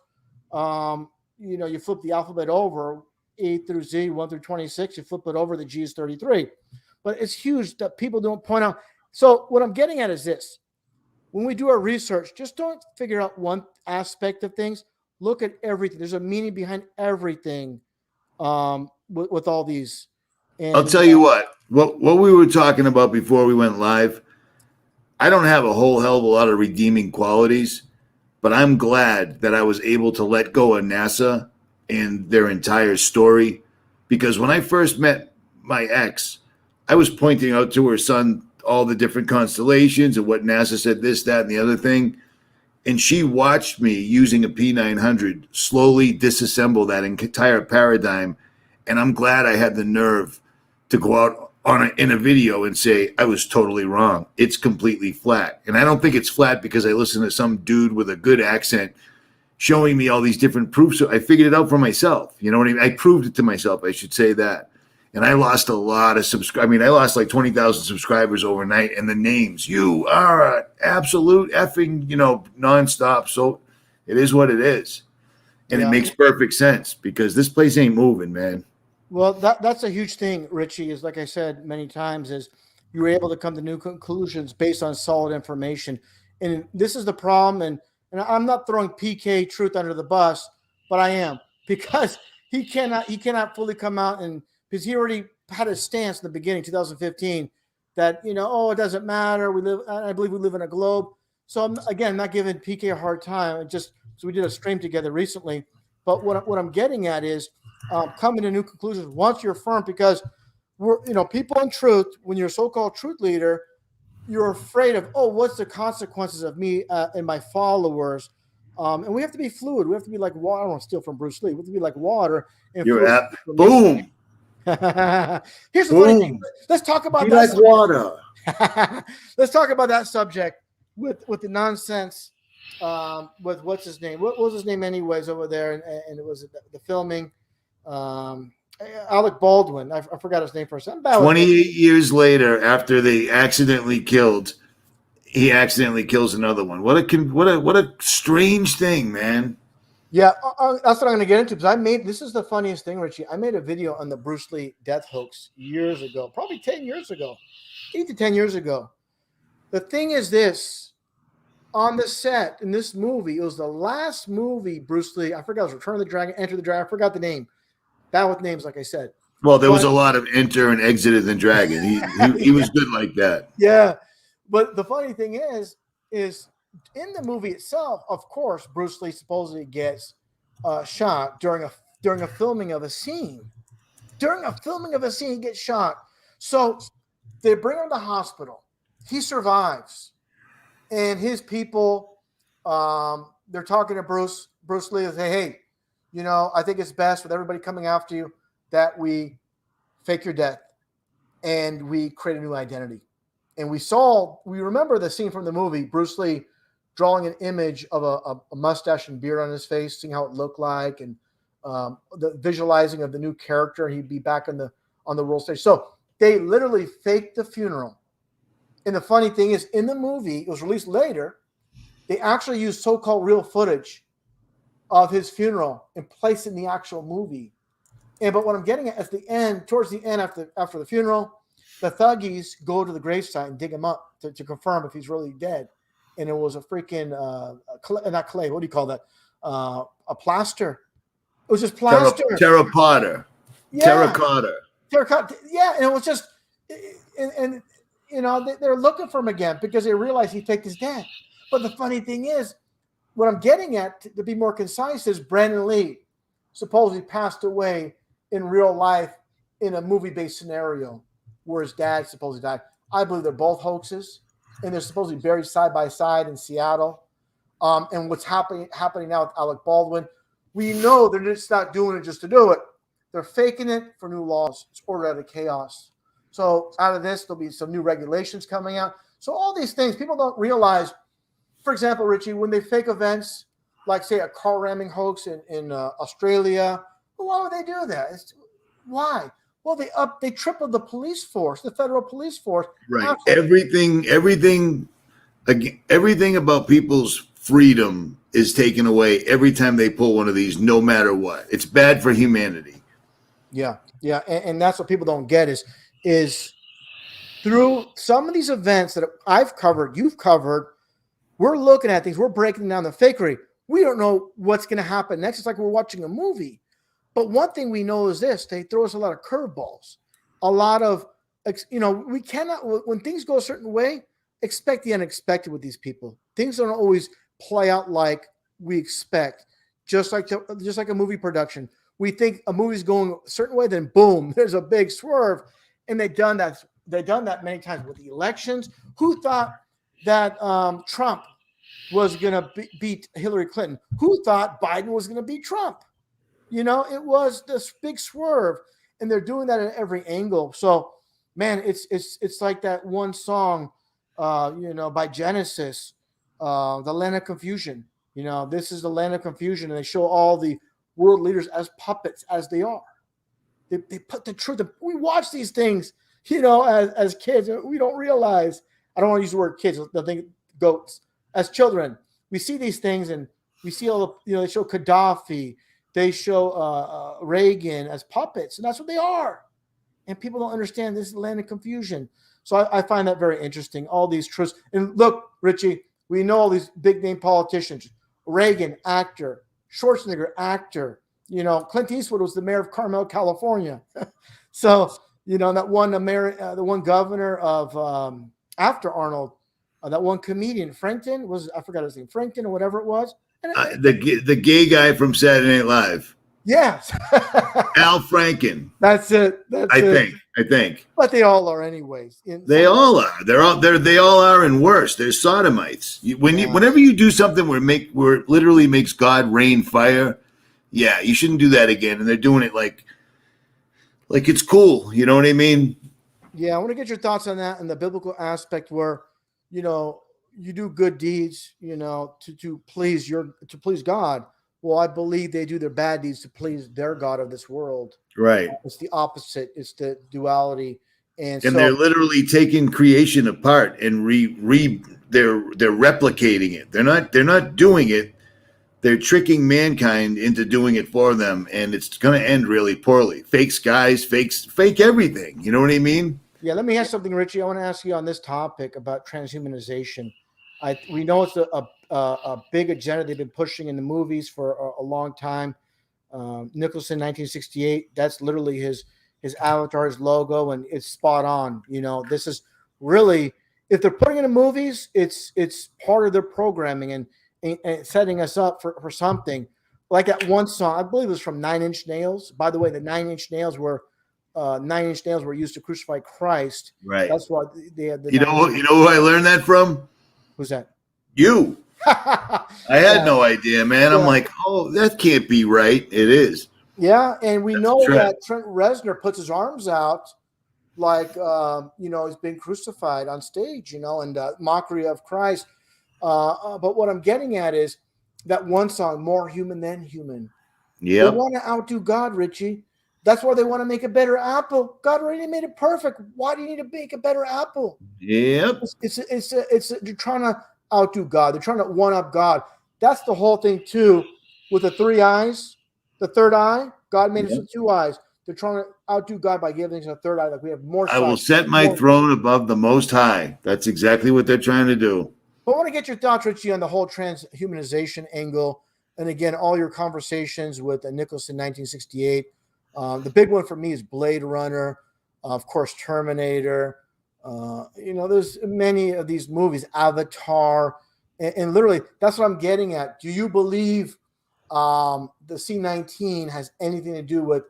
you flip the alphabet over, A through Z, 1 through 26. You flip it over, the G is 33. But it's huge that people don't point out. So what I'm getting at is this: when we do our research, just don't figure out one aspect of things. Look at everything. There's a meaning behind everything with all these. And I'll tell you what we were talking about before we went live, I don't have a whole hell of a lot of redeeming qualities, but I'm glad that I was able to let go of NASA and their entire story, because when I first met my ex, I was pointing out to her son all the different constellations and what NASA said, this, that, and the other thing. And she watched me using a P900 slowly disassemble that entire paradigm. And I'm glad I had the nerve to go out in a video and say, I was totally wrong. It's completely flat. And I don't think it's flat because I listened to some dude with a good accent showing me all these different proofs. So I figured it out for myself. You know what I mean? I proved it to myself. I should say that. And I lost a lot of subscribers. I lost like 20,000 subscribers overnight. And the names, you are an absolute effing, nonstop. So it is what it is. And it makes perfect sense because this place ain't moving, man. Well, that's a huge thing, Richie, is like I said many times, is you were able to come to new conclusions based on solid information. And this is the problem. And I'm not throwing PK Truth under the bus, but I am, because he cannot fully come out, and because he already had a stance in the beginning, 2015, that, oh, it doesn't matter. I believe we live in a globe. So I'm not giving PK a hard time. So we did a stream together recently. But what I'm getting at is coming to new conclusions once you're firm, because people in truth, when you're a so-called truth leader, you're afraid of, what's the consequences of me and my followers? And we have to be fluid. We have to be like water. I don't want to steal from Bruce Lee. We have to be like water. And You're at boom. Here's the funny thing. Let's talk about be that. Like water. Let's talk about that subject with the nonsense. With what's his name? What was his name anyways over there? And it was the filming. Alec Baldwin. I forgot his name for a second. 28 years later, after he accidentally kills another one. What a strange thing, man. Yeah, that's what I'm going to get into, because this is the funniest thing, Richie. I made a video on the Bruce Lee death hoax years ago, probably 10 years ago, 8 to 10 years ago. The thing is this, on the set in this movie, it was the last movie Bruce Lee, I forgot, it was Return of the Dragon, Enter the Dragon, I forgot the name. Bad with names, like I said. Well, there was a lot of Enter and Exit of the Dragon. He was good like that. Yeah, but the funny thing is in the movie itself, of course, Bruce Lee supposedly gets shot during a filming of a scene. During a filming of a scene, he gets shot. So they bring him to the hospital. He survives, and his people, they're talking to Bruce Lee and say, "Hey, I think it's best with everybody coming after you that we fake your death and we create a new identity." And we remember the scene from the movie, Bruce Lee drawing an image of a mustache and beard on his face, seeing how it looked like, and the visualizing of the new character. He'd be back on the world stage. So they literally faked the funeral. And the funny thing is, in the movie, it was released later, they actually used so-called real footage of his funeral and placed it in the actual movie. But what I'm getting at the end, towards the end, after the funeral, the thuggies go to the gravesite and dig him up to confirm if he's really dead. And it was a freaking, not clay, what do you call that? A plaster. It was just plaster. Terracotta. Yeah. Terracotta. Yeah, and it was just, and they're looking for him again because they realize he faked his death. But the funny thing is, what I'm getting at, to be more concise, is Brandon Lee supposedly passed away in real life in a movie-based scenario where his dad supposedly died. I believe they're both hoaxes, and they're supposedly buried side by side in Seattle. And what's happening now with Alec Baldwin, we know they're just not doing it just to do it. They're faking it for new laws. It's order out of chaos. So out of this, there'll be some new regulations coming out. So all these things, people don't realize. For example, Richie, when they fake events, like, say, a car ramming hoax in Australia, well, why would they do that? Why? Well, they tripled the police force, the federal police force. Right. Everything about people's freedom is taken away every time they pull one of these, no matter what. It's bad for humanity. Yeah. And that's what people don't get is through some of these events that I've covered, you've covered, we're looking at things, we're breaking down the fakery. We don't know what's going to happen next. It's like we're watching a movie. But one thing we know is this: they throw us a lot of curveballs, a lot of, we cannot, when things go a certain way, expect the unexpected with these people. Things don't always play out like we expect, just like a movie production. We think a movie's going a certain way, then boom, there's a big swerve. And they've done that many times with the elections. Who thought that Trump was going to beat Hillary Clinton? Who thought Biden was going to beat Trump? It was this big swerve, and they're doing that at every angle. So, man, it's like that one song, by Genesis, The Land of Confusion. This is the land of confusion, and they show all the world leaders as puppets as they are. They put the truth. We watch these things, as kids. We don't realize. I don't want to use the word kids. I think goats. As children, we see these things, and we see all the. They show Gaddafi. They show Reagan as puppets, and that's what they are. And people don't understand this is the land of confusion. So I find that very interesting. All these truths. And look, Richie, we know all these big name politicians. Reagan, actor. Schwarzenegger, actor. Clint Eastwood was the mayor of Carmel, California. So, You know, that one the one governor of after Arnold, that one comedian, Frankton I forgot his name, Frankton or whatever it was. And The gay guy from Saturday Night Live, yes, Al Franken. that's it. I think. But they all are, anyways. They all are. They all are, and worse. They're sodomites. Whenever you do something where it literally makes God rain fire, yeah, you shouldn't do that again. And they're doing it like it's cool. You know what I mean? Yeah, I want to get your thoughts on that and the biblical aspect where, you know, you do good deeds, you know, to please God. Well, I believe they do their bad deeds to please their God of this world. Right. It's the opposite. It's the duality. And so they're literally taking creation apart and they're replicating it. They're not doing it. They're tricking mankind into doing it for them, and it's going to end really poorly. Fake skies, fake everything. You know what I mean? Yeah, let me ask something, Richie. I want to ask you on this topic about transhumanization. We know it's a big agenda they've been pushing in the movies for a long time. Nicholson, 1968. That's literally his avatar, his logo, and it's spot on. You know, this is really, if they're putting it in movies, it's part of their programming and setting us up for something. Like that one song, I believe it was from 9 Inch Nails. By the way, the 9 Inch Nails were used to crucify Christ. Right. That's why they had the. You know who I learned that from? Who's that? You. I had no idea, man. Yeah. I'm like, oh, that can't be right. It is. Yeah, and we know that Trent Reznor puts his arms out like, you know, he's been crucified on stage, you know, and mockery of Christ. But what I'm getting at is that one song, More Human Than Human. Yeah. They want to outdo God, Richie. That's why they want to make a better apple. God already made it perfect. Why do you need to make a better apple? Yep. They're trying to outdo God. They're trying to one-up God. That's the whole thing, too, with the 3 eyes. The third eye, God made us with 2 eyes. They're trying to outdo God by giving us a third eye. Like we have more. I will set my throne above the Most High. That's exactly what they're trying to do. But I want to get your thoughts, Richie, on the whole transhumanization angle. And again, all your conversations with Nicholson, 1968. The big one for me is Blade Runner, of course, Terminator. You know, there's many of these movies, Avatar, and literally that's what I'm getting at. Do you believe the C-19 has anything to do with,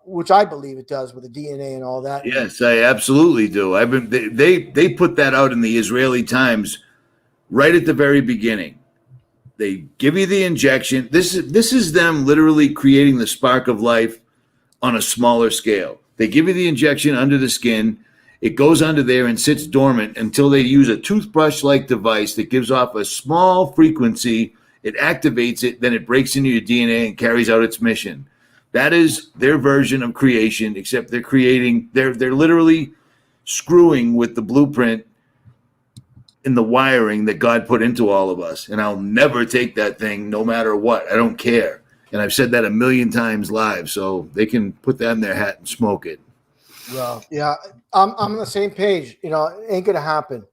which I believe it does, with the DNA and all that? Yes, I absolutely do. They put that out in the Israeli Times right at the very beginning. They give you the injection. This is them literally creating the spark of life on a smaller scale. They give you the injection under the skin. It goes under there and sits dormant until they use a toothbrush-like device that gives off a small frequency. It activates it, then it breaks into your DNA and carries out its mission. That is their version of creation, except they're literally screwing with the blueprint in the wiring that God put into all of us. And I'll never take that thing no matter what. I don't care. And I've said that a million times live, so they can put that in their hat and smoke it. Well, yeah, I'm on the same page. You know, it ain't going to happen.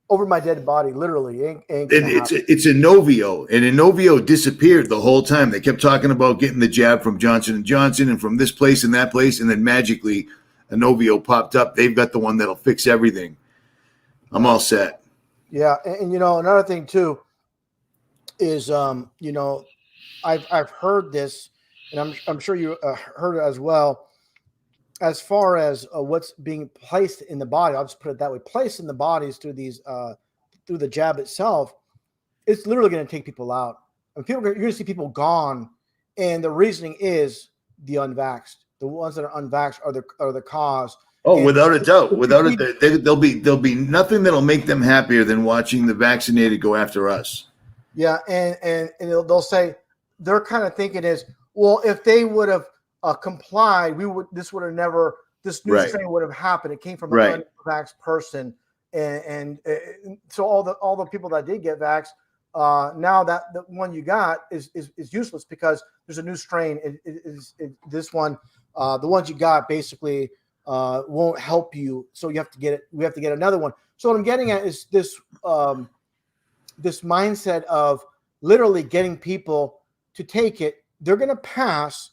Over my dead body, literally. Ain't it's Inovio, and Inovio disappeared the whole time. They kept talking about getting the jab from Johnson & Johnson and from this place and that place, and then magically Inovio popped up. They've got the one that'll fix everything. I'm all set. Yeah, and you know, another thing too is, you know, I've heard this, and I'm sure you heard it as well. As far as what's being placed in the body, I'll just put it that way, placed in the bodies through these through the jab itself, it's literally going to take people out. And you're going to see people gone, and the reasoning is the unvaxxed. The ones that are unvaxxed are the cause. Oh, and without a doubt, there'll be nothing that'll make them happier than watching the vaccinated go after us. Yeah, and they'll say they're kind of thinking is, well, if they would have complied, this new strain would have happened. It came from an unvaxxed person, and so all the people that did get vaxxed, now that the one you got is useless because there's a new strain. This one, the ones you got basically won't help you, so you have to get it. We have to get another one. So what I'm getting at is this mindset of literally getting people to take it. They're going to pass.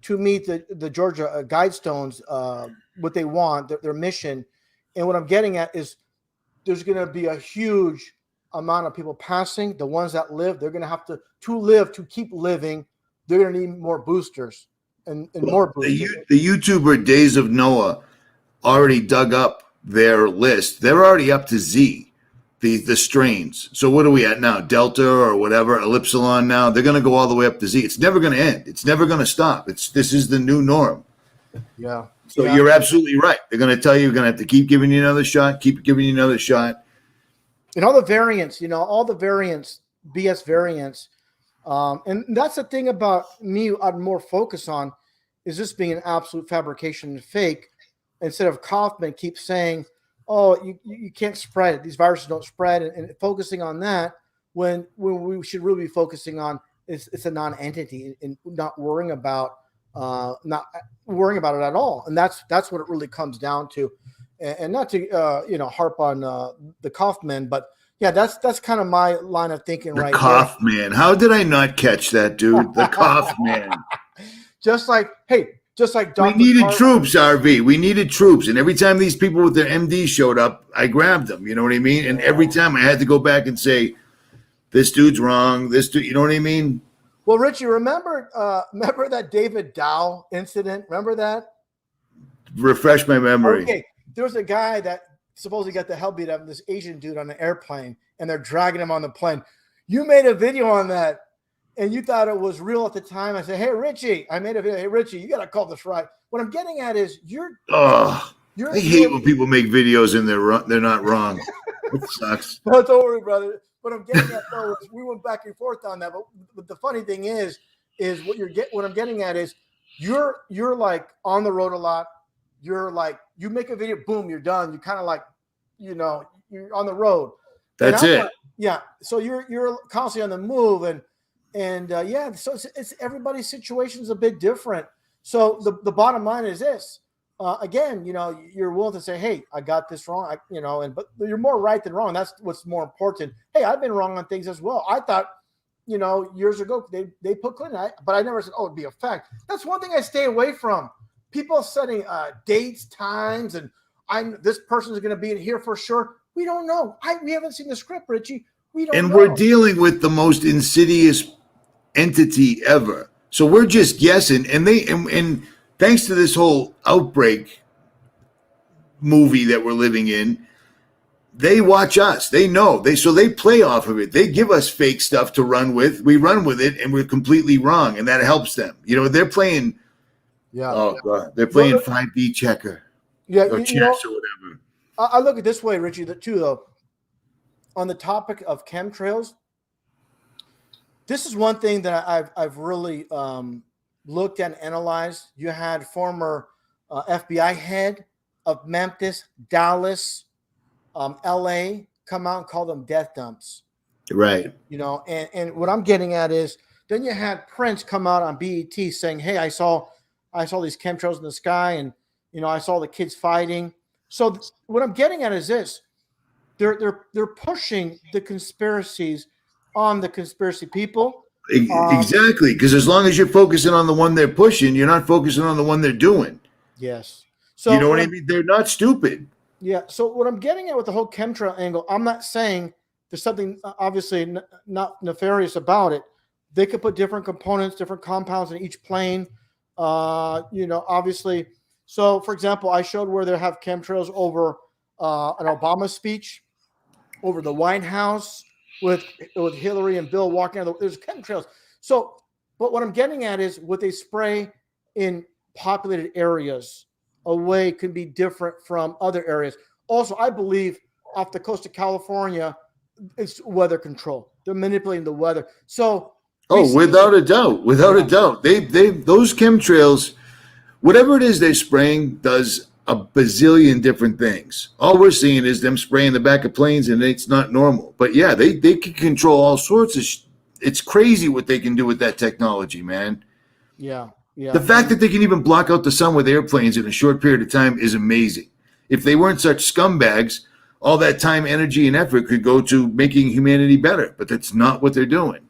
to meet the Georgia Guidestones, what they want, their mission. And what I'm getting at is there's going to be a huge amount of people passing. The ones that live, they're going to have to live, to keep living. They're going to need more boosters and more boosters. The YouTuber Days of Noah already dug up their list. They're already up to Z, the strains. So what are we at now? Delta or whatever, ellipsilon now. They're going to go all the way up to Z. It's never going to end. It's never going to stop. This is the new norm. Yeah. So you're absolutely right. They're going to tell you you're going to have to keep giving you another shot, keep giving you another shot. And all the variants, BS variants. And that's the thing about me I'd more focus on is this being an absolute fabrication and fake, instead of Kaufman keeps saying, oh, you can't spread it. These viruses don't spread, and focusing on that when we should really be focusing on it's a non-entity and not worrying about it at all. And that's what it really comes down to. And not to harp on the Kaufman, but yeah, that's kind of my line of thinking right now. The Kaufman. How did I not catch that, dude? The Kaufman. Just like Dr. We needed troops, RV. We needed troops. And every time these people with their MD showed up, I grabbed them. You know what I mean? And every time I had to go back and say, this dude's wrong. This dude, you know what I mean? Well, Richie, remember that David Dow incident? Remember that? Refresh my memory. Okay. There was a guy that supposedly got the hell beat out of this Asian dude on an airplane, and they're dragging him on the plane. You made a video on that, and you thought it was real at the time. I said, hey, Richie, I made a video. Hey, Richie, you got to call this right. What I'm getting at is I hate when people make videos and they're not wrong. It sucks. No, don't worry, brother. What I'm getting at, though, is we went back and forth on that. But the funny thing is what I'm getting at is you're like on the road a lot. You're like, you make a video, boom, you're done. You kind of like, you're on the road. That's it. Yeah. So you're constantly on the move, and so it's everybody's situation is a bit different. So the bottom line is this. Again, you're willing to say, hey, I got this wrong, but you're more right than wrong. That's what's more important. Hey, I've been wrong on things as well. I thought, years ago they put Clinton, but I never said, oh, it'd be a fact. That's one thing I stay away from. People setting dates, times, and this person is going to be in here for sure. We don't know. We haven't seen the script, Richie. We don't know. And we're dealing with the most insidious entity ever. So we're just guessing. And thanks to this whole outbreak movie that we're living in, they watch us. They know. So they play off of it. They give us fake stuff to run with. We run with it, and we're completely wrong, and that helps them. They're playing. Yeah. Oh God, they're playing 5D checker. Yeah, or chess or whatever. I look at it this way, Richie, too, though. On the topic of chemtrails, this is one thing that I've really looked at and analyzed. You had former FBI head of Memphis, Dallas, LA come out and call them death dumps. Right. And what I'm getting at is then you had Prince come out on BET saying, hey, I saw these chemtrails in the sky, and I saw the kids fighting. So what I'm getting at is this: they're pushing the conspiracies on the conspiracy people. Exactly, because as long as you're focusing on the one they're pushing, you're not focusing on the one they're doing. Yes. So you know what I mean? They're not stupid. Yeah. So what I'm getting at with the whole chemtrail angle, I'm not saying there's something obviously not nefarious about it. They could put different components, different compounds in each plane. Obviously. So, for example, I showed where they have chemtrails over an Obama speech, over the White House with Hillary and Bill walking out. There's chemtrails. So, but what I'm getting at is what they spray in populated areas away can be different from other areas. Also, I believe off the coast of California, it's weather control. They're manipulating the weather. So. Without a doubt. They those chemtrails, whatever it is they're spraying, does a bazillion different things. All we're seeing is them spraying the back of planes, and it's not normal. But yeah, they can control all sorts of. It's crazy what they can do with that technology, man. Yeah. The fact that they can even block out the sun with airplanes in a short period of time is amazing. If they weren't such scumbags, all that time, energy, and effort could go to making humanity better. But that's not what they're doing.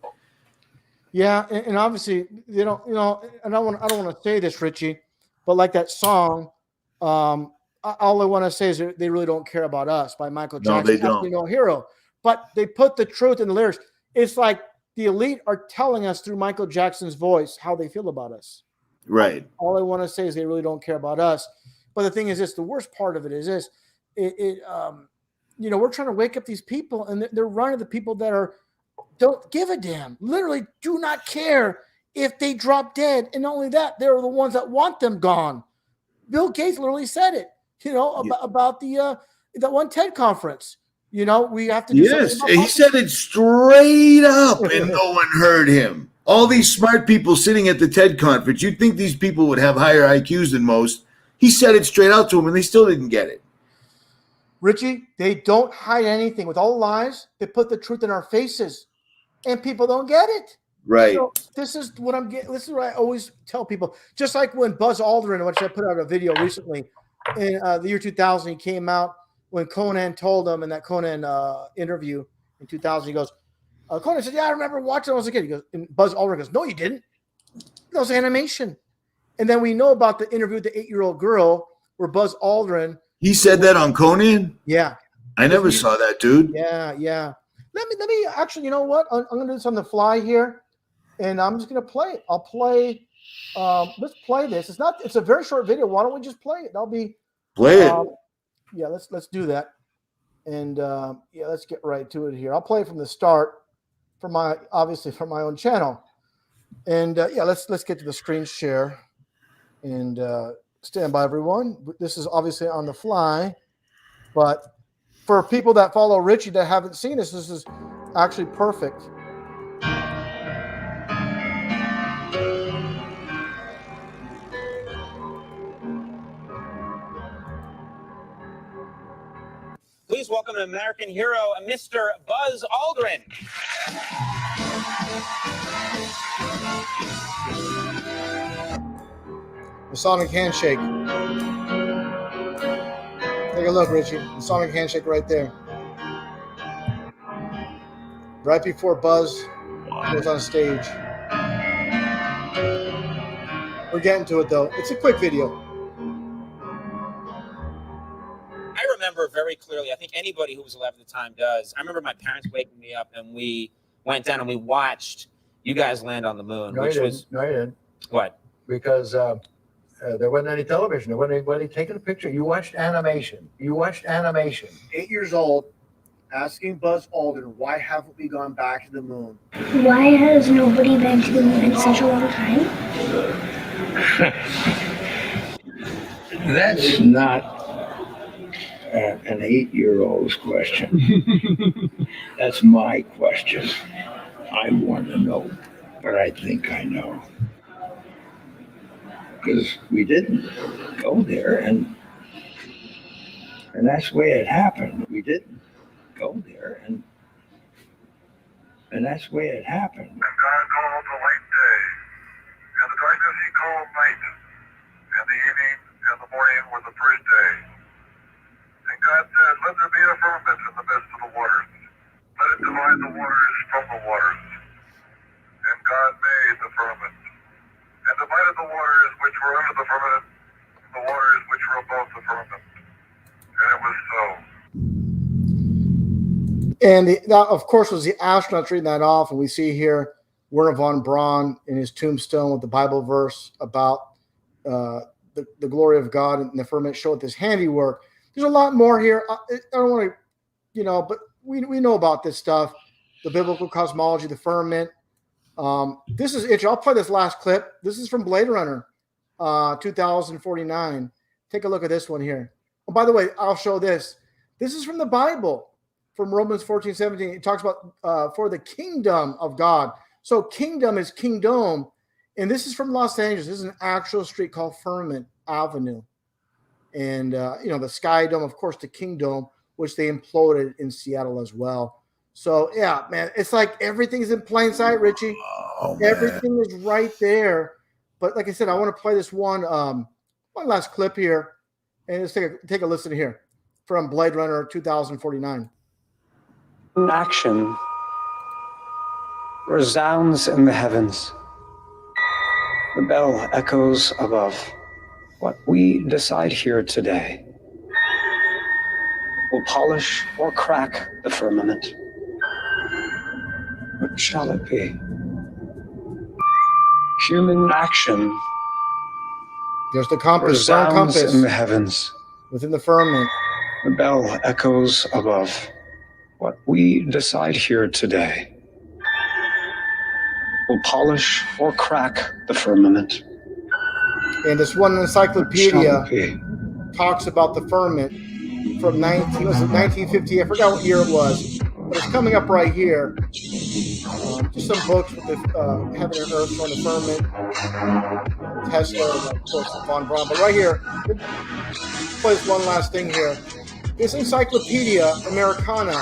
Yeah, and obviously they don't, and I don't want to say this, Richie, but like that song, all I want to say is they really don't care about us by Michael No, Jackson. they don't. Absolutely no hero, but they put the truth in the lyrics. It's like the elite are telling us through Michael Jackson's voice how they feel about us. Right. All I want to say is they really don't care about us. But the thing is this: the worst part of it is this: we're trying to wake up these people, and they're running the people that don't give a damn. Literally, do not care if they drop dead. And not only that, they're the ones that want them gone. Bill Gates literally said it. About the that one TED conference. We have to do something. Yes, he said it straight up, and no one heard him. All these smart people sitting at the TED conference, you'd think these people would have higher IQs than most. He said it straight out to them, and they still didn't get it. Richie, they don't hide anything. With all the lies, they put the truth in our faces, and people don't get it. Right. So this is what I'm getting. This is what I always tell people. Just like when Buzz Aldrin, which I put out a video recently in the year 2000, he came out when Conan told him in that Conan interview in 2000. He goes, Conan said, "Yeah, I remember watching when I was a kid." He goes, and Buzz Aldrin goes, "No, you didn't. That was animation." And then we know about the interview with the 8-year-old girl where Buzz Aldrin. He said that on Conan? Yeah. I never saw that, dude. Yeah. Let me actually, you know what? I'm going to do this on the fly here, and I'm just going to play it. I'll play. Let's play this. It's a very short video. Why don't we just play it? That'll be. Play it. Yeah, let's do that. And let's get right to it here. I'll play it from the start from my own channel. And let's get to the screen share and stand by, everyone. This is obviously on the fly, but for people that follow Richie that haven't seen this is actually perfect. Please welcome an American hero, Mr. Buzz Aldrin. The Sonic Handshake. Take a look, Richie. The Sonic Handshake right there. Right before Buzz goes on stage. We're getting to it, though. It's a quick video. I remember very clearly, I think anybody who was alive at the time does. I remember my parents waking me up, and we went down and we watched you guys land on the moon. No, you didn't. What? Because there wasn't any television. There wasn't anybody taking a picture. You watched animation. 8 years old, asking Buzz Aldrin, why haven't we gone back to the moon? Why has nobody been to the moon in such a long time? That's not an 8-year-old's question. That's my question. I want to know, but I think I know. Because we didn't go there, and that's the way it happened. We didn't go there, and that's the way it happened. And God called the light day, and the darkness he called night, and the evening and the morning were the first day. And God said, let there be a firmament in the midst of the waters. Let it divide the waters from the waters. And God made the firmament, and divided the waters which were under the firmament from the waters which were above the firmament. And it was so. And that, of course, was the astronauts reading that off. And we see here Werner von Braun in his tombstone with the Bible verse about the glory of God and the firmament showeth his handiwork. There's a lot more here. I don't want to, but we know about this stuff, the biblical cosmology, the firmament. This is it. I'll play this last clip. This is from Blade Runner 2049. Take a look at this one here. Oh, by the way, I'll show this. This is from the Bible, from Romans 14:17. It talks about for the kingdom of God. So kingdom is kingdom. And this is from Los Angeles. This is an actual street called Firmament Avenue. And, the Sky Dome, of course, the Kingdom, which they imploded in Seattle as well. So, yeah, man, it's like everything's in plain sight, Richie. Oh, everything is right there. But like I said, I want to play this one last clip here. And let's take a listen here from Blade Runner 2049. Action resounds in the heavens. The bell echoes above. What we decide here today will polish or crack the firmament. What shall it be? Human action There's the compass, burn resounds compass in the heavens. within the firmament. The bell echoes above. What we decide here today will polish or crack the firmament. And this one What encyclopedia shall it be? talks about the firmament from 1950. I forgot what year it was, but it's coming up right here. Just some books with the heaven and earth showing the firmament, Tesla, and of course von Braun. But right here, play this one last thing here. This Encyclopedia Americana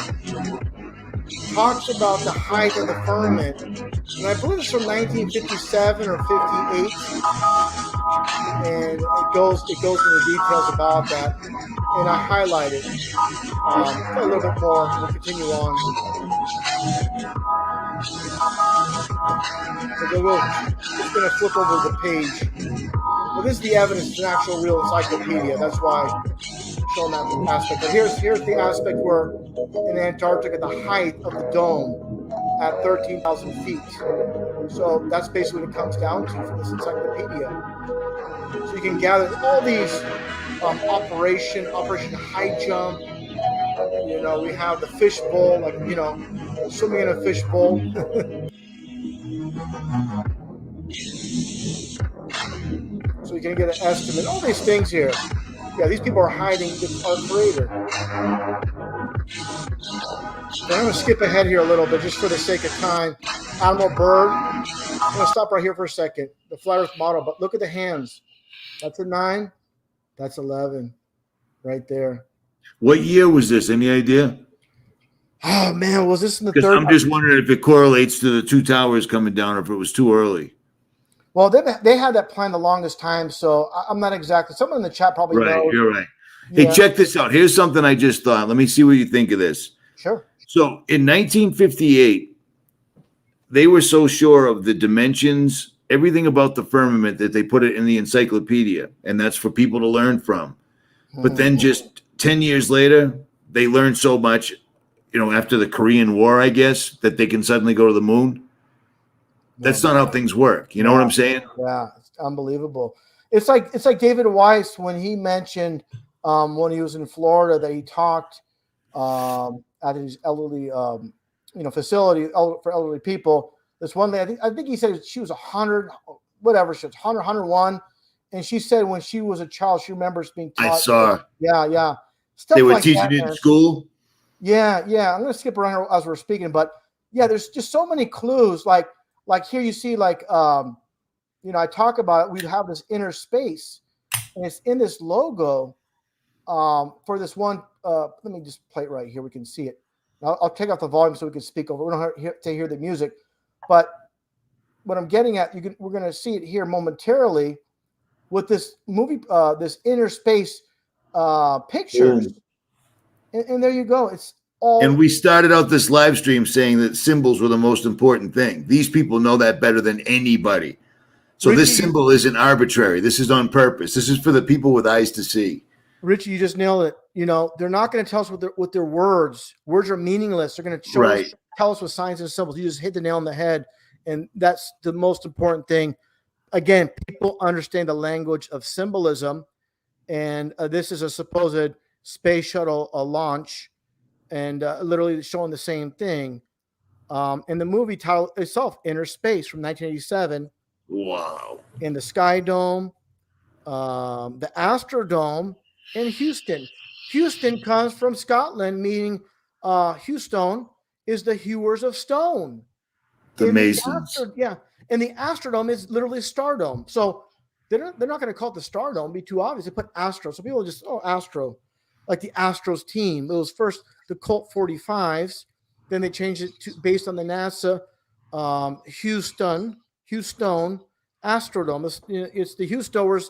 talks about the height of the firmament, and I believe it's from 1957 or 58, and it goes into details about that, and I highlight it a little bit more. We'll continue on. We're just going to flip over the page. Well, this is the evidence. It's an actual real encyclopedia. That's why I'm showing that aspect. But here's the aspect where in Antarctica, the height of the dome at 13,000 feet. So that's basically what it comes down to from this encyclopedia. So you can gather all these Operation High Jump. You know, we have the fishbowl, like, you know, swimming in a fishbowl. So you can get an estimate. All these things here. Yeah, these people are hiding our creator. So I'm going to skip ahead here a little bit just for the sake of time. Admiral Byrd. I'm going to stop right here for a second. The flat earth model, but look at the hands. That's a 9. That's 11 right there. What year was this? Any idea? Oh, man, was this in the Because third? I'm just wondering if it correlates to the two towers coming down or if it was too early. Well, they had that plan the longest time, so I'm not exactly. Someone in the chat probably Right, knows. you're right. Yeah. Hey, check this out. Here's something I just thought. Let me see what you think of this. Sure. So in 1958, they were so sure of the dimensions, everything about the firmament, that they put it in the encyclopedia, and that's for people to learn from. But then just 10 years later, they learned so much, you know, after the Korean War, I guess, that they can suddenly go to the moon. That's not how things work. You know what I'm saying? Yeah, it's unbelievable. It's like David Weiss when he mentioned when he was in Florida that he talked at his elderly facility for elderly people. This one lady, I think he said she was 100, whatever, she was 100, 101, and she said when she was a child, she remembers being taught. I saw. Yeah. Stuff They were like teaching that, it in man. school. Yeah. I'm going to skip around here as we're speaking, but yeah, there's just so many clues. Like here you see, like, I talk about it. We have this inner space, and it's in this logo for this one. Let me just play it right here. We can see it. I'll take off the volume so we can speak over. We don't have to hear the music, but what I'm getting at, we're going to see it here momentarily with this movie, this inner space pictures, and there you go. It's all. And we started out this live stream saying that symbols were the most important thing. These people know that better than anybody. So Richie, this symbol isn't arbitrary. This is on purpose. This is for the people with eyes to see. Richie, you just nailed it. You know, they're not going to tell us with their words. Words are meaningless. They're going to show us, tell us with signs and symbols. You just hit the nail on the head, and that's the most important thing. Again, people understand the language of symbolism, and this is a supposed space shuttle launch, and literally showing the same thing. And the movie title itself, Inner Space, from 1987. Wow. In the Sky Dome, the Astrodome in Houston. Houston comes from Scotland, meaning Houston is the hewers of stone. The Masons. And the Astrodome is literally Stardome. So they're not going to call it the Stardome. It'd be too obvious. They put Astro. So people just, Astro. Like the Astros team. It was first the Colt 45s. Then they changed it to based on the NASA Houston Astrodome. It's the Houstoners.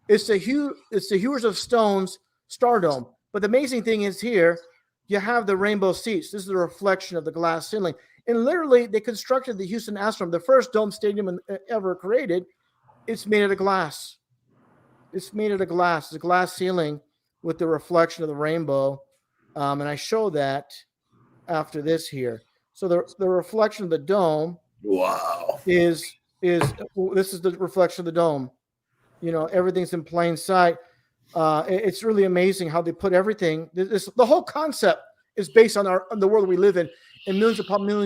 It's the Hewers of Stone's Stardome. But the amazing thing is here, you have the rainbow seats. This is the reflection of the glass ceiling. And literally, they constructed the Houston Astrodome, the first dome stadium ever created. It's made out of glass. It's made out of glass. It's a glass ceiling with the reflection of the rainbow. And I show that after this here. So the reflection of the dome is this is the reflection of the dome. You know, everything's in plain sight. It's really amazing how they put everything. The whole concept is based on the world we live in, and millions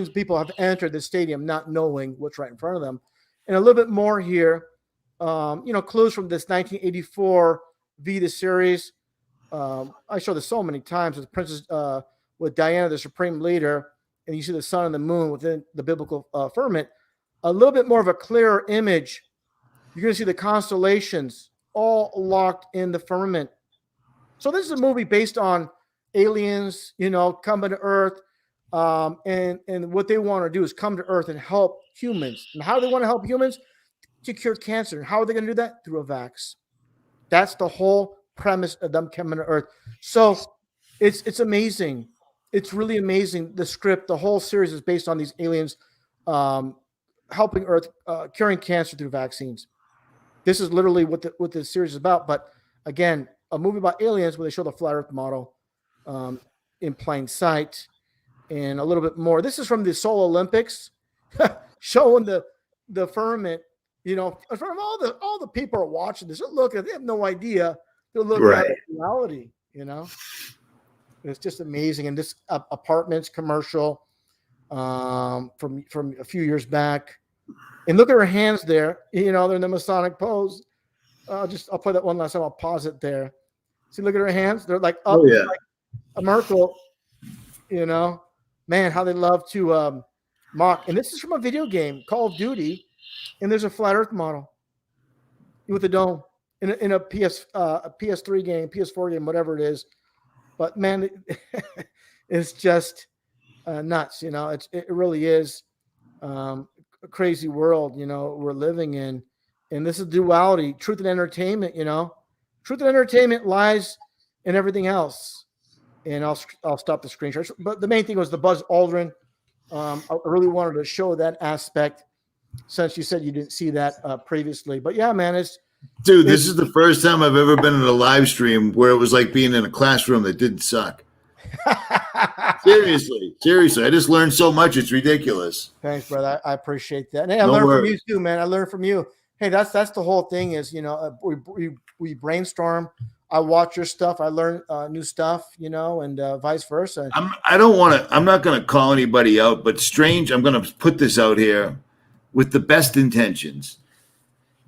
of people have entered the stadium not knowing what's right in front of them. And a little bit more here, clues from this 1984 Vita series. I show this so many times with Diana, the supreme leader, and you see the sun and the moon within the biblical firmament. A little bit more of a clearer image. You're going to see the constellations all locked in the firmament. So this is a movie based on aliens, coming to Earth, and what they want to do is come to Earth and help humans. And how do they want to help humans? To cure cancer. And how are they going to do that? Through a vax. That's the whole premise of them coming to Earth. So it's amazing. It's really amazing. The script, the whole series is based on these aliens helping Earth, curing cancer through vaccines. This is literally what the series is about. But again, a movie about aliens where they show the flat Earth model in plain sight and a little bit more. This is from the Seoul Olympics, showing the firmament. From all the people are watching this, look at. They have no idea. They're looking at reality. It's just amazing. And this apartments commercial from a few years back. And look at her hands there. They're in the Masonic pose. I'll play that one last time. I'll pause it there. See, look at her hands. They're like up, like a Merkel. Man, how they love to mock. And this is from a video game, Call of Duty, and there's a flat Earth model with a dome in a PS3 game, PS4 game, whatever it is. But man, it's just nuts. It really is. A crazy world, we're living in, and this is duality, truth and entertainment. Truth and entertainment lies in everything else. And I'll stop the screen share. But the main thing was the Buzz Aldrin. I really wanted to show that aspect since you said you didn't see that previously. But yeah, man, this is the first time I've ever been in a live stream where it was like being in a classroom that didn't suck. Seriously, I just learned so much. It's ridiculous. Thanks, brother. I appreciate that. And hey, I learned from you too, man. I learned from you. Hey, that's the whole thing is, we brainstorm. I watch your stuff. I learn new stuff, and vice versa. I'm not going to call anybody out, but I'm going to put this out here with the best intentions.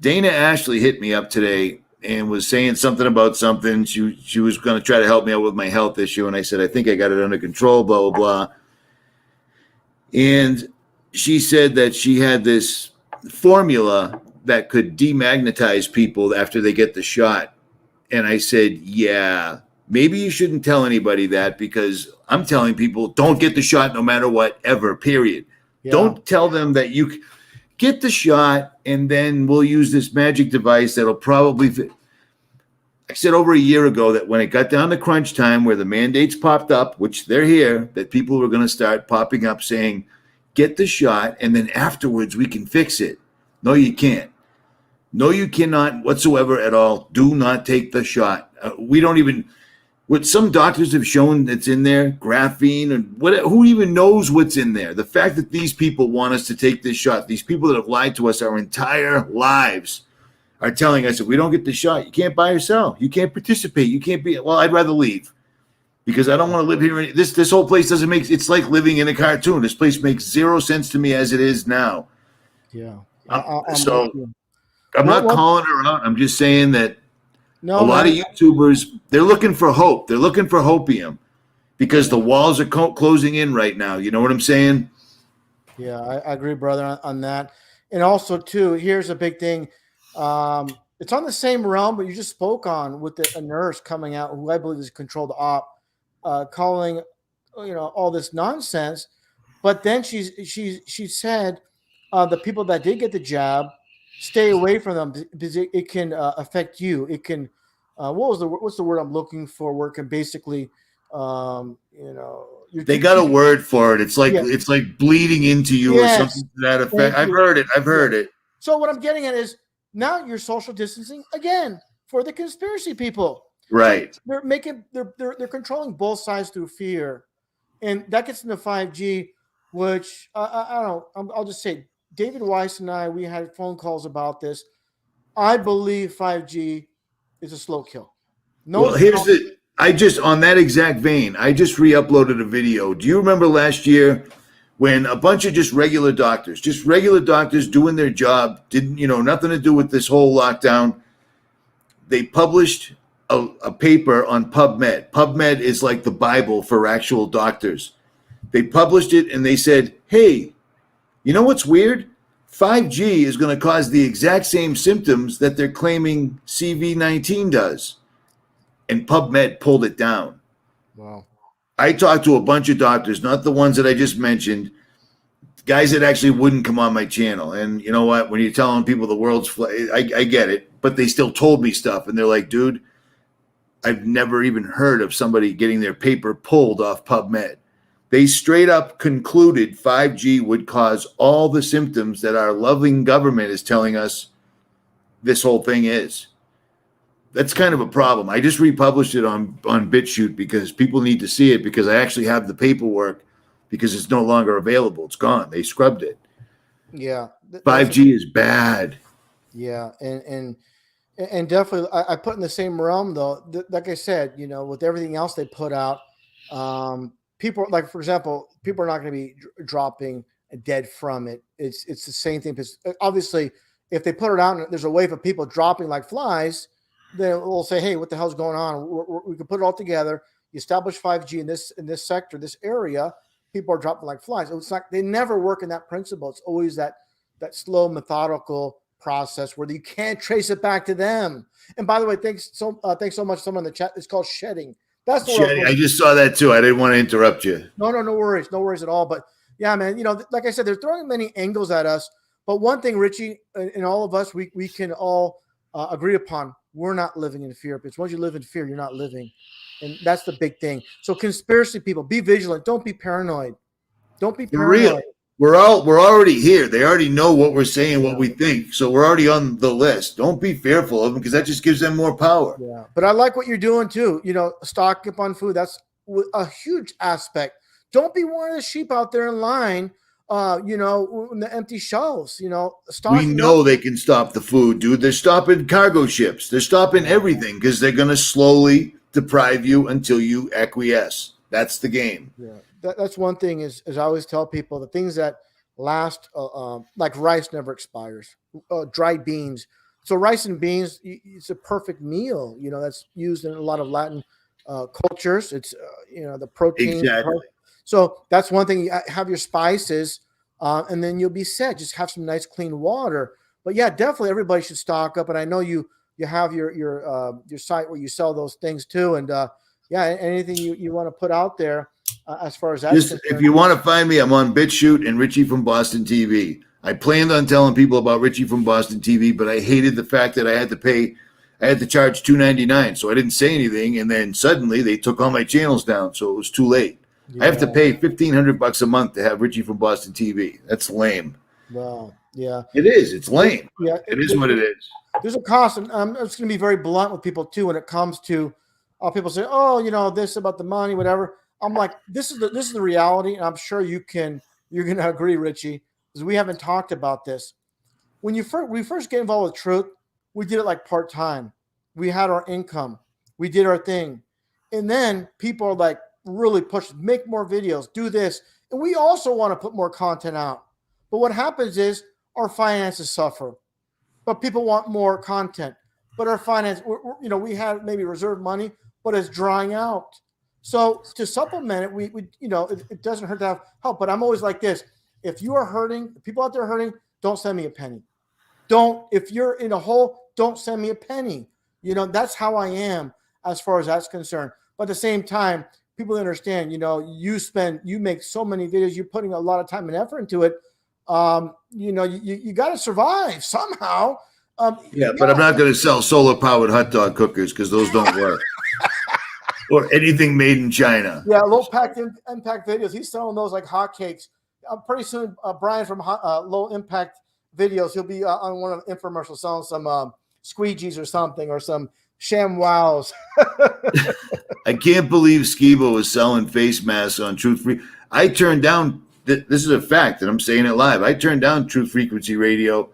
Dana Ashley hit me up today and was saying something about something. She was going to try to help me out with my health issue. And I said, I think I got it under control, blah, blah, blah. And she said that she had this formula that could demagnetize people after they get the shot. And I said, yeah, maybe you shouldn't tell anybody that, because I'm telling people don't get the shot no matter what, ever, period. Yeah. Don't tell them that you get the shot and then we'll use this magic device that'll probably fit. I said over a year ago that when it got down to crunch time where the mandates popped up, which they're here, that people were going to start popping up saying, get the shot and then afterwards we can fix it. No, you can't. No, you cannot whatsoever at all. Do not take the shot. We don't even, what some doctors have shown that's in there, graphene and whatever, who even knows what's in there? The fact that these people want us to take this shot, these people that have lied to us our entire lives are telling us if we don't get the shot, you can't buy or sell. You can't participate. You can't be, well, I'd rather leave because I don't want to live here. This whole place doesn't make, it's like living in a cartoon. This place makes zero sense to me as it is now. Yeah. I'm not calling her out. I'm just saying that a lot of YouTubers, they're looking for hope. They're looking for hopium because the walls are closing in right now. You know what I'm saying? Yeah, I agree, brother, on that. And also, too, here's a big thing. It's on the same realm, but you just spoke on with a nurse coming out who I believe is a controlled op, calling, all this nonsense. But then she said the people that did get the jab, stay away from them because it can affect you. It can, what's the word I'm looking for? Where it can basically They got a word for it. It's like Yeah. it's like bleeding into you Yes. or something to that effect. Thank I've you. heard it. I've heard it. So what I'm getting at is now you're social distancing again for the conspiracy people. Right. They're controlling both sides through fear, and that gets into 5G, which I don't know. I'll just say David Weiss and we had phone calls about this. I believe 5G is a slow kill. Well, I just, on that exact vein, I just re-uploaded a video. Do you remember last year when a bunch of just regular doctors doing their job, didn't, nothing to do with this whole lockdown. They published a paper on PubMed. PubMed is like the Bible for actual doctors. They published it and they said, hey, you know what's weird? 5G is going to cause the exact same symptoms that they're claiming CV-19 does. And PubMed pulled it down. Wow. I talked to a bunch of doctors, not the ones that I just mentioned, guys that actually wouldn't come on my channel. And you know what? When you're telling people the world's I get it, but they still told me stuff. And they're like, dude, I've never even heard of somebody getting their paper pulled off PubMed. They straight up concluded 5G would cause all the symptoms that our loving government is telling us this whole thing is. That's kind of a problem. I just republished it on BitChute because people need to see it, because I actually have the paperwork, because it's no longer available. It's gone. They scrubbed it. Yeah. 5G is bad. Yeah. And definitely I put in the same realm though. Like I said, with everything else they put out, people, like, for example, people are not going to be dropping dead from it. It's the same thing. Because obviously if they put it out and there's a wave of people dropping like flies, then we'll say, hey, what the hell's going on? We can put it all together. You establish 5G in this sector, this area, people are dropping like flies. It's like they never work in that principle. It's always that slow, methodical process where you can't trace it back to them. And by the way, thanks so much. Someone in the chat. It's called shedding. That's shedding. I just saw that too. I didn't want to interrupt you. No worries at all. But yeah, man, like I said, they're throwing many angles at us. But one thing, Richie, and all of us, we can all agree upon: we're not living in fear. Because once you live in fear, you're not living. And that's the big thing. So conspiracy people, be vigilant. Don't be paranoid. Don't be paranoid. For real. We're already here. They already know what we're saying, what we think. So we're already on the list. Don't be fearful of them, because that just gives them more power. Yeah. But I like what you're doing too. Stock up on food. That's a huge aspect. Don't be one of the sheep out there in line, in the empty shelves, We know they can stop the food, dude. They're stopping cargo ships. They're stopping everything, because they're going to slowly deprive you until you acquiesce. That's the game. Yeah. That's one thing is I always tell people, the things that last, like rice never expires, dried beans. So rice and beans, it's a perfect meal. That's used in a lot of Latin cultures. It's, the protein. Exactly. So that's one thing. You have your spices, and then you'll be set. Just have some nice clean water. But yeah, definitely everybody should stock up. And I know you have your site where you sell those things too. And anything you want to put out there as far as that. If you want to find me, I'm on BitChute and Richie from Boston TV. I planned on telling people about Richie from Boston TV, but I hated the fact that I had to charge $2.99, so I didn't say anything. And then suddenly they took all my channels down, so it was too late. Yeah. I have to pay $1,500 a month to have Richie from Boston TV. That's lame. Wow. Yeah. It is. It's lame. Yeah. It is what it is. There's a cost, and I'm just going to be very blunt with people too when it comes to people say, oh, this about the money, whatever. I'm like, this is the reality, and I'm sure you're going to agree, Richie, because we haven't talked about this. When we first get involved with Truth, we did it like part-time. We had our income. We did our thing. And then people are like really pushing, make more videos, do this. And we also want to put more content out. But what happens is our finances suffer. But people want more content. But our finance, we have maybe reserved money, but it's drying out. So to supplement it, we it doesn't hurt to have help. But I'm always like this: if you are hurting, if people out there hurting, don't send me a penny. If you're in a hole, don't send me a penny. That's how I am as far as that's concerned. But at the same time, people understand, you make so many videos, you're putting a lot of time and effort into it. You got to survive somehow. But I'm not going to sell solar powered hot dog cookers, because those don't work. or anything made in China. Yeah, low impact videos. He's selling those like hotcakes. Pretty soon, Brian from Low Impact Videos, he'll be on one of the infomercials selling some squeegees or something, or some ShamWows. I can't believe Skibo was selling face masks on Truth Free. I turned down, this is a fact, and I'm saying it live. I turned down Truth Frequency Radio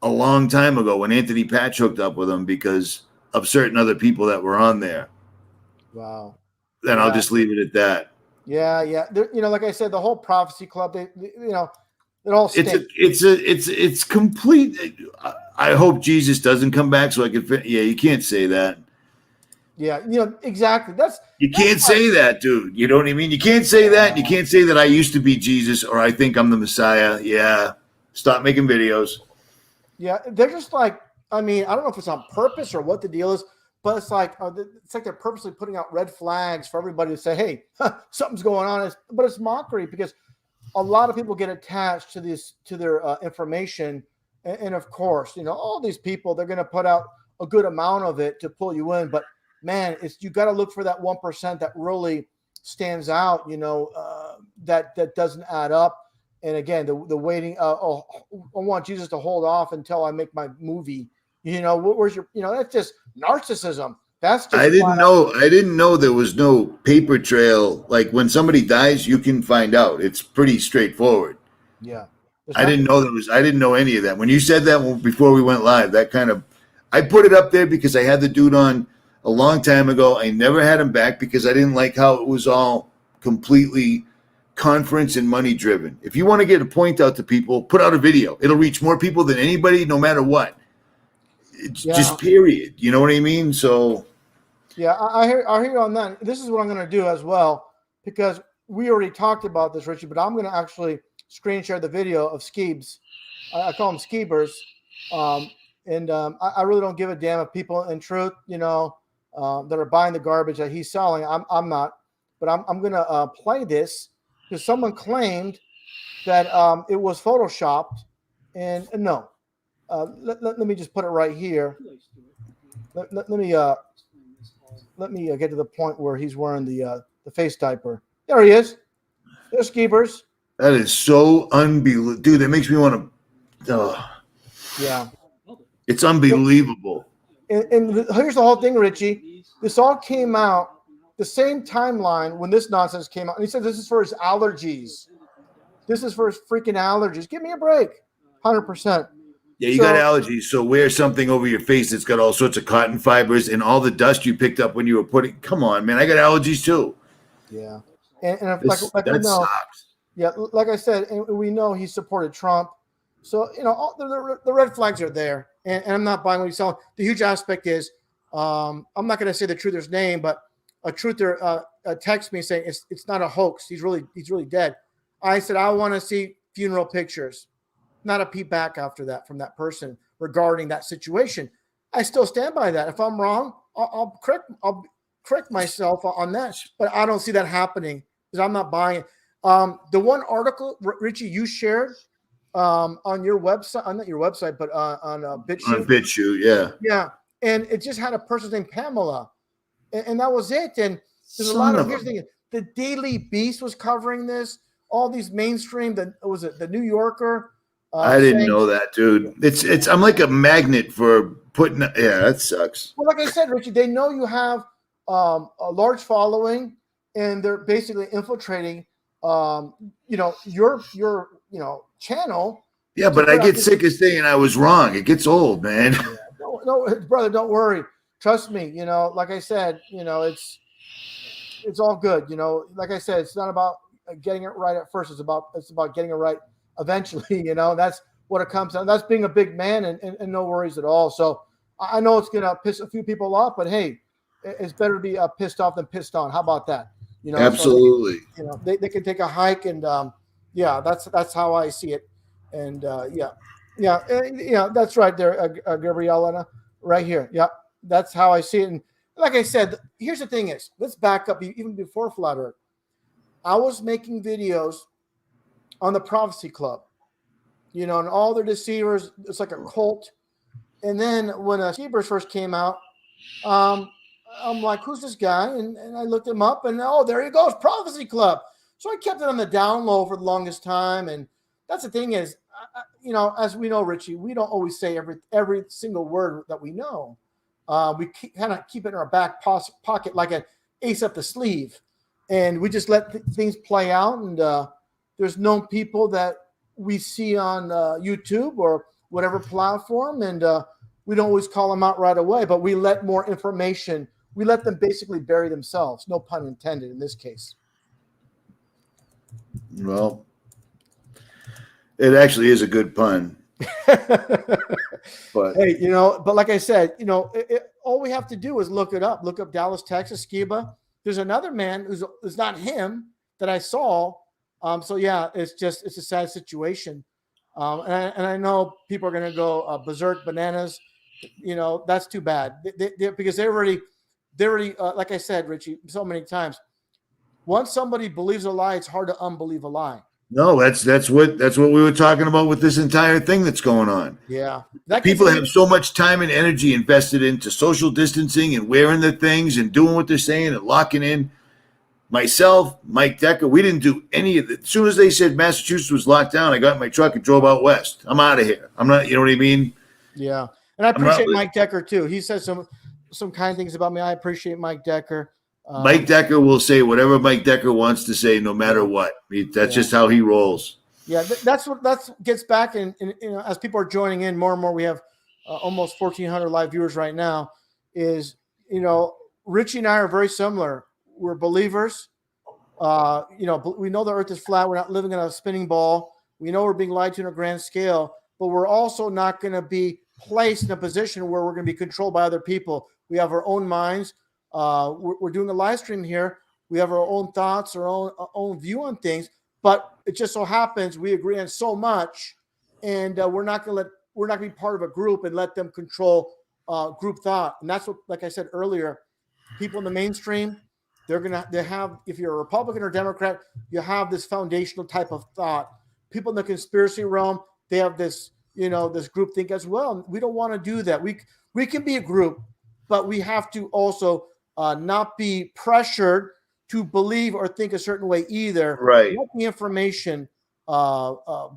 a long time ago when Anthony Patch hooked up with him because of certain other people that were on there. Wow. Then I'll just leave it at that. Yeah. Like I said, the whole Prophecy Club, it all stinks. It's complete. I hope Jesus doesn't come back so I can. Yeah, you can't say that. Yeah, exactly. You can't say that, dude. You know what I mean? You can't say that. You can't say that I used to be Jesus or I think I'm the Messiah. Yeah, stop making videos. Yeah, they're just like, I don't know if it's on purpose or what the deal is, but it's like they're purposely putting out red flags for everybody to say, hey, something's going on. But it's mockery because a lot of people get attached to their information. And of course, all these people, they're going to put out a good amount of it to pull you in. But man, you got to look for that 1% that really stands out, that doesn't add up. And again, the waiting, I want Jesus to hold off until I make my movie. Where's your, that's just narcissism. That's just I didn't know there was no paper trail. Like when somebody dies, you can find out. It's pretty straightforward. Yeah. I didn't know any of that. When you said that before we went live, I put it up there because I had the dude on a long time ago. I never had him back because I didn't like how it was all completely conference and money driven. If you want to get a point out to people, put out a video. It'll reach more people than anybody, no matter what. It's just period. You know what I mean? So yeah, I hear you on that. This is what I'm going to do as well, because we already talked about this, Richie, but I'm going to actually screen share the video of Skeebs. I call them Skeebers. I really don't give a damn if people in truth, that are buying the garbage that he's selling. I'm not, but I'm going to play this because someone claimed that it was photoshopped, and no. Let me just put it right here. Let me get to the point where he's wearing the face diaper. There he is. There's Skeebers. that is so unbelievable, dude. That makes me want to. Yeah, It's unbelievable. and here's the whole thing, Richie. This all came out the same timeline when this nonsense came out. And he said this is for his allergies. This is for his freaking allergies. Give me a break. 100%. Yeah, you got allergies, so wear something over your face that's got all sorts of cotton fibers and all the dust you picked up when you were putting. Come on, man, I got allergies too. Yeah, and That we know, sucks. yeah, like I said, and we know he supported Trump, so all the red flags are there, and I'm not buying what he's selling. The huge aspect is, I'm not going to say the truther's name, but a truther texted me saying it's not a hoax. He's really dead. I said I want to see funeral pictures. Not a peep back after that from that person regarding that situation. I still stand by that. If I'm wrong, I'll correct myself on that. But I don't see that happening because I'm not buying it. The one article, Richie, you shared on your website, not your website, but on BitChute. On BitChute, yeah. Yeah, and it just had a person named Pamela, and that was it. And there's a Son lot of of here's the thing: the Daily Beast was covering this. All these mainstream, the New Yorker. I didn't know that, dude. It's I'm like a magnet for putting. Yeah, that sucks. Well, like I said, Richie, they know you have a large following, and they're basically infiltrating, your channel. Yeah, but I get sick of saying I was wrong. It gets old, man. Yeah. No, brother, don't worry. Trust me. Like I said, it's all good. Like I said, it's not about getting it right at first. It's about getting it right eventually. That's what it comes down. That's being a big man and no worries at all. So I know it's gonna piss a few people off, but hey, it's better to be pissed off than pissed on. How about that? Absolutely. So they can take a hike, and that's how I see it. And that's right there, Gabriella, right here. Yeah, that's how I see it. And like I said, here's the thing: is let's back up even before Flat Earth. I was making videos on the Prophecy Club, and all their deceivers. It's like a cult. And then when Skeebers first came out, I'm like, who's this guy? And I looked him up, and oh, there he goes, Prophecy Club. So I kept it on the down low for the longest time. And that's the thing is, as we know, Richie, we don't always say every single word that we know. We kind of keep it in our back pocket like an ace up the sleeve. And we just let things play out. And there's known people that we see on YouTube or whatever platform, and we don't always call them out right away, but we let more information. We let them basically bury themselves. No pun intended in this case. Well, it actually is a good pun. But hey, but like I said, all we have to do is look it up. Look up Dallas, Texas, Skiba. There's another man who's not him that I saw. So yeah, it's a sad situation. And I know people are going to go berserk bananas. That's too bad because they already, like I said, Richie, so many times, once somebody believes a lie, it's hard to unbelieve a lie. no, that's what we were talking about with this entire thing that's going on. Yeah. People have so much time and energy invested into social distancing and wearing the things and doing what they're saying and locking in. Myself, Mike Decker, we didn't do any of it. As soon as they said Massachusetts was locked down, I got in my truck and drove out west. I'm out of here. I'm not, you know what I mean? Yeah. And I appreciate Mike Decker too. He says some kind things about me. I appreciate Mike Decker. Mike Decker will say whatever Mike Decker wants to say, no matter what. That's just how he rolls. Yeah, that's gets back, and as people are joining in more and more, we have almost 1,400 live viewers right now. Richie and I are very similar. We're believers. We know the earth is flat. We're not living in a spinning ball. We know we're being lied to on a grand scale, but we're also not going to be placed in a position where we're going to be controlled by other people. We have our own minds. We're doing a live stream here. We have our own thoughts, our own view on things, but it just so happens we agree on so much, and we're not going to be part of a group and let them control group thought. And that's what, like I said earlier, people in the mainstream, they have, if you're a Republican or Democrat, you have this foundational type of thought. People in the conspiracy realm, they have this, this group think as well. We don't want to do that. We can be a group, but we have to also not be pressured to believe or think a certain way either. Right. Let the information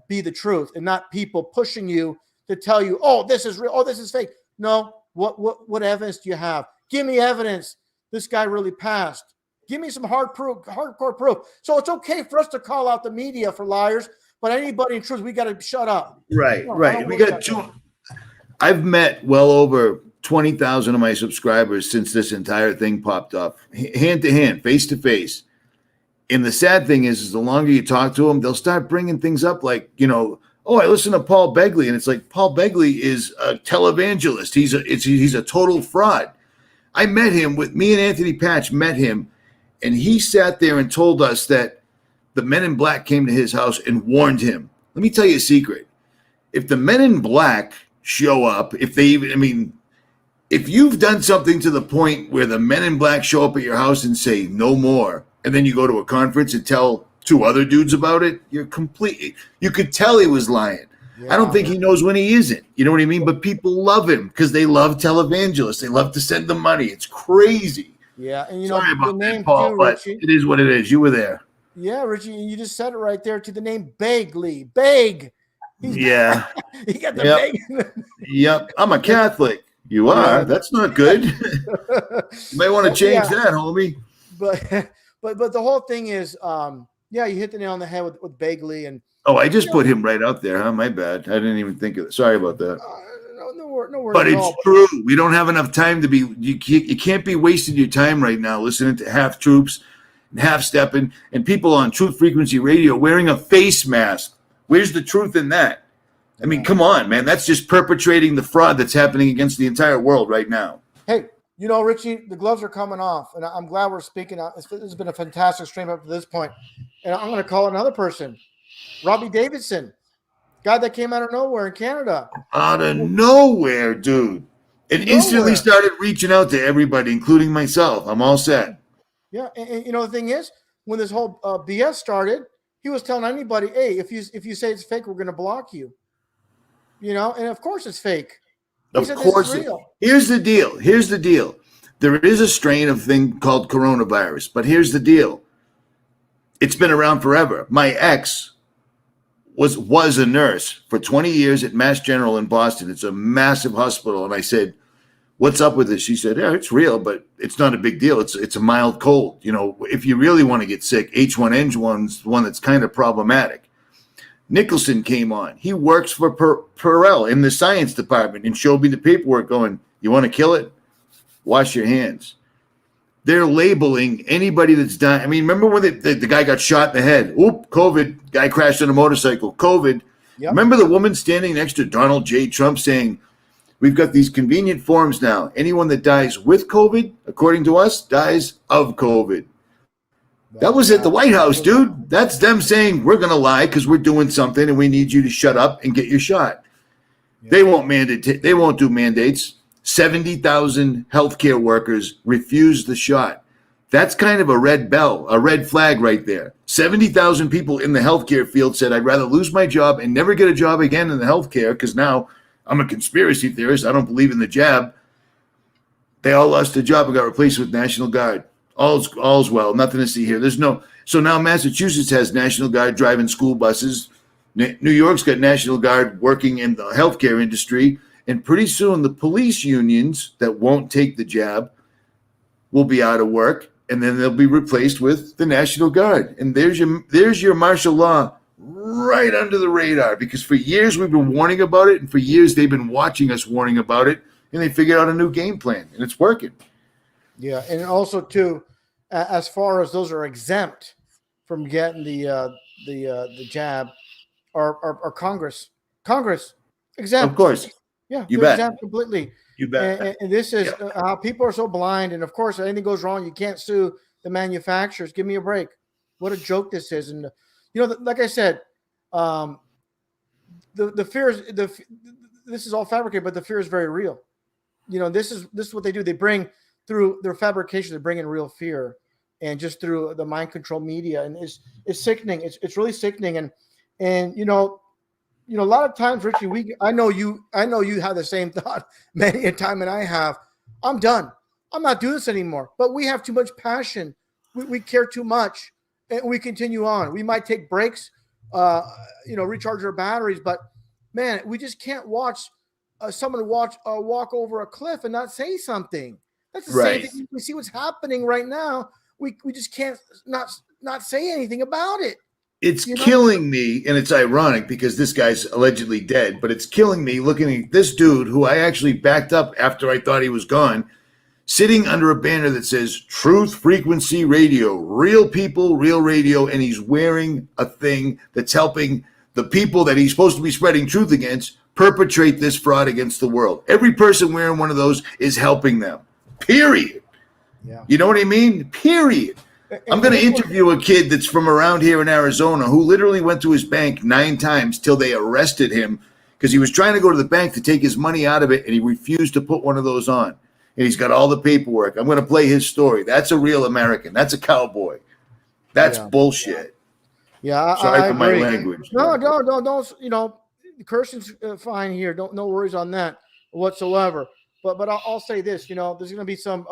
be the truth, and not people pushing you to tell you, oh, this is real, oh, this is fake. No, what evidence do you have? Give me evidence this guy really passed. Give me some hardcore proof. So it's okay for us to call out the media for liars, but anybody in truth, we got to shut up. Right. We got I've met well over 20,000 of my subscribers since this entire thing popped up, hand to hand, face to face. And the sad thing is the longer you talk to them, they'll start bringing things up like, oh, I listen to Paul Begley, and it's like, Paul Begley is a televangelist. He's a total fraud. I met him me and Anthony Patch met him, and he sat there and told us that the men in black came to his house and warned him. Let me tell you a secret. If the men in black show up, if you've done something to the point where the men in black show up at your house and say no more, and then you go to a conference and tell two other dudes about it, you could tell he was lying. Yeah. I don't think he knows when he isn't. You know what I mean? But people love him because they love televangelists. They love to send them money. It's crazy. Yeah, and Sorry about the name that, Paul, too, but Richie. it is what it is. You were there. Yeah, Richie, you just said it right there to the name Begley. Beg. Yeah. He got the beg. Yep. I'm a Catholic. You are. That's not good. You may want to change that, homie. But the whole thing is, you hit the nail on the head with Begley. And I just put him right out there, huh? My bad. I didn't even think of it. Sorry about that. No worries. But it's true. We don't have enough time to be. You can't be wasting your time right now listening to half troops and half stepping and people on Truth Frequency Radio wearing a face mask. Where's the truth in that? I mean, come on, man. That's just perpetrating the fraud that's happening against the entire world right now. Hey, Richie, the gloves are coming off, and I'm glad we're speaking out. This has been a fantastic stream up to this point. And I'm going to call another person, Robbie Davidson, guy that came out of nowhere in Canada. Out of nowhere, dude. And instantly started reaching out to everybody, including myself. I'm all set. Yeah, and the thing is, when this whole BS started, he was telling anybody, hey, if you say it's fake, we're going to block you. And of course it's fake. Of course. Here's the deal. There is a strain of thing called coronavirus, but here's the deal. It's been around forever. My ex was a nurse for 20 years at Mass General in Boston. It's a massive hospital. And I said, what's up with this? She said, yeah, it's real, but it's not a big deal. It's a mild cold. You know, if you really want to get sick, H1N1's the one that's kind of problematic. Nicholson came on. He works for Perel in the science department and showed me the paperwork going, you want to kill it? Wash your hands. They're labeling anybody that's dying. I mean, remember when the guy got shot in the head? Oop, COVID. Guy crashed on a motorcycle. COVID. Yep. Remember the woman standing next to Donald J. Trump saying, we've got these convenient forms now. Anyone that dies with COVID, according to us, dies of COVID. That was at the White House, dude. That's them saying we're going to lie because we're doing something and we need you to shut up and get your shot. Yeah. They won't mandate. They won't do mandates. 70,000 healthcare workers refused the shot. That's kind of a red flag right there. 70,000 people in the healthcare field said, I'd rather lose my job and never get a job again in the healthcare because now I'm a conspiracy theorist. I don't believe in the jab. They all lost their job and got replaced with National Guard. All's well. Nothing to see here. So now Massachusetts has National Guard driving school buses. New York's got National Guard working in the healthcare industry. And pretty soon the police unions that won't take the jab will be out of work. And then they'll be replaced with the National Guard. And there's your martial law right under the radar, because for years we've been warning about it. And for years they've been watching us warning about it. And they figured out a new game plan and it's working. Yeah, and also too, as far as those are exempt from getting the jab, are Congress exempt? Of course, yeah, you bet. Exempt completely. You bet. And this is how people are so blind. And of course, if anything goes wrong, you can't sue the manufacturers. Give me a break. What a joke this is. And like I said, the fear is this is all fabricated, but the fear is very real. This is what they do. They bring through their fabrication, they bring in real fear, and just through the mind control media, and it's sickening. It's really sickening, and a lot of times, Richie, I know you have the same thought many a time, and I have. I'm done. I'm not doing this anymore. But we have too much passion. We care too much, and we continue on. We might take breaks, recharge our batteries, but man, we just can't watch someone walk over a cliff and not say something. That's the same thing. We see what's happening right now. We just can't not say anything about it. It's killing me, and it's ironic because this guy's allegedly dead, but it's killing me looking at this dude who I actually backed up after I thought he was gone, sitting under a banner that says Truth Frequency Radio, real people, real radio, and he's wearing a thing that's helping the people that he's supposed to be spreading truth against perpetrate this fraud against the world. Every person wearing one of those is helping them. Period. Yeah. You know what I mean? Period. I'm going to interview a kid that's from around here in Arizona who literally went to his bank 9 times till they arrested him because he was trying to go to the bank to take his money out of it, and he refused to put one of those on. And he's got all the paperwork. I'm going to play his story. That's a real American. That's a cowboy. That's bullshit. Yeah, sorry for my language. No, don't. Cursing's fine here. No worries on that whatsoever. But I'll say this. There's going to be some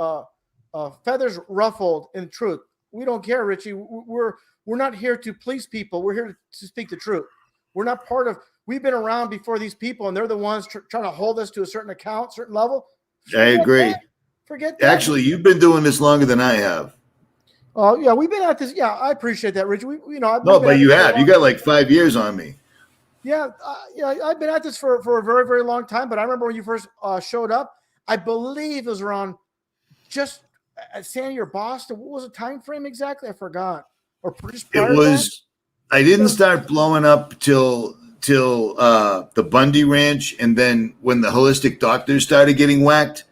feathers ruffled in truth. We don't care, Richie. We're not here to please people. We're here to speak the truth. We're not part of. We've been around before these people, and they're the ones trying to hold us to a certain account, certain level. I agree. Forget that. Actually, you've been doing this longer than I have. Oh yeah, we've been at this. Yeah, I appreciate that, Richie. But you have. You got like 5 years on me. Yeah, I've been at this for a very, very long time. But I remember when you first showed up. I believe it was around just at Sandy or Boston. What was the time frame exactly? I forgot. Or just prior it was. I didn't start blowing up till the Bundy Ranch, and then when the holistic doctors started getting whacked,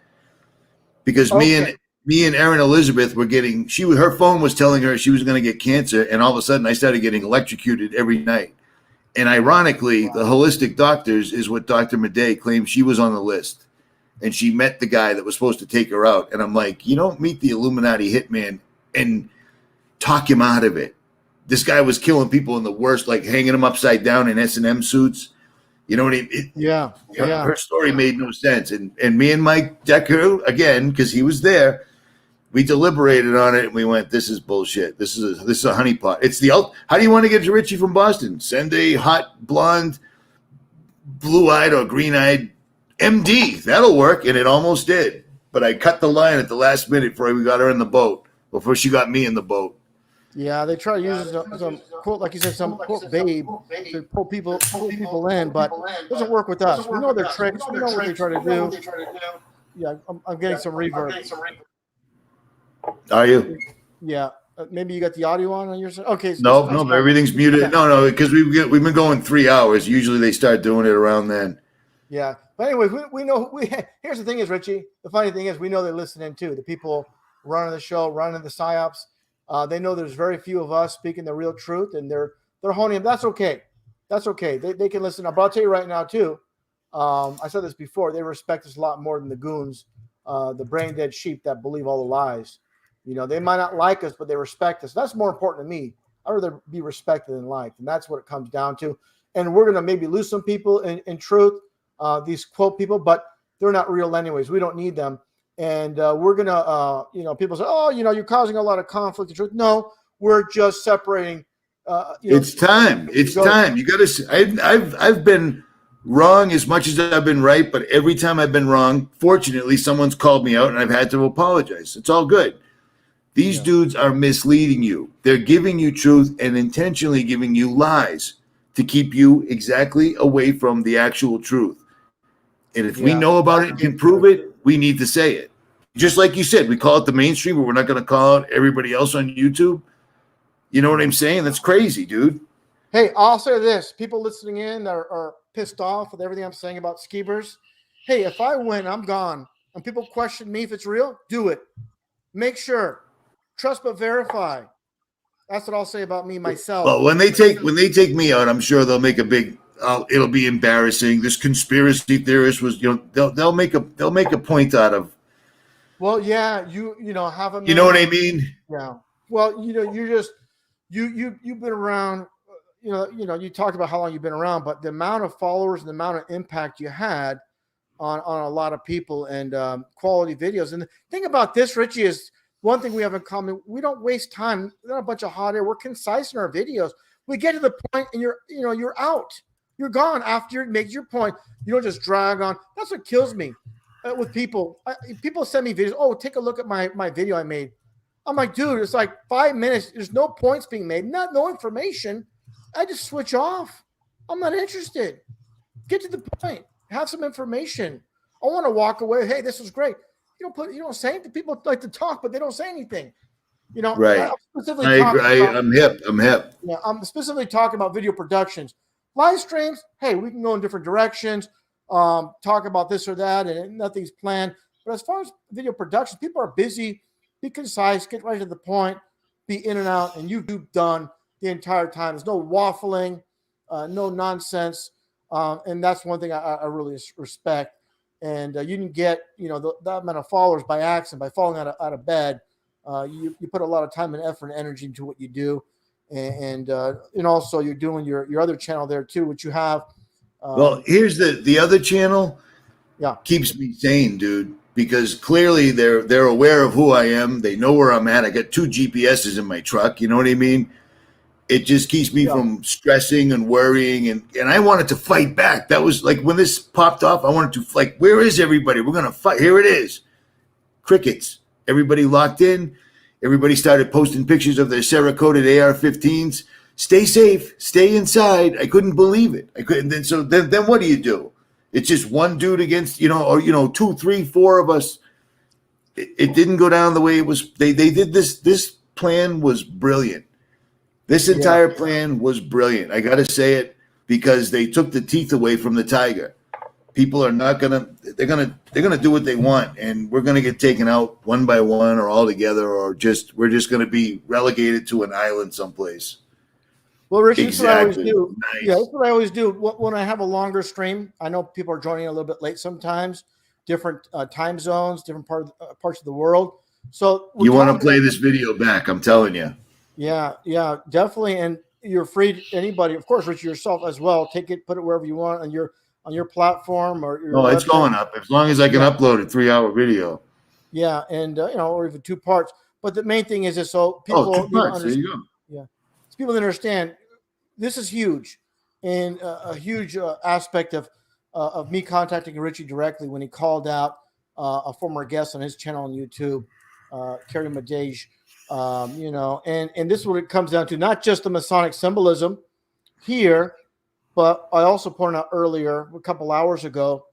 because me and Erin Elizabeth were getting. Her phone was telling her she was going to get cancer, and all of a sudden I started getting electrocuted every night. And ironically, the holistic doctors is what Dr. Madej claimed she was on the list. And she met the guy that was supposed to take her out. And I'm like, you don't meet the Illuminati hitman and talk him out of it. This guy was killing people in the worst, like hanging them upside down in S&M suits. You know what I mean? Yeah. Yeah. Her story made no sense. And me and Mike Decker, again, because he was there, we deliberated on it and we went, this is bullshit. This is a honeypot. It's how do you want to get to Richie from Boston? Send a hot, blonde, blue-eyed or green-eyed MD. That'll work. And it almost did. But I cut the line at the last minute before we got her in the boat, before she got me in the boat. Yeah, they try to use some quote, like you said, some quote babe to pull people in, but it doesn't work with us. We know their tricks. We know what they try to do. Yeah, I'm getting some reverb. Are you? Yeah, maybe you got the audio on your side. Okay. No, everything's muted. Yeah. No, because we've been going 3 hours. Usually they start doing it around then. Yeah, but anyway, we know. Here's the thing is, Richie. The funny thing is, we know they're listening too. The people running the show, running the psyops. They know there's very few of us speaking the real truth, and they're honing them. That's okay. That's okay. They can listen. But I'll tell you right now too. I said this before. They respect us a lot more than the goons, the brain dead sheep that believe all the lies. You know, they might not like us, but they respect us. That's more important to me. I'd rather be respected than liked, and that's what it comes down to. And we're gonna maybe lose some people in truth, these quote people, but they're not real anyways. We don't need them. And we're going to, people say, oh, you're causing a lot of conflict and truth. No, we're just separating. It's time. It's time. You got to, I've been wrong as much as I've been right, but every time I've been wrong, fortunately, someone's called me out and I've had to apologize. It's all good. These dudes are misleading you. They're giving you truth and intentionally giving you lies to keep you exactly away from the actual truth. And if we know about it and can prove it, we need to say it. Just like you said, we call it the mainstream, but we're not going to call out everybody else on YouTube. You know what I'm saying? That's crazy, dude. Hey, I'll say this. People listening in are pissed off with everything I'm saying about skeevers. Hey, if I win, I'm gone. And people question me if it's real, do it. Make sure. Trust but verify. That's what I'll say about me myself. Well, when they take me out, I'm sure they'll make a big it'll be embarrassing. This conspiracy theorist was, they'll make a point out of. Well, yeah, you have a. You know what I mean? Yeah. Well, you're just you've been around. You talked about how long you've been around, but the amount of followers and the amount of impact you had on a lot of people and quality videos. And the thing about this, Richie, is one thing we have in common. We don't waste time. We're not a bunch of hot air. We're concise in our videos. We get to the point, and you're out. You're gone after you make your point. You don't just drag on. That's what kills me with people. People send me videos. Oh, take a look at my video I made. I'm like, dude, it's like 5 minutes. There's no points being made. No information. I just switch off. I'm not interested. Get to the point. Have some information. I want to walk away. Hey, this was great. You don't say anything. People like to talk, but they don't say anything. Right. I'm hip. Yeah, I'm specifically talking about video productions. Live streams, hey, we can go in different directions, talk about this or that, and nothing's planned. But as far as video production, people are busy. Be concise, get right to the point, be in and out, and you've done the entire time. There's no waffling, no nonsense, and that's one thing I really respect. And you didn't get that amount of followers by accident, by falling out of bed. You put a lot of time and effort and energy into what you do. And also you're doing your other channel there too, which you have. Well, here's the other channel. Yeah, keeps me sane, dude, because clearly they're aware of who I am. They know where I'm at. I got 2 GPSs in my truck. You know what I mean? It just keeps me from stressing and worrying. And I wanted to fight back. That was like when this popped off. I wanted to where is everybody? We're gonna fight. Here it is. Crickets. Everybody locked in. Everybody started posting pictures of their Cerakoted AR-15s. Stay safe. Stay inside. I couldn't believe it. I couldn't. Then what do you do? It's just one dude against, or 2, 3, 4 of us. It didn't go down the way it was. They did this. This plan was brilliant. This entire plan was brilliant. I got to say it because they took the teeth away from the tiger. People are not gonna. They're gonna do what they want, and we're gonna get taken out one by one, or all together, or we're just gonna be relegated to an island someplace. Well, Richie, exactly. That's what I always do. Nice. Yeah, that's what I always do. When I have a longer stream, I know people are joining a little bit late sometimes, different time zones, different parts of the world. So you want to play this video back? I'm telling you. Yeah, definitely. And you're free. Anybody, of course, Richie, yourself as well. Take it, put it wherever you want on your platform or your No, it's website. going up as long as I can Yeah. upload a 3-hour video. Yeah, and or even 2 parts. But the main thing is so people 2 need to parts. There understand. you go. Yeah, so people understand this is huge, and a huge aspect of me contacting Richie directly when he called out a former guest on his channel on YouTube, Kerry Madej. And this is what it comes down to: not just the Masonic symbolism here, but I also pointed out earlier, a couple hours ago,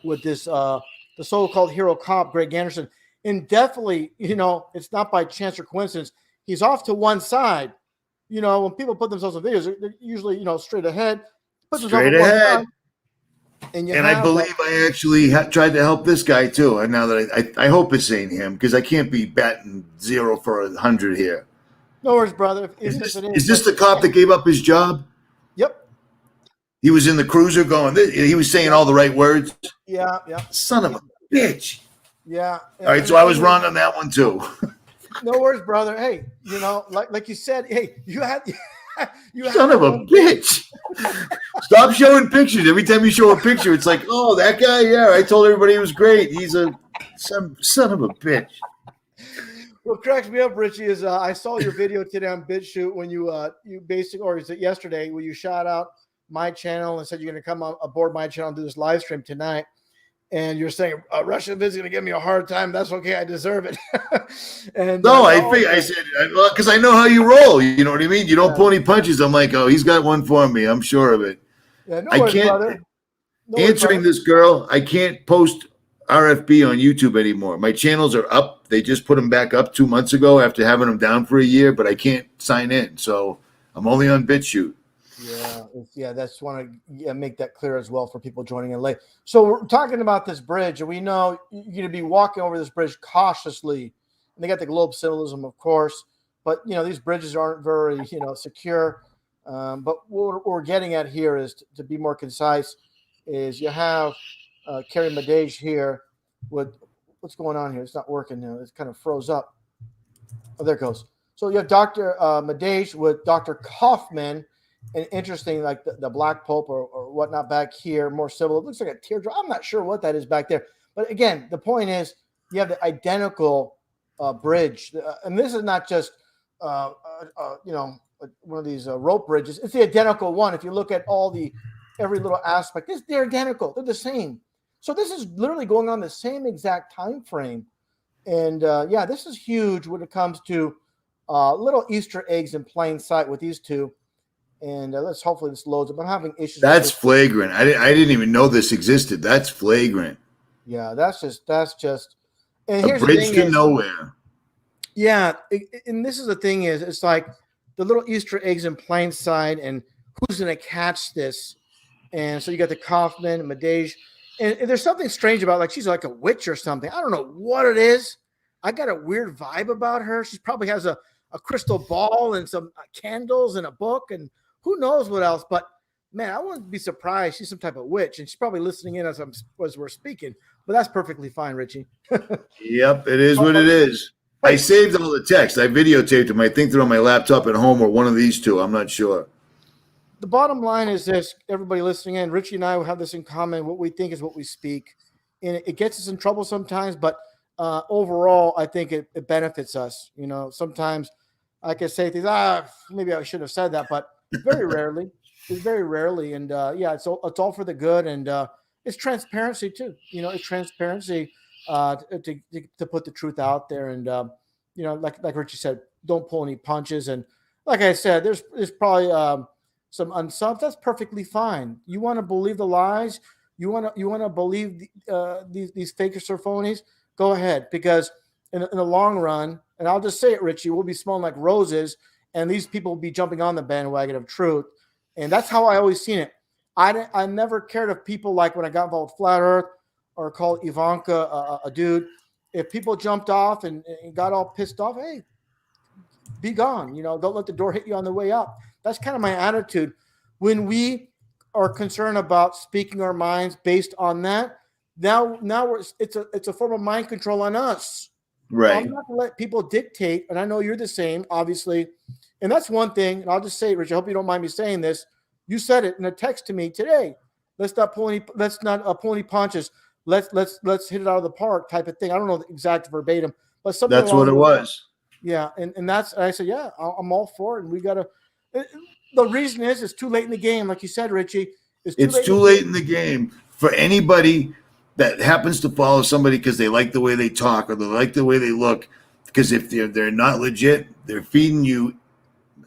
with this the so-called hero cop, Greg Anderson. And definitely, it's not by chance or coincidence. He's off to one side. When people put themselves in videos, they're usually, straight ahead. Puts himself Straight on one ahead. side, and I believe I actually tried to help this guy too. And now that I hope it's ain't him, because I can't be batting 0 for 100 here. No worries, brother. Is this the cop that gave up his job? Yep. He was in the cruiser going. He was saying all the right words. Yeah. Son of a bitch. Yeah. All right, so I was wrong on that one too. No worries, brother. Hey, like you said, hey, you had Son of a bitch. Stop showing pictures. Every time you show a picture, it's like, oh, that guy, yeah, I told everybody he was great. He's some son of a bitch. What cracks me up, Richie, is I saw your video today on BitChute when you basically, or is it yesterday, where you shout out my channel and said you're going to come aboard my channel and do this live stream tonight. And you're saying Russian Vid's going to give me a hard time. That's okay. I deserve it. And no, I said, because I know how you roll. You know what I mean? You don't pull any punches. I'm like, oh, he's got one for me. I'm sure of it. Yeah, no I worries, can't. brother. No Answering worries, this girl, I can't post RFB on YouTube anymore. My channels are up. They just put them back up 2 months ago after having them down for a year, but I can't sign in. So I'm only on BitChute. Yeah, that's want to make that clear as well for people joining in late. So we're talking about this bridge, and we know you're going to be walking over this bridge cautiously. And they got the globe symbolism, of course, but these bridges aren't very secure. But what we're getting at here is to be more concise. Is you have Kerry Madej here with what's going on here? It's not working now. It's kind of froze up. Oh, there it goes. So you have Dr. Madej with Dr. Kaufman. And interesting, like the black pulp or whatnot back here, more civil. It looks like a teardrop. I'm not sure what that is back there. But again, the point is you have the identical bridge. And this is not just, one of these rope bridges. It's the identical one. If you look at every little aspect, they're identical. They're the same. So this is literally going on the same exact time frame. And, this is huge when it comes to little Easter eggs in plain sight with these two. And let's hopefully this loads up. I'm having issues. That's flagrant. I didn't even know this existed. That's flagrant. Yeah, that's just. And a here's bridge the to thing nowhere. Yeah, and this is the thing is, it's like the little Easter eggs in plain sight, and who's going to catch this? And so you got the Kaufman, Madej, and there's something strange about, like, she's like a witch or something. I don't know what it is. I got a weird vibe about her. She probably has a crystal ball and some candles and a book and who knows what else. But man, I wouldn't be surprised she's some type of witch, and she's probably listening in as we're speaking. But that's perfectly fine, Richie. Yep, it is what it is. I saved all the text. I videotaped them. I think they're on my laptop at home or one of these two. I'm not sure. The bottom line is this: everybody listening in, Richie and I will have this in common. What we think is what we speak, and it gets us in trouble sometimes. But overall, I think it benefits us. Sometimes I can say things. Maybe I shouldn't have said that, but very rarely. It's very rarely, and it's all for the good, and it's transparency too. It's transparency to put the truth out there, and like Richie said, don't pull any punches. And like I said, there's probably some unsubs. That's perfectly fine. You want to believe the lies, you want to believe these fakers or phonies. Go ahead, because in the long run, and I'll just say it, Richie, we'll be smelling like roses, and these people will be jumping on the bandwagon of truth. And that's how I always seen it. I never cared if people, like when I got involved with Flat Earth or called Ivanka a dude. If people jumped off and got all pissed off, hey, be gone. Don't let the door hit you on the way up. That's kind of my attitude. When we are concerned about speaking our minds based on that, now it's a form of mind control on us. Right. I'm not going to let people dictate, and I know you're the same. Obviously, And that's one thing. And I'll just say, Rich, I hope you don't mind me saying this. You said it in a text to me today. Let's not pull any punches. Let's hit it out of the park type of thing. I don't know the exact verbatim, but something. That's what it was. Yeah, and that's, I said, yeah, I'm all for it, and we gotta. The reason is it's too late in the game, like you said, Richie. It's too late in the game for anybody that happens to follow somebody because they like the way they talk or they like the way they look. Because if they're not legit, they're feeding you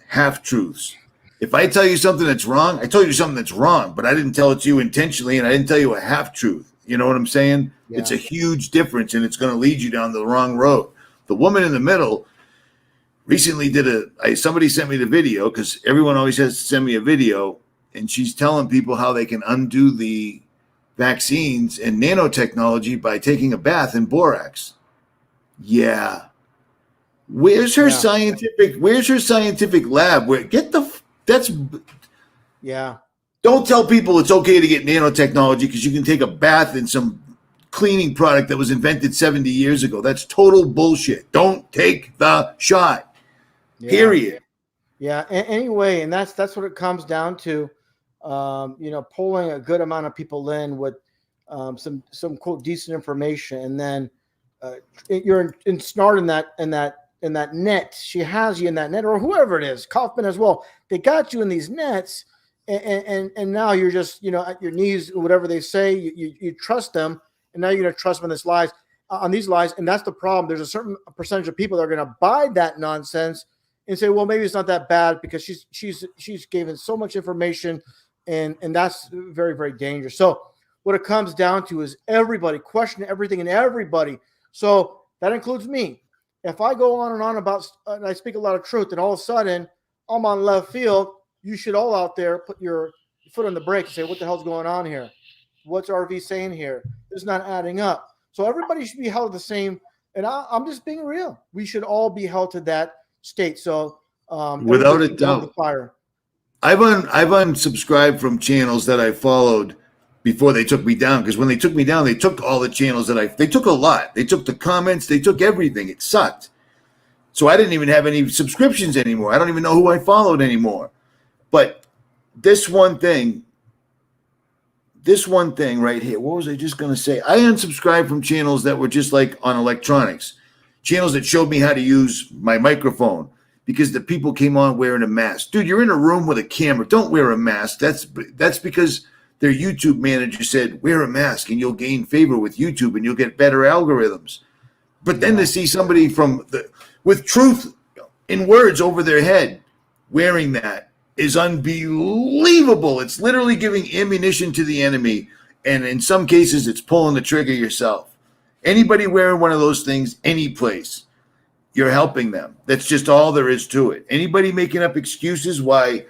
half truths. If I tell you something that's wrong, I told you something that's wrong, but I didn't tell it to you intentionally, and I didn't tell you a half truth. You know what I'm saying? Yeah. It's a huge difference, and it's going to lead you down the wrong road. The woman in the middle recently somebody sent me the video, because everyone always has to send me a video, and she's telling people how they can undo the vaccines and nanotechnology by taking a bath in borax. Yeah. Where's her scientific lab? Yeah. Don't tell people it's okay to get nanotechnology because you can take a bath in some cleaning product that was invented 70 years ago. That's total bullshit. Don't take the shot. Yeah. Period. Yeah. Anyway, and that's what it comes down to. Pulling a good amount of people in with some quote decent information, and then you're ensnared in that net. She has you in that net, or whoever it is, Kaufman as well. They got you in these nets, and now you're just at your knees, whatever they say. You trust them, and now you're going to trust them on these lies, and that's the problem. There's a certain percentage of people that are going to buy that nonsense and say, well, maybe it's not that bad because she's given so much information, and that's very, very dangerous. So what it comes down to is everybody question everything and everybody. So that includes me. If I go on and on about, and I speak a lot of truth, and all of a sudden I'm on left field, you should all out there put your foot on the brake and say, what the hell's going on here? What's RV saying here? It's not adding up. So everybody should be held the same. And I'm just being real. We should all be held to that state. So without a doubt, I've unsubscribed from channels that I followed before they took me down, because when they took me down, they took all the channels they took a lot. They took the comments, they took everything. It sucked. So I didn't even have any subscriptions anymore. I don't even know who I followed anymore. But this one thing right here, what was I just going to say? I unsubscribed from channels that were just like on electronics, channels that showed me how to use my microphone, because the people came on wearing a mask. Dude, you're in a room with a camera. Don't wear a mask. That's because their YouTube manager said, wear a mask and you'll gain favor with YouTube and you'll get better algorithms. But then to see somebody with truth in words over their head wearing that is unbelievable. It's literally giving ammunition to the enemy. And in some cases, it's pulling the trigger yourself. Anybody wearing one of those things, any place, you're helping them. That's just all there is to it. Anybody making up excuses why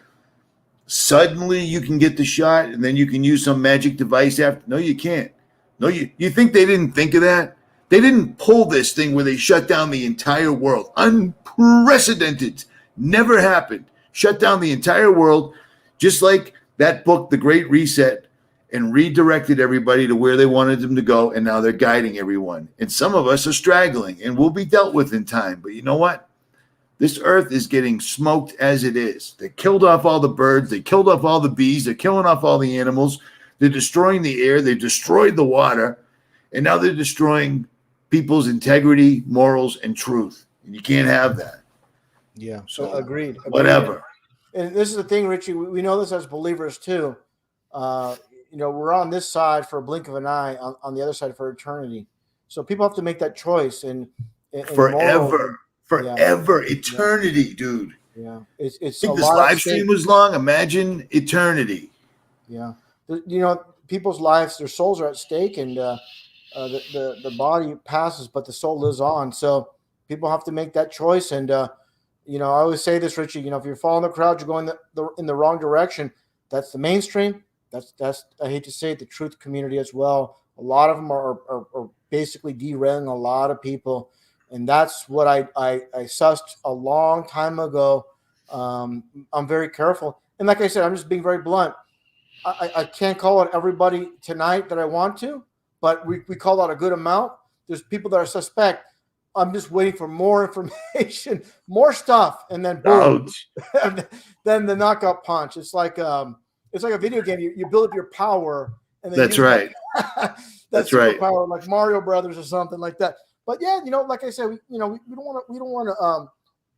suddenly you can get the shot and then you can use some magic device after. No, you can't. No, you think they didn't think of that? They didn't pull this thing where they shut down the entire world. Unprecedented. Never happened. Shut down the entire world, just like that book, The Great Reset, and redirected everybody to where they wanted them to go, and now they're guiding everyone. And some of us are straggling, and we'll be dealt with in time. But you know what? This earth is getting smoked as it is. They killed off all the birds. They killed off all the bees. They're killing off all the animals. They're destroying the air. They destroyed the water. And now they're destroying people's integrity, morals, and truth. And you can't have that. Yeah, so agreed. Whatever. And this is the thing, Richie. We know this as believers too. We're on this side for a blink of an eye, on the other side for eternity. So people have to make that choice. And forever. Eternity, dude. Yeah, it's I think this live stream was long. Imagine eternity. Yeah, people's lives, their souls are at stake, and the body passes, but the soul lives on. So people have to make that choice. And I always say this, Richie. If you're following the crowd, you're going in the wrong direction. That's the mainstream. That's I hate to say it, the truth community as well. A lot of them are basically derailing a lot of people. And that's what I sussed a long time ago. I'm very careful. And like I said, I'm just being very blunt. I can't call out everybody tonight that I want to, but we call out a good amount. There's people that are suspect. I'm just waiting for more information, more stuff, and then boom, then the knockout punch. It's like a video game. You build up your power, and then That's right. That's right. Power, like Mario Brothers or something like that. But yeah, like I said, we don't want to.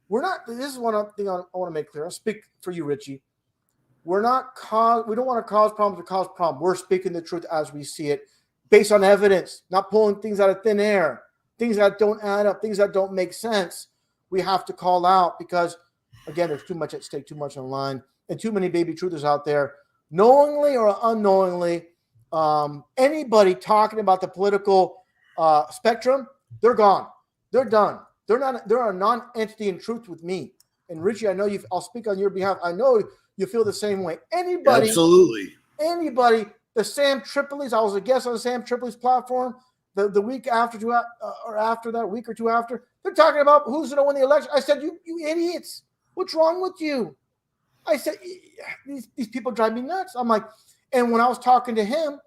We're not. This is one thing I want to make clear. I'll speak for you, Richie. We don't want to cause problems or cause problems. We're speaking the truth as we see it, based on evidence, not pulling things out of thin air. Things that don't add up, things that don't make sense, we have to call out because, again, there's too much at stake, too much on line, and too many baby truthers out there, knowingly or unknowingly. Anybody talking about the political spectrum, they're gone. They're done. They're a non-entity in truth with me. And Richie, I know I'll speak on your behalf. I know you feel the same way. Absolutely. Anybody, the Sam Tripoli's, I was a guest on Sam Tripoli's platform. The week after, or after that, week or two after, they're talking about who's going to win the election. I said, you idiots, what's wrong with you? I said, these people drive me nuts. I'm like, and when I was talking to him,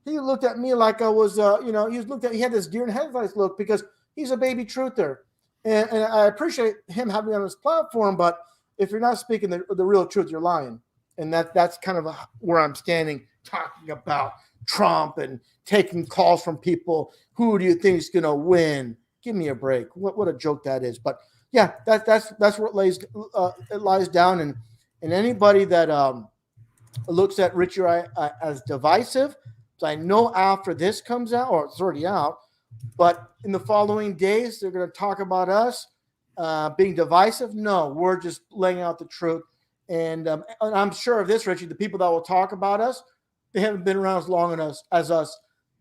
he looked at me like I was, he had this deer in headlights look because he's a baby truther. And I appreciate him having me on his platform, but if you're not speaking the real truth, you're lying. And that's kind of where I'm standing, talking about Trump and taking calls from people. Who do you think is going to win? Give me a break. What a joke that is. But yeah, that's where it lies down. And anybody that looks at Richie as divisive, so I know after this comes out, or it's already out, but in the following days they're going to talk about us being divisive. No, we're just laying out the truth. And I'm sure of this, Richie, the people that will talk about us, they haven't been around as long as us.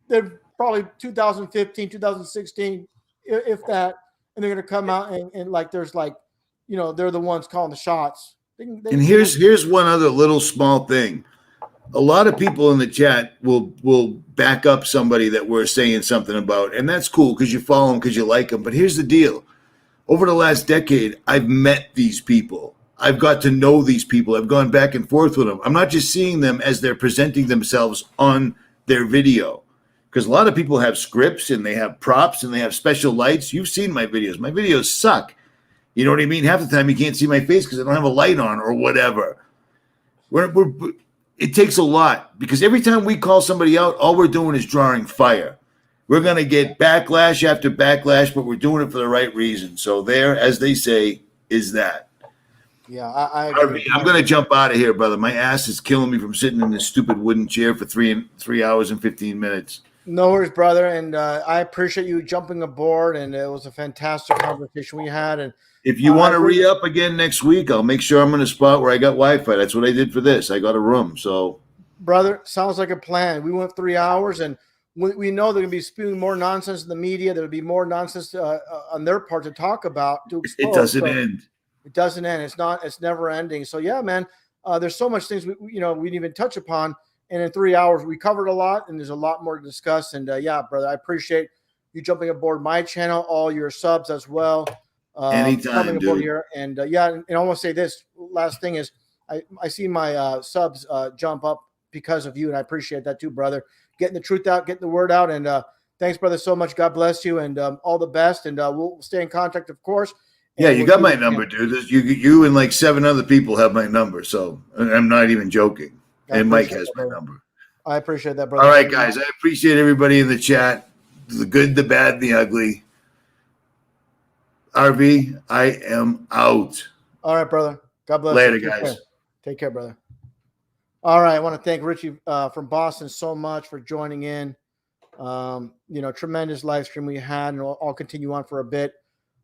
They're probably 2015, 2016, if that, and they're going to come out and like there's like, they're the ones calling the shots. And here's one other little small thing. A lot of people in the chat will back up somebody that we're saying something about, and that's cool because you follow them because you like them. But here's the deal. Over the last decade, I've met these people. I've got to know these people. I've gone back and forth with them. I'm not just seeing them as they're presenting themselves on their video. Because a lot of people have scripts and they have props and they have special lights. You've seen my videos. My videos suck. You know what I mean? Half the time you can't see my face because I don't have a light on or whatever. It takes a lot because every time we call somebody out, all we're doing is drawing fire. We're going to get backlash after backlash, but we're doing it for the right reason. So there, as they say, is that. Yeah, I agree. I'm going to jump out of here, brother. My ass is killing me from sitting in this stupid wooden chair for 3 hours and 15 minutes. No worries, brother. And I appreciate you jumping aboard. And it was a fantastic conversation we had. And if you want to re-up again next week, I'll make sure I'm in a spot where I got Wi-Fi. That's what I did for this. I got a room. So, brother, sounds like a plan. We went 3 hours, and we know they're going to be spewing more nonsense in the media. There'll be more nonsense on their part to talk about. To expose. It doesn't end. It doesn't end. It's never ending. So yeah, man, there's so much things we didn't even touch upon. And in 3 hours, we covered a lot, and there's a lot more to discuss. And yeah, brother, I appreciate you jumping aboard my channel, all your subs as well. Anytime, dude. Here. And yeah, and I want to say this last thing is I see my subs jump up because of you, and I appreciate that too, brother. Getting the truth out, getting the word out, and thanks, brother, so much. God bless you, and all the best. And we'll stay in contact, of course. Yeah, you got my number, dude. You and like 7 other people have my number, so I'm not even joking. And Mike has my number. I appreciate that, brother. All right, guys. I appreciate everybody in the chat. The good, the bad, the ugly. RV, I am out. All right, brother. God bless you. Later, guys. Take care, brother. All right. I want to thank Richie from Boston so much for joining in. Tremendous live stream we had, and I'll continue on for a bit.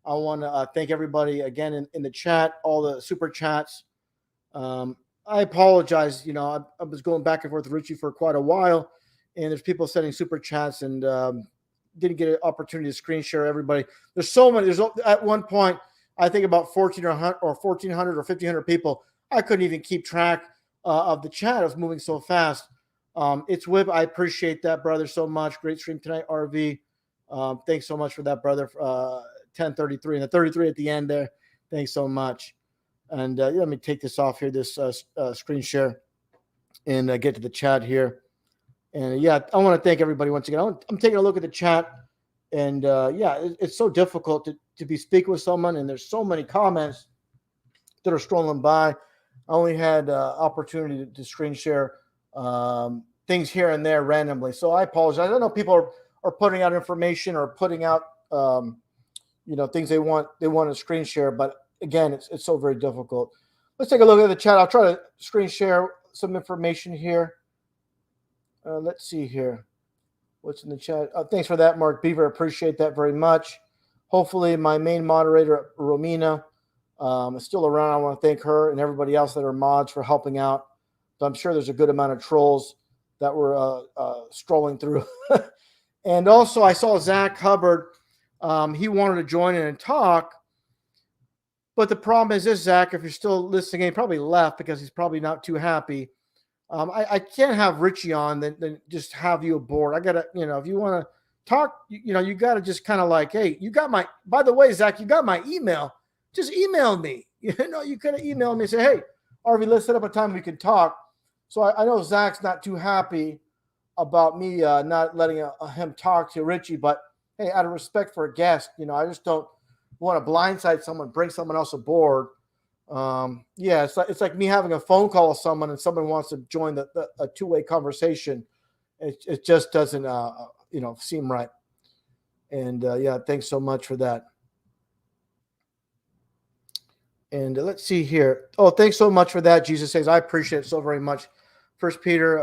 I want to thank everybody again in the chat, all the super chats. I apologize. I was going back and forth with Richie for quite a while, and there's people sending super chats and didn't get an opportunity to screen share everybody. There's so many. There's at one point, I think about 1,400 or 1,500 people. I couldn't even keep track of the chat. It was moving so fast. It's Whip. I appreciate that, brother, so much. Great stream tonight, RV. Thanks so much for that, brother. 1033 and the 33 at the end there. Thanks so much. And let me take this off here, this screen share, and get to the chat here. And yeah, I want to thank everybody once again. I'm taking a look at the chat, And it's so difficult to be speaking with someone, and there's so many comments that are strolling by. I only had opportunity to screen share things here and there randomly, so I apologize. I know people are putting out information or putting out things they want to screen share, but again, it's so very difficult. Let's take a look at the chat. I'll try to screen share some information here. Let's see here. What's in the chat? Thanks for that, Mark Beaver. Appreciate that very much. Hopefully, my main moderator, Romina, is still around. I want to thank her and everybody else that are mods for helping out. So I'm sure there's a good amount of trolls that were strolling through. And also, I saw Zach Hubbard. He wanted to join in and talk. But the problem is this, Zach, if you're still listening, he probably left because he's probably not too happy. I can't have Richie on, then just have you aboard. I gotta, if you want to talk, you got to just kind of like, hey, by the way, Zach, you got my email. Just email me. You could have emailed me and say, hey, Arvie, let's set up a time we can talk. So I know Zach's not too happy about me not letting him talk to Richie, but hey, out of respect for a guest, I just don't want to blindside someone, bring someone else aboard. It's like me having a phone call with someone and someone wants to join a two-way conversation. It just doesn't, seem right. And thanks so much for that. And let's see here. Oh, thanks so much for that. Jesus says, I appreciate it so very much. 1 Peter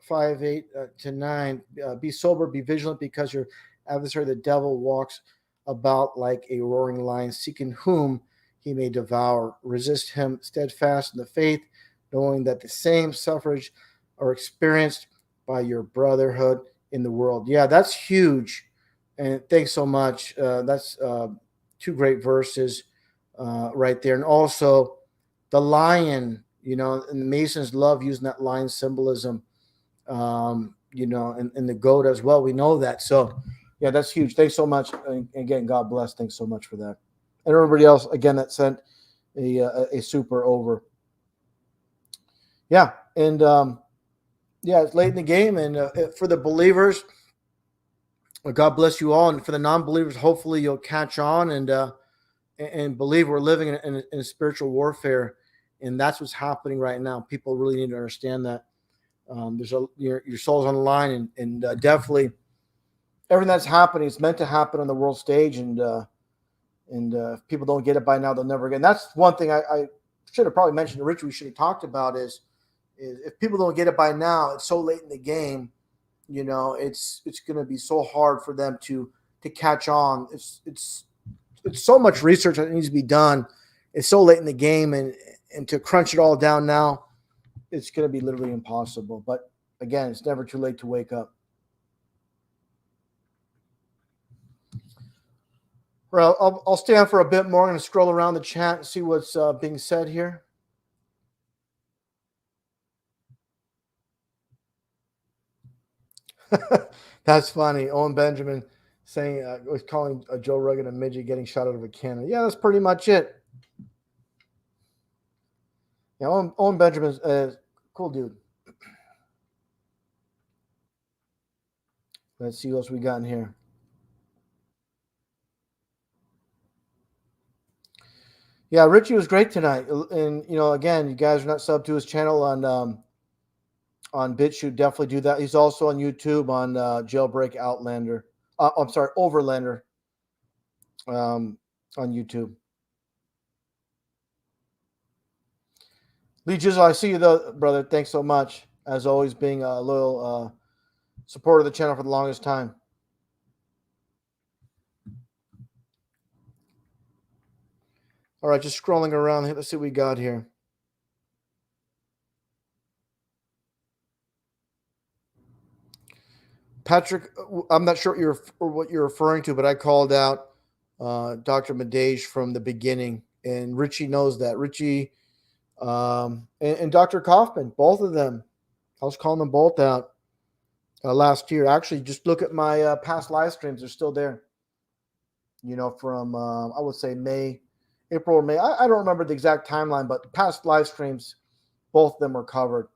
5:8-9. Be sober, be vigilant, because your adversary, the devil, walks about like a roaring lion, seeking whom he may devour. Resist him steadfast in the faith, knowing that the same suffrage are experienced by your brotherhood in the world. Yeah, that's huge. And thanks so much. That's two great verses right there. And also the lion, and the Masons love using that lion symbolism, and the goat as well. We know that. So, yeah, that's huge. Thanks so much. And again, God bless. Thanks so much for that. And everybody else, again, that sent a super over. Yeah, and it's late in the game. And for the believers, God bless you all. And for the non-believers, hopefully you'll catch on and believe we're living in a spiritual warfare. And that's what's happening right now. People really need to understand that. Your soul's on the line, and definitely everything that's happening is meant to happen on the world stage. And if people don't get it by now, they'll never get it. And that's one thing I should have probably mentioned to Richie. We should have talked about is if people don't get it by now, it's so late in the game. It's going to be so hard for them to catch on. It's so much research that needs to be done. It's so late in the game, and to crunch it all down now, it's going to be literally impossible. But again, it's never too late to wake up. Well, I'll stay on for a bit more. I'm going to scroll around the chat and see what's being said here. That's funny. Owen Benjamin saying, was calling Joe Rogan a midget getting shot out of a cannon. Yeah, that's pretty much it. Yeah, Owen Benjamin's a cool dude. Let's see what else we got in here. Yeah, Richie was great tonight. And, again, you guys are not subbed to his channel on BitChute. Definitely do that. He's also on YouTube on Jailbreak Outlander. Overlander on YouTube. Lee Jizzle, I see you, though, brother. Thanks so much. As always, being a loyal supporter of the channel for the longest time. All right, just scrolling around. Let's see what we got here. Patrick, I'm not sure what you're referring to, but I called out Dr. Madej from the beginning, and Richie knows that. Richie and Dr. Kaufman, both of them. I was calling them both out last year. Actually, just look at my past live streams. They're still there. From, I would say April or May. I don't remember the exact timeline, but past live streams, both of them were covered,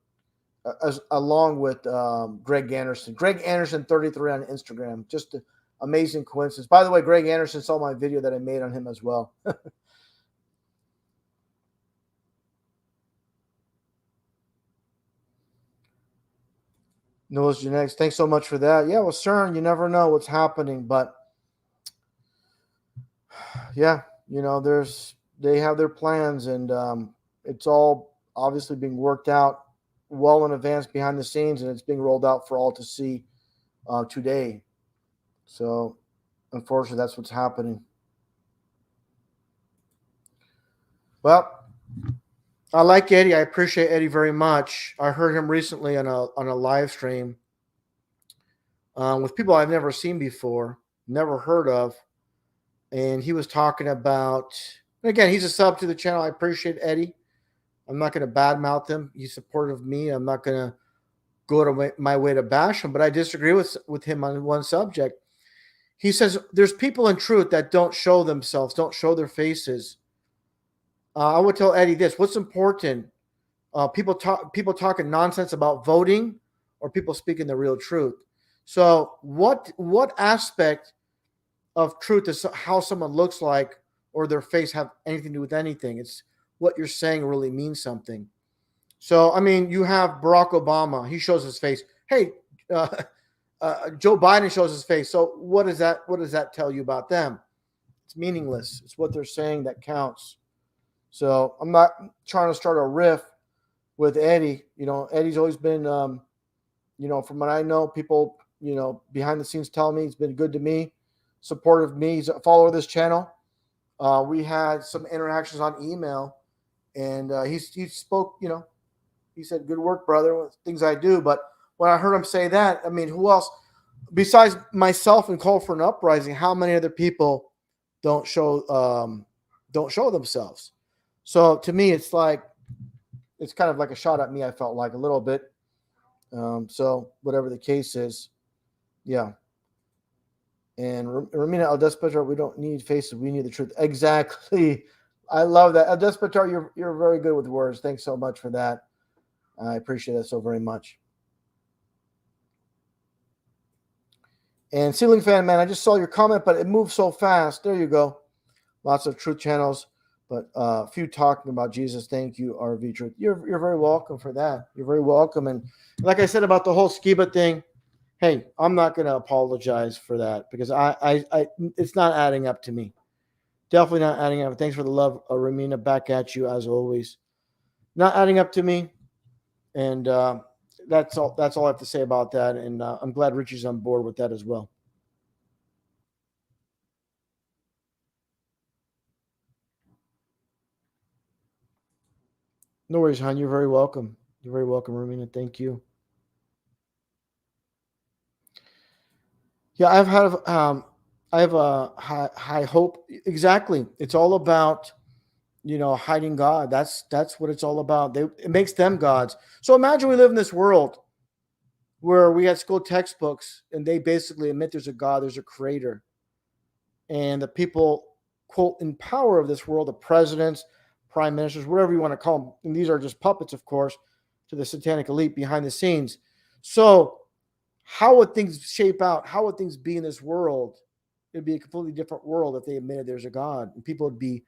along with Greg Anderson. Greg Anderson 33 on Instagram. Just amazing coincidence. By the way, Greg Anderson saw my video that I made on him as well. Noah's Genetics, thanks so much for that. Yeah, well, CERN, you never know what's happening, but yeah, they have their plans, and it's all obviously being worked out well in advance behind the scenes, and it's being rolled out for all to see today. So, unfortunately, that's what's happening. Well, I like Eddie. I appreciate Eddie very much. I heard him recently on a live stream with people I've never seen before, never heard of, and he was talking about. Again, he's a sub to the channel. I appreciate Eddie. I'm not going to badmouth him. He's supportive of me. I'm not going to go to my way to bash him, but I disagree with him on one subject. He says there's people in truth that don't show themselves, don't show their faces. I would tell Eddie this: what's important? People talking nonsense about voting, or people speaking the real truth. So, what aspect of truth is how someone looks like or their face have anything to do with anything? It's what you're saying really means something. So, I mean, you have Barack Obama; he shows his face. Hey, Joe Biden shows his face. So, what does that tell you about them? It's meaningless. It's what they're saying that counts. So I'm not trying to start a riff with Eddie. Eddie's always been, from what I know, people, behind the scenes tell me he's been good to me, supportive of me. He's a follower of this channel. We had some interactions on email, and he spoke, he said, "Good work, brother," with things I do. But when I heard him say that, I mean, who else besides myself and Call for an Uprising? How many other people don't show themselves? So to me, it's kind of like a shot at me. I felt like a little bit. So whatever the case is, yeah. And Ramina El Despotar, we don't need faces, we need the truth. Exactly. I love that. El Despotar, you're very good with words. Thanks so much for that. I appreciate that so very much. And Ceiling Fan Man, I just saw your comment, but it moved so fast. There you go. Lots of truth channels. But few talking about Jesus. Thank you, RV Truth. You're very welcome for that. You're very welcome. And like I said about the whole Skiba thing, hey, I'm not going to apologize for that because I it's not adding up to me. Definitely not adding up. Thanks for the love, Ramina. Back at you as always. Not adding up to me, and that's all. That's all I have to say about that. And I'm glad Richie's on board with that as well. No worries, hon. You're very welcome. You're very welcome, Ramina. Thank you. Yeah, I have a high hope. Exactly. It's all about, hiding God. That's what it's all about. It makes them gods. So imagine we live in this world where we had school textbooks and they basically admit there's a God, there's a creator. And the people, quote, in power of this world, the presidents, prime ministers, whatever you want to call them, and these are just puppets, of course, to the satanic elite behind the scenes. So how would things shape out? How would things be in this world? It'd be a completely different world if they admitted there's a God, and people would be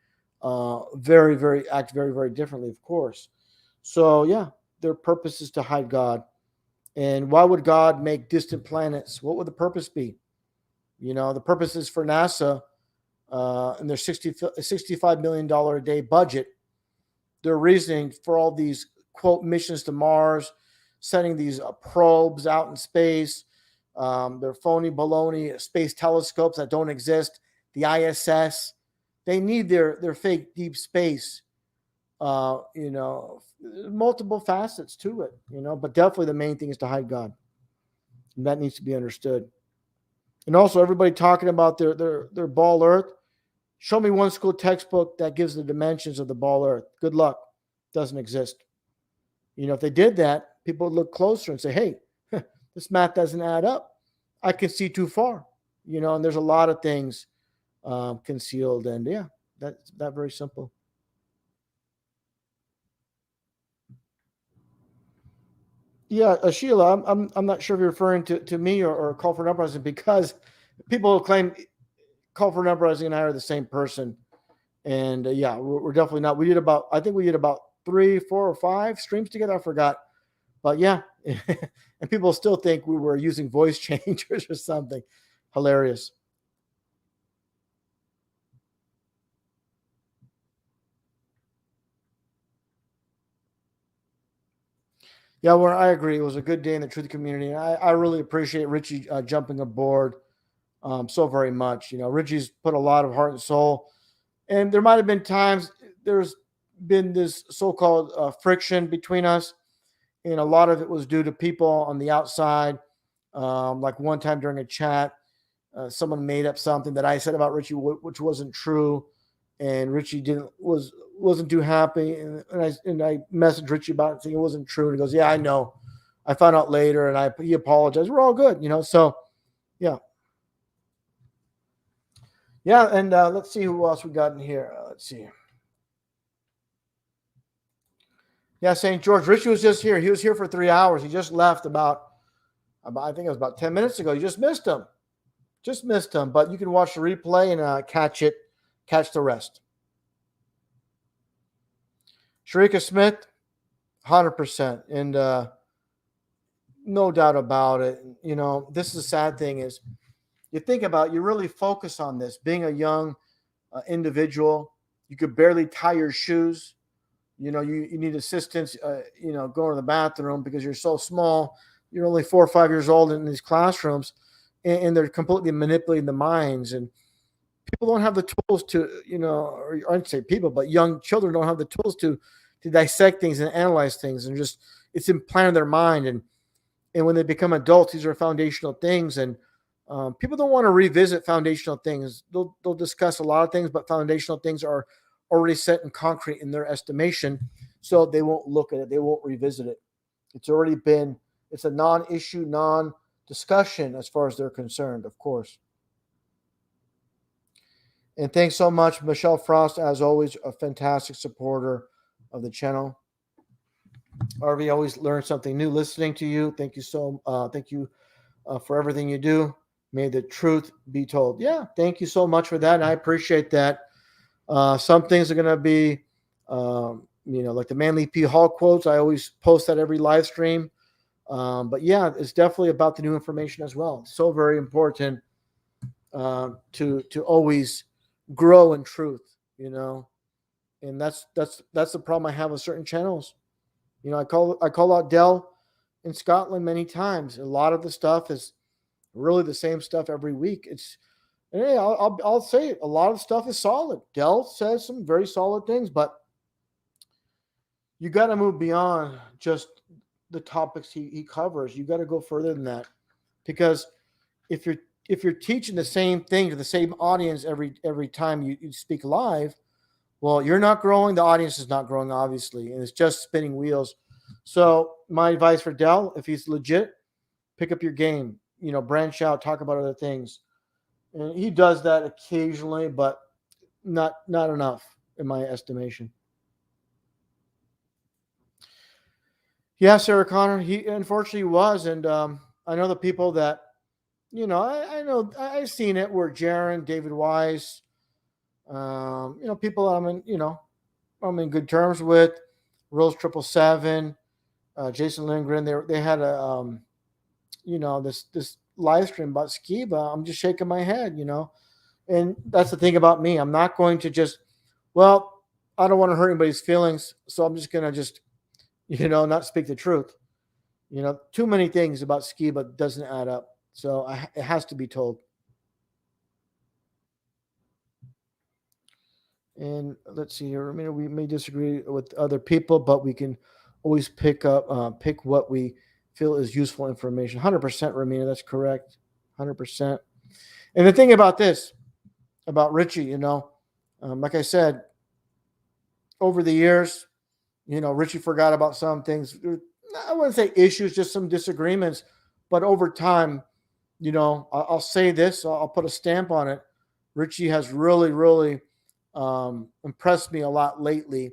very, very very, very differently, of course. So yeah, their purpose is to hide God. And why would God make distant planets? What would the purpose be? The purpose is for NASA and their $65 million a day budget. Their reasoning for all these, quote, missions to Mars, sending these probes out in space, their phony baloney space telescopes that don't exist, the ISS. They need their fake deep space. Multiple facets to it, but definitely the main thing is to hide God. And that needs to be understood. And also everybody talking about their ball earth. Show me one school textbook that gives the dimensions of the ball earth. Good luck. Doesn't exist. If they did that, people would look closer and say, hey, this math doesn't add up. I can see too far. And there's a lot of things concealed. And yeah, that's that very simple. Yeah, Sheila, I'm not sure if you're referring to me or Call for an Uprising because people claim Call for Number and I are the same person. And yeah, we're definitely not. I think we did about 3, 4, or 5 streams together. I forgot. But yeah, and people still think we were using voice changers or something. Hilarious. Yeah, well, I agree. It was a good day in the truth community. And I really appreciate Richie jumping aboard so very much. Richie's put a lot of heart and soul. And there might have been times there's been this so-called friction between us. And a lot of it was due to people on the outside. Like one time during a chat, someone made up something that I said about Richie, which wasn't true. And Richie wasn't too happy. And I messaged Richie about it saying it wasn't true. And he goes, yeah, I know. I found out later and he apologized. We're all good, so yeah. Yeah, and let's see who else we got in here. Let's see. Yeah, St. George. Richie was just here. He was here for 3 hours. He just left about I think it was about 10 minutes ago. You just missed him. But you can watch the replay and catch the rest. Sharika Smith, 100%. And no doubt about it. This is the sad thing is you think about, you really focus on this. Being a young individual, you could barely tie your shoes. You need assistance, going to the bathroom because you're so small. You're only 4 or 5 years old in these classrooms, and they're completely manipulating the minds. And people don't have the tools to, or I don't say people, but young children don't have the tools to dissect things and analyze things, and just it's implanted in their mind. And when they become adults, these are foundational things, and people don't want to revisit foundational things. They'll discuss a lot of things, but foundational things are already set in concrete in their estimation, so they won't look at it. They won't revisit it. It's a non-issue, non-discussion as far as they're concerned, of course. And thanks so much, Michelle Frost, as always, a fantastic supporter of the channel. RV, always learn something new listening to you. Thank you for everything you do. May the truth be told. Yeah, thank you so much for that. And I appreciate that. Some things are going to be, like the Manly P. Hall quotes. I always post that every live stream. But yeah, it's definitely about the new information as well. So very important to always grow in truth, and that's the problem I have with certain channels. I call out Dell in Scotland many times. A lot of the stuff is really the same stuff every week. I'll say it. A lot of stuff is solid. Dell says some very solid things, but you got to move beyond just the topics he covers. You got to go further than that, because if you're teaching the same thing to the same audience every time you speak live, well, you're not growing. The audience is not growing, obviously, and it's just spinning wheels. So my advice for Dell, if he's legit, pick up your game. Branch out, talk about other things. And he does that occasionally, but not enough in my estimation. Yeah, Sarah Connor, he unfortunately was. And I know the people that, I know I've seen it where Jaron, David Wise, people I'm in good terms with, Rose 777, Jason Lindgren. They had a, this live stream about Skiba. I'm just shaking my head, and that's the thing about me. I'm not going to just, I don't want to hurt anybody's feelings, so I'm just going to not speak the truth. Too many things about Skiba doesn't add up, so it has to be told. And let's see here. We may disagree with other people, but we can always pick what we feel is useful information. 100%, Ramina, that's correct. 100%. And the thing about this, about Richie, like I said, over the years, Richie forgot about some things. I wouldn't say issues, just some disagreements. But over time, I'll say this, I'll put a stamp on it. Richie has really, really impressed me a lot lately,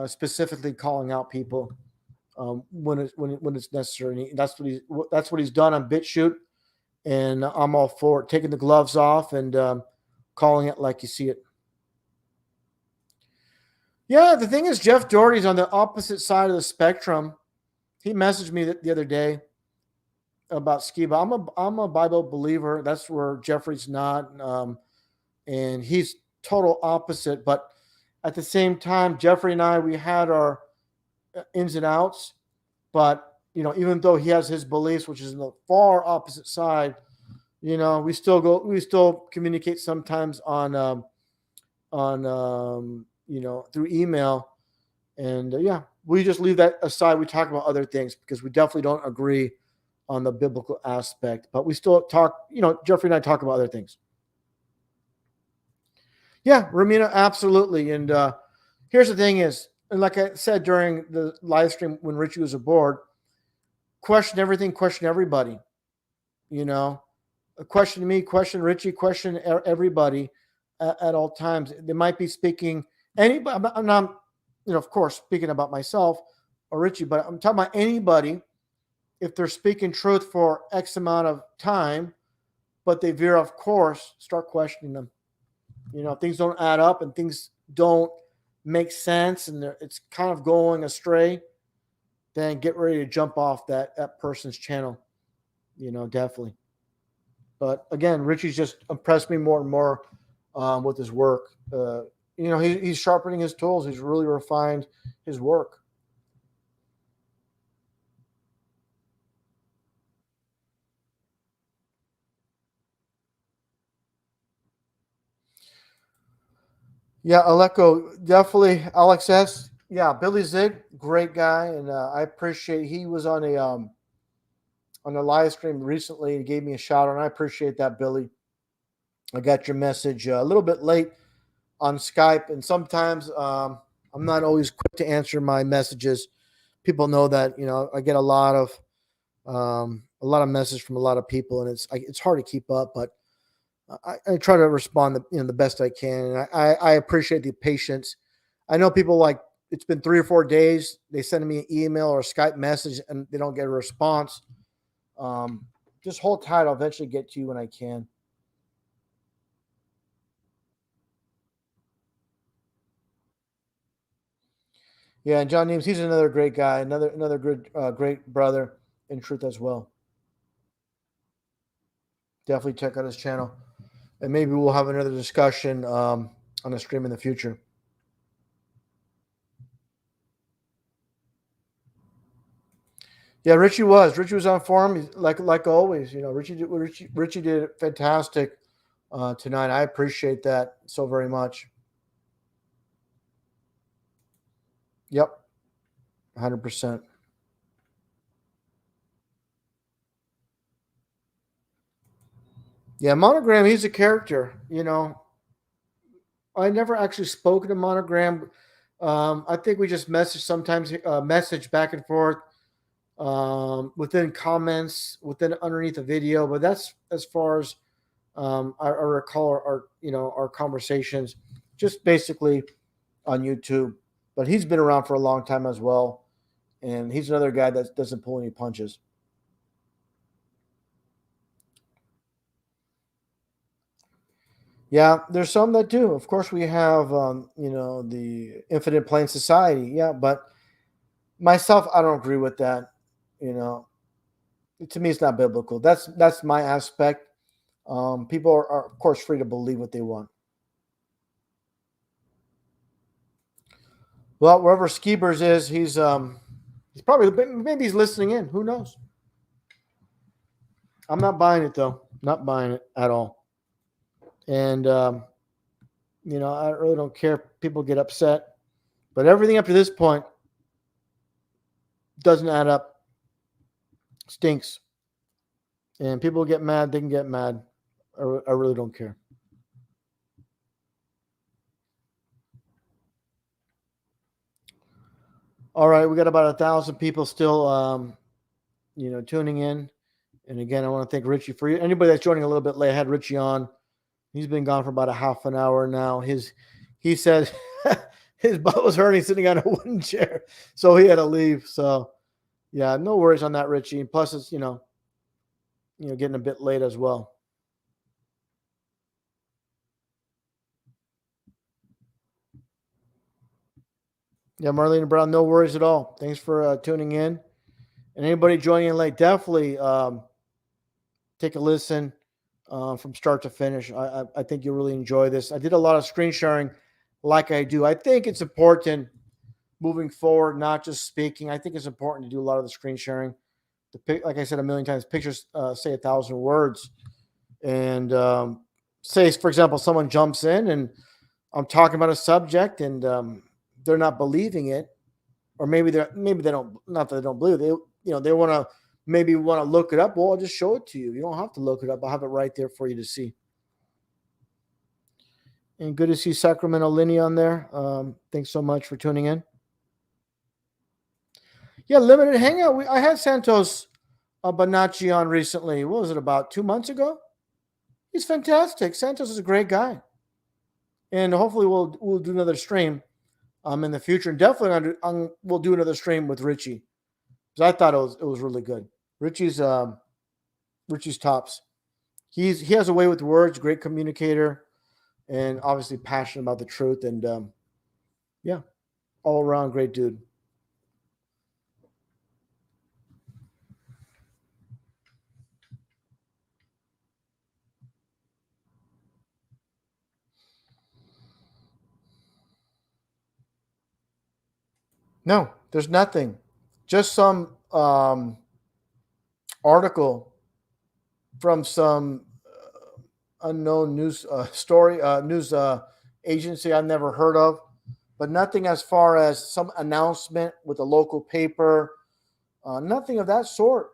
specifically calling out people when it's necessary. And that's what he's done on BitChute, And I'm all for it, taking the gloves off and calling it like you see it. Yeah, the thing is, Jeff Doherty's on the opposite side of the spectrum. He messaged me the other day about Skiba. I'm a Bible believer. That's where Jeffrey's not, and he's total opposite. But at the same time, Jeffrey and I, we had our ins and outs. But even though he has his beliefs, which is in the far opposite side, we still communicate sometimes on through email, and we just leave that aside. We talk about other things because we definitely don't agree on the biblical aspect, but we still talk. Jeffrey and I talk about other things. Yeah, Ramina, absolutely. And here's the thing is, and like I said during the live stream when Richie was aboard, question everything, question everybody. Question me, question Richie, question everybody at all times. They might be speaking anybody. I'm not, of course, speaking about myself or Richie, but I'm talking about anybody. If they're speaking truth for X amount of time, but they veer off course, start questioning them. If things don't add up and things don't make sense and it's kind of going astray, then get ready to jump off that person's channel. Definitely. But again, Richie's just impressed me more and more with his work. He's sharpening his tools. He's really refined his work. Yeah, Aleko, definitely. Alex S. Yeah, Billy Zig, great guy, and I appreciate. He was on a live stream recently and gave me a shout out, and I appreciate that, Billy. I got your message a little bit late on Skype, and sometimes I'm not always quick to answer my messages. People know that I get a lot of messages from a lot of people, and it's hard to keep up, but I try to respond the best I can, and I appreciate the patience. I know people it's been 3 or 4 days. They send me an email or a Skype message, and they don't get a response. Just hold tight. I'll eventually get to you when I can. Yeah, and John Neems, he's another great guy, another good, great brother in truth as well. Definitely check out his channel, and maybe we'll have another discussion on a stream in the future. Yeah, Richie was on form like always. Richie did fantastic tonight. I appreciate that so very much. Yep, 100%. Yeah, Monogram, he's a character. I never actually spoken to Monogram. I think we just message back and forth within comments, underneath the video. But that's as far as I recall our conversations, just basically on YouTube. But he's been around for a long time as well, and he's another guy that doesn't pull any punches. Yeah, there's some that do. Of course, we have the Infinite Plane Society. Yeah, but myself, I don't agree with that. To me, it's not biblical. That's my aspect. People are of course free to believe what they want. Well, wherever Skeebers is, he's probably, maybe he's listening in. Who knows? I'm not buying it though. Not buying it at all. And I really don't care if people get upset, but everything up to this point doesn't add up. Stinks. And people get mad, they can get mad. I really don't care. All right, we got about 1,000 people still, tuning in. And again, I want to thank Richie for you. Anybody that's joining a little bit late, I had Richie on. He's been gone for about a half an hour now. He said his butt was hurting sitting on a wooden chair, so he had to leave. So, yeah, no worries on that, Richie. And plus, it's getting a bit late as well. Yeah, Marlene Brown, no worries at all. Thanks for tuning in. And anybody joining in late, definitely take a listen from start to finish. I think you'll really enjoy this. I did a lot of screen sharing like I do. I think it's important moving forward, not just speaking. I think it's important to do a lot of the screen sharing. Like I said a million times, pictures say 1,000 words. And say, for example, someone jumps in and I'm talking about a subject and they're not believing it, or maybe they don't, not that they don't believe it. They want to look it up. Well, I'll just show it to you. You don't have to look it up. I'll have it right there for you to see. And good to see Sacramento Lenny on there. Thanks so much for tuning in. Yeah, limited hangout. I had Santos Bonacci on recently. What was it, about 2 months ago? He's fantastic. Santos is a great guy. And hopefully we'll do another stream in the future. And definitely we'll do another stream with Richie, because I thought it was really good. Richie's tops. He has a way with words, great communicator, and obviously passionate about the truth. And yeah, all around great dude. No, there's nothing. Just some article from some unknown news agency I've never heard of, but nothing as far as some announcement with a local paper, nothing of that sort.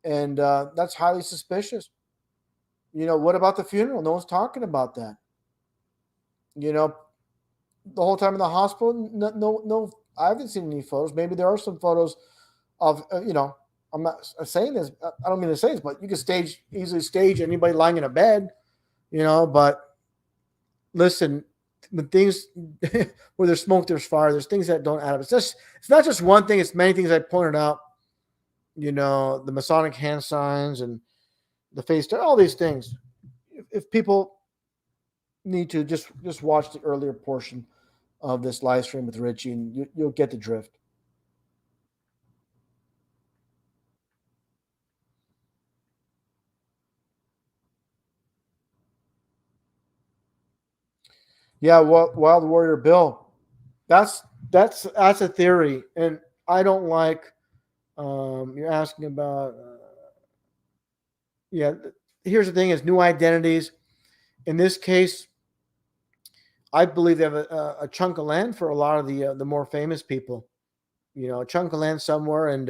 And that's highly suspicious. What about the funeral? No one's talking about that. The whole time in the hospital, no, I haven't seen any photos. Maybe there are some photos of, I'm not saying this, I don't mean to say this, but you can easily stage anybody lying in a bed, but listen, when things, where there's smoke, there's fire, there's things that don't add up. It's not just one thing, it's many things I pointed out, the Masonic hand signs and the face, all these things. If people need to just watch the earlier portion of this live stream with Richie, and you'll get the drift. Yeah, Wild Warrior Bill. That's a theory, and I don't like. You're asking about. Yeah, here's the thing: is new identities. In this case, I believe they have a chunk of land for a lot of the more famous people. A chunk of land somewhere, and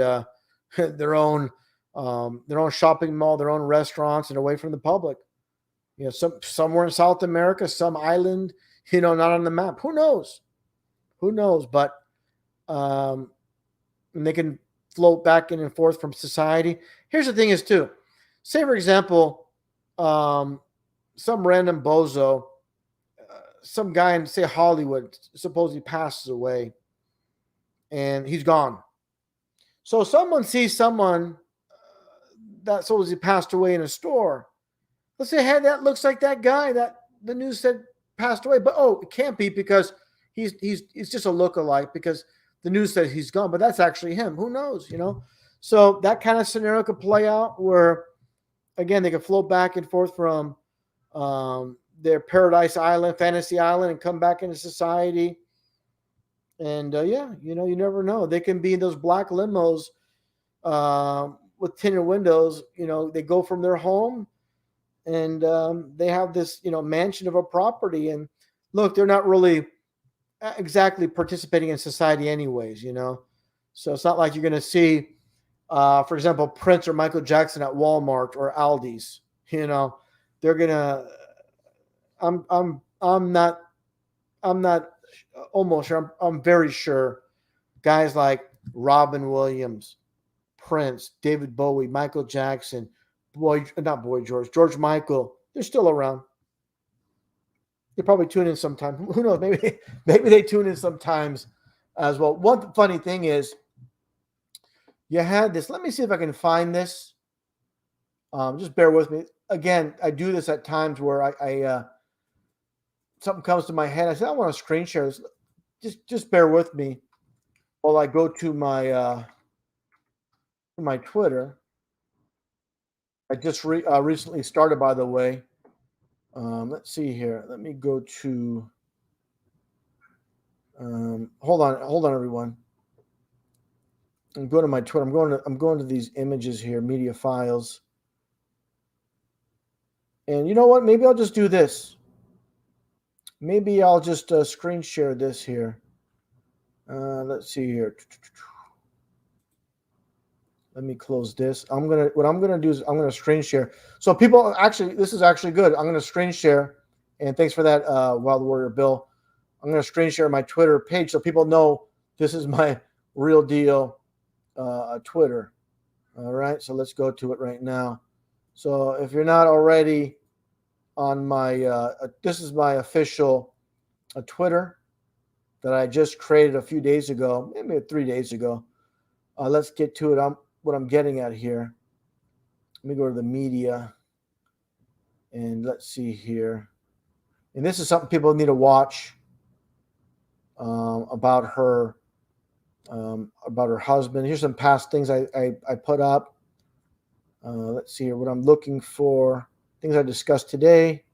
their own shopping mall, their own restaurants, and away from the public. Somewhere in South America, some island, not on the map. Who knows? But and they can float back in and forth from society. Here's the thing is too, say for example, some random bozo, some guy in, say, Hollywood, supposedly passes away and he's gone. So someone sees someone that supposedly passed away in a store. Let's say, hey, that looks like that guy that the news said passed away. But, it can't be, because he's just a lookalike, because the news says he's gone. But that's actually him. Who knows, So that kind of scenario could play out where, again, they could float back and forth from their paradise island, fantasy island, and come back into society. And, you never know. They can be in those black limos with tinted windows. They go from their home and they have this, mansion of a property. And look, they're not really exactly participating in society anyways, So it's not like you're going to see, for example, Prince or Michael Jackson at Walmart or Aldi's. They're going to, I'm not almost sure. I'm very sure guys like Robin Williams, Prince, David Bowie, Michael Jackson, George Michael, they're still around. They probably tune in sometime. Who knows? Maybe they tune in sometimes as well. One funny thing is, you had this. Let me see if I can find this. Just bear with me. Again, I do this at times where I something comes to my head. I say I want to screen share this. Just bear with me while I go to my Twitter. I just recently started, by the way. Let's see here. Let me go to. Hold on, everyone. I'm going to my Twitter. I'm going to these images here, media files. And you know what? Maybe I'll just do this. Maybe I'll just screen share this here. Let's see here. Let me close this. What I'm gonna do is I'm gonna screen share. So people, actually, this is actually good. I'm gonna screen share, and thanks for that, Wild Warrior Bill. I'm gonna screen share my Twitter page so people know this is my real deal Twitter. All right, so let's go to it right now. So if you're not already on my, this is my official Twitter that I just created a few days ago, maybe 3 days ago. Let's get to it. What I'm getting at here. Let me go to the media, and let's see here. And this is something people need to watch about her husband. Here's some past things I put up. Let's see here. What I'm looking for. Things I discussed today.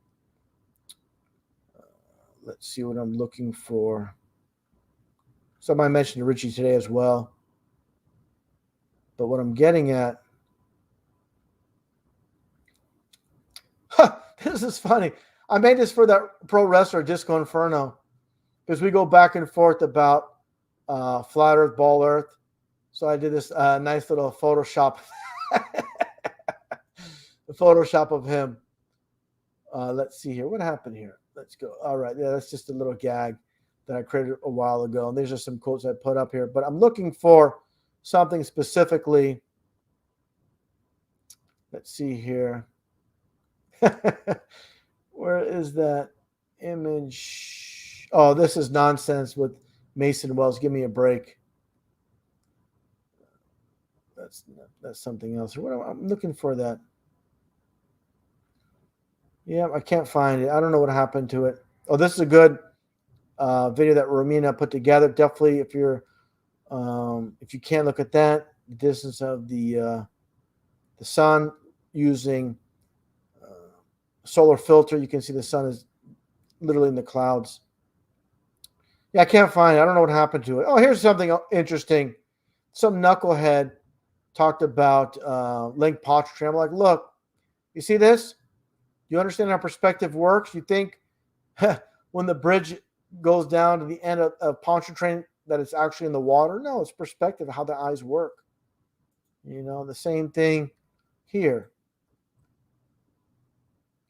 Let's see what I'm looking for. Something I mentioned to Richie today as well. But what I'm getting at, this is funny. I made this for that pro wrestler Disco Inferno because we go back and forth about flat Earth, ball Earth. So I did this nice little Photoshop, the Photoshop of him. Let's see here. What happened here? Let's go. All right. Yeah, that's just a little gag that I created a while ago. And these are some quotes I put up here. But I'm looking for something specifically. Let's see here. Where is that image? Oh, this is nonsense with Mason Wells. Give me a break. That's something else. I'm looking for that. Yeah, I can't find it. I don't know what happened to it. Oh, this is a good video that Romina put together. Definitely, if you can't look at that, the distance of the sun using solar filter, you can see the sun is literally in the clouds. Yeah, I can't find it. I don't know what happened to it. Oh, here's something interesting. Some knucklehead talked about link Pontchartrain. I'm like, look, you see this? You understand how perspective works? You think when the bridge goes down to the end of Pontchartrain that it's actually in the water? No, it's perspective, how the eyes work. You know, the same thing here.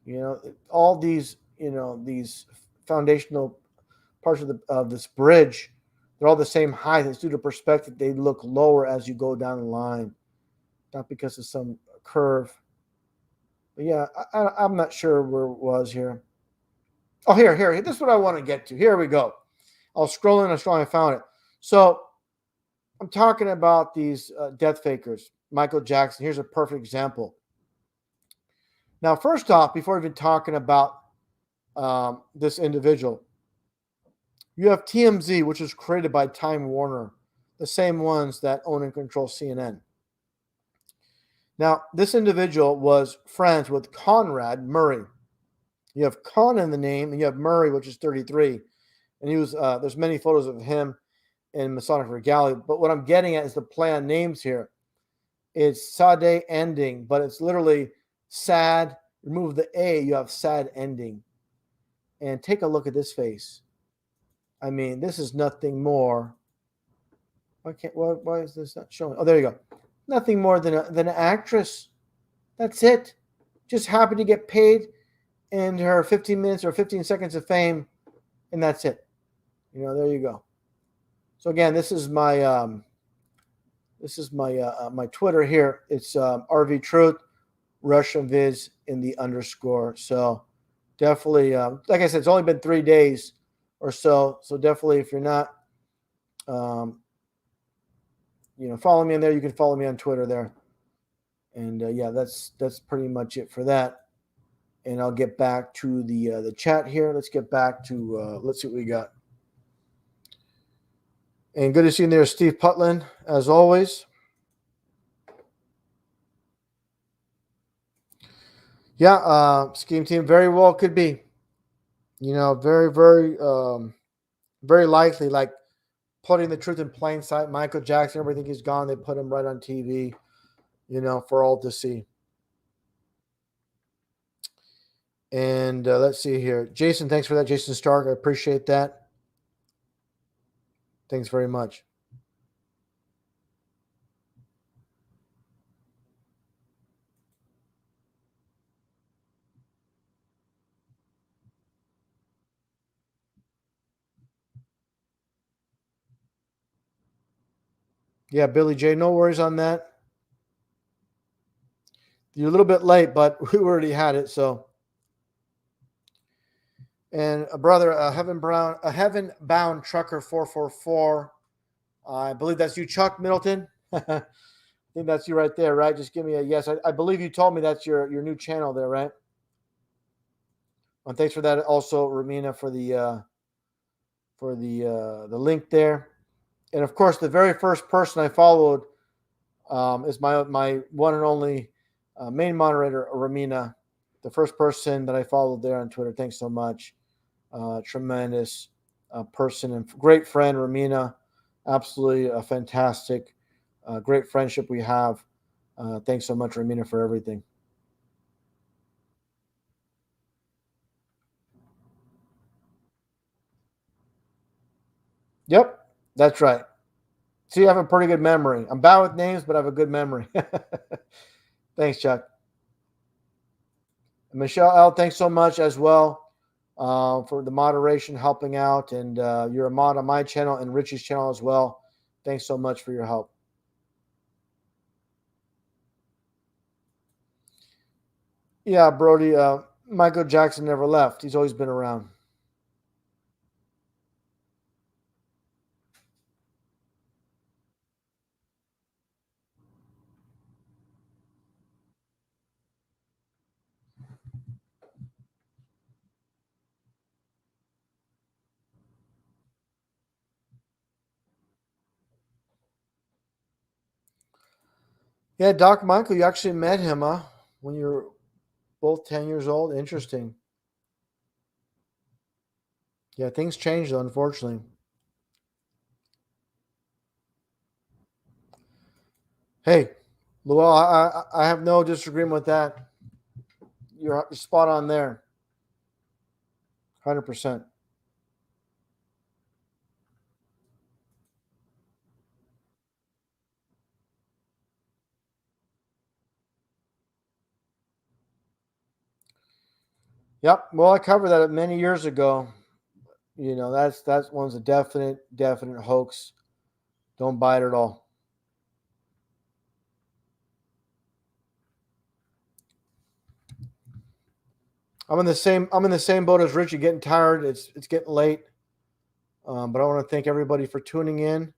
You know, all these, these foundational parts of this bridge, they're all the same height. It's due to perspective. They look lower as you go down the line, not because of some curve. But yeah, I'm not sure where it was here. Oh, here. This is what I want to get to. Here we go. I was scrolling and I found it. So I'm talking about these death fakers. Michael Jackson. Here's a perfect example. Now, first off, before even talking about this individual, you have TMZ, which was created by Time Warner, the same ones that own and control CNN. Now, this individual was friends with Conrad Murray. You have Con in the name, and you have Murray, which is 33. And he was there's many photos of him in Masonic regalia. But what I'm getting at is the play on names here. It's Sade ending, but it's literally sad. Remove the A, you have sad ending. And take a look at this face. I mean, this is nothing more. Why is this not showing? Oh, there you go. Nothing more than an actress. That's it. Just happy to get paid in her 15 minutes or 15 seconds of fame, and that's it. There you go. So again, this is my my Twitter here. It's RV Truth, Russian Viz in the _. So definitely, like I said, it's only been 3 days or so. So definitely, if you're not, follow me in there. You can follow me on Twitter there. And yeah, that's pretty much it for that. And I'll get back to the chat here. Let's get back to let's see what we got. And good to see you there, Steve Putland, as always. Yeah, scheme team very well could be. Very, very, very likely. Like putting the truth in plain sight. Michael Jackson, everything he's gone. They put him right on TV. For all to see. And let's see here. Jason, thanks for that. Jason Stark, I appreciate that. Thanks very much. Yeah, Billy J, no worries on that. You're a little bit late, but we already had it, so. And a brother, a heaven bound trucker 444. I believe that's you, Chuck Middleton. I think that's you right there, right? Just give me a yes. I believe you told me that's your new channel there, right? And thanks for that, also, Ramina, for the link there. And of course, the very first person I followed is my one and only main moderator, Ramina, the first person that I followed there on Twitter. Thanks so much. Tremendous person and great friend, Ramina. Absolutely a fantastic, great friendship we have. Thanks so much, Ramina, for everything. Yep, that's right. See, I have a pretty good memory. I'm bad with names, but I have a good memory. Thanks, Chuck. And Michelle L., thanks so much as well for the moderation, helping out. And you're a mod on my channel and Richie's channel as well. Thanks so much for your help. Yeah, Brody, Michael Jackson never left. He's always been around. Yeah, Doc Michael, you actually met him, huh? When you were both 10 years old? Interesting. Yeah, things changed, though, unfortunately. Hey, Luell, I have no disagreement with that. You're spot on there. 100%. Yep. Well, I covered that many years ago. That's one's a definite hoax. Don't buy it at all. I'm in the same boat as Richie, getting tired. It's getting late. But I want to thank everybody for tuning in.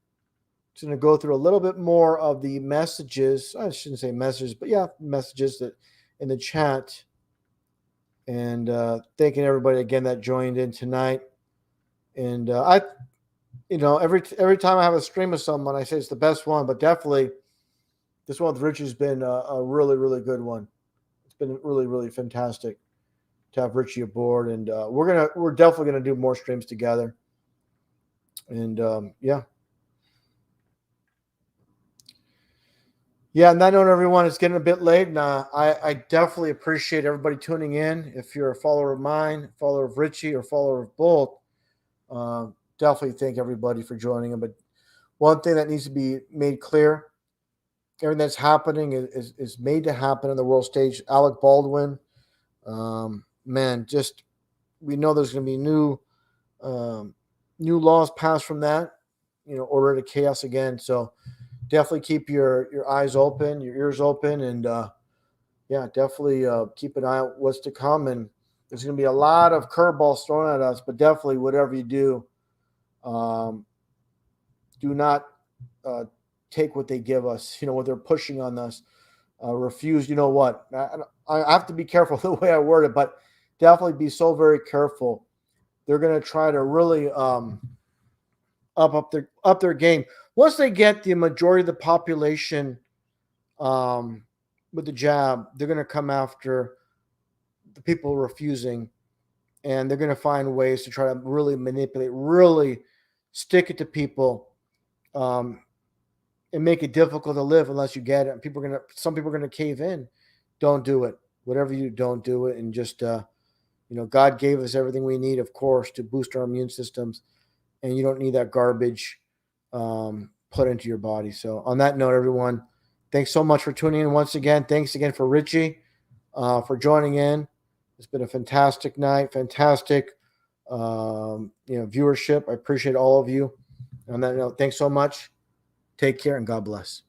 Just going to go through a little bit more of the messages. I shouldn't say messages, but yeah, messages that in the chat. And thanking everybody again that joined in tonight. And every time I have a stream with someone, I say it's the best one, but definitely this one with Richie's been a really, really good one. It's been really, really fantastic to have Richie aboard, and we're definitely gonna do more streams together. And yeah. On that note, everyone, it's getting a bit late, and I definitely appreciate everybody tuning in. If you're a follower of mine, follower of Richie, or follower of both, definitely thank everybody for joining them. But one thing that needs to be made clear: everything that's happening is made to happen on the world stage. Alec Baldwin, just we know there's going to be new laws passed from that, order to chaos again. So definitely keep your eyes open, your ears open, and definitely keep an eye on what's to come. And there's going to be a lot of curveballs thrown at us, but definitely whatever you do, do not take what they give us, what they're pushing on us. refuse, you know what? I have to be careful the way I word it, but definitely be so very careful. They're going to try to really up their game. Once they get the majority of the population with the jab, they're going to come after the people refusing, and they're going to find ways to try to really manipulate, really stick it to people, and make it difficult to live unless you get it. And some people are going to cave in. Don't do it. Whatever you don't do it, and just God gave us everything we need, of course, to boost our immune systems, and you don't need that garbage put into your body. So on that note, everyone, thanks so much for tuning in once again. Thanks again for Richie for joining in. It's been a fantastic night, fantastic viewership. I appreciate all of you. On that note, thanks so much. Take care and God bless.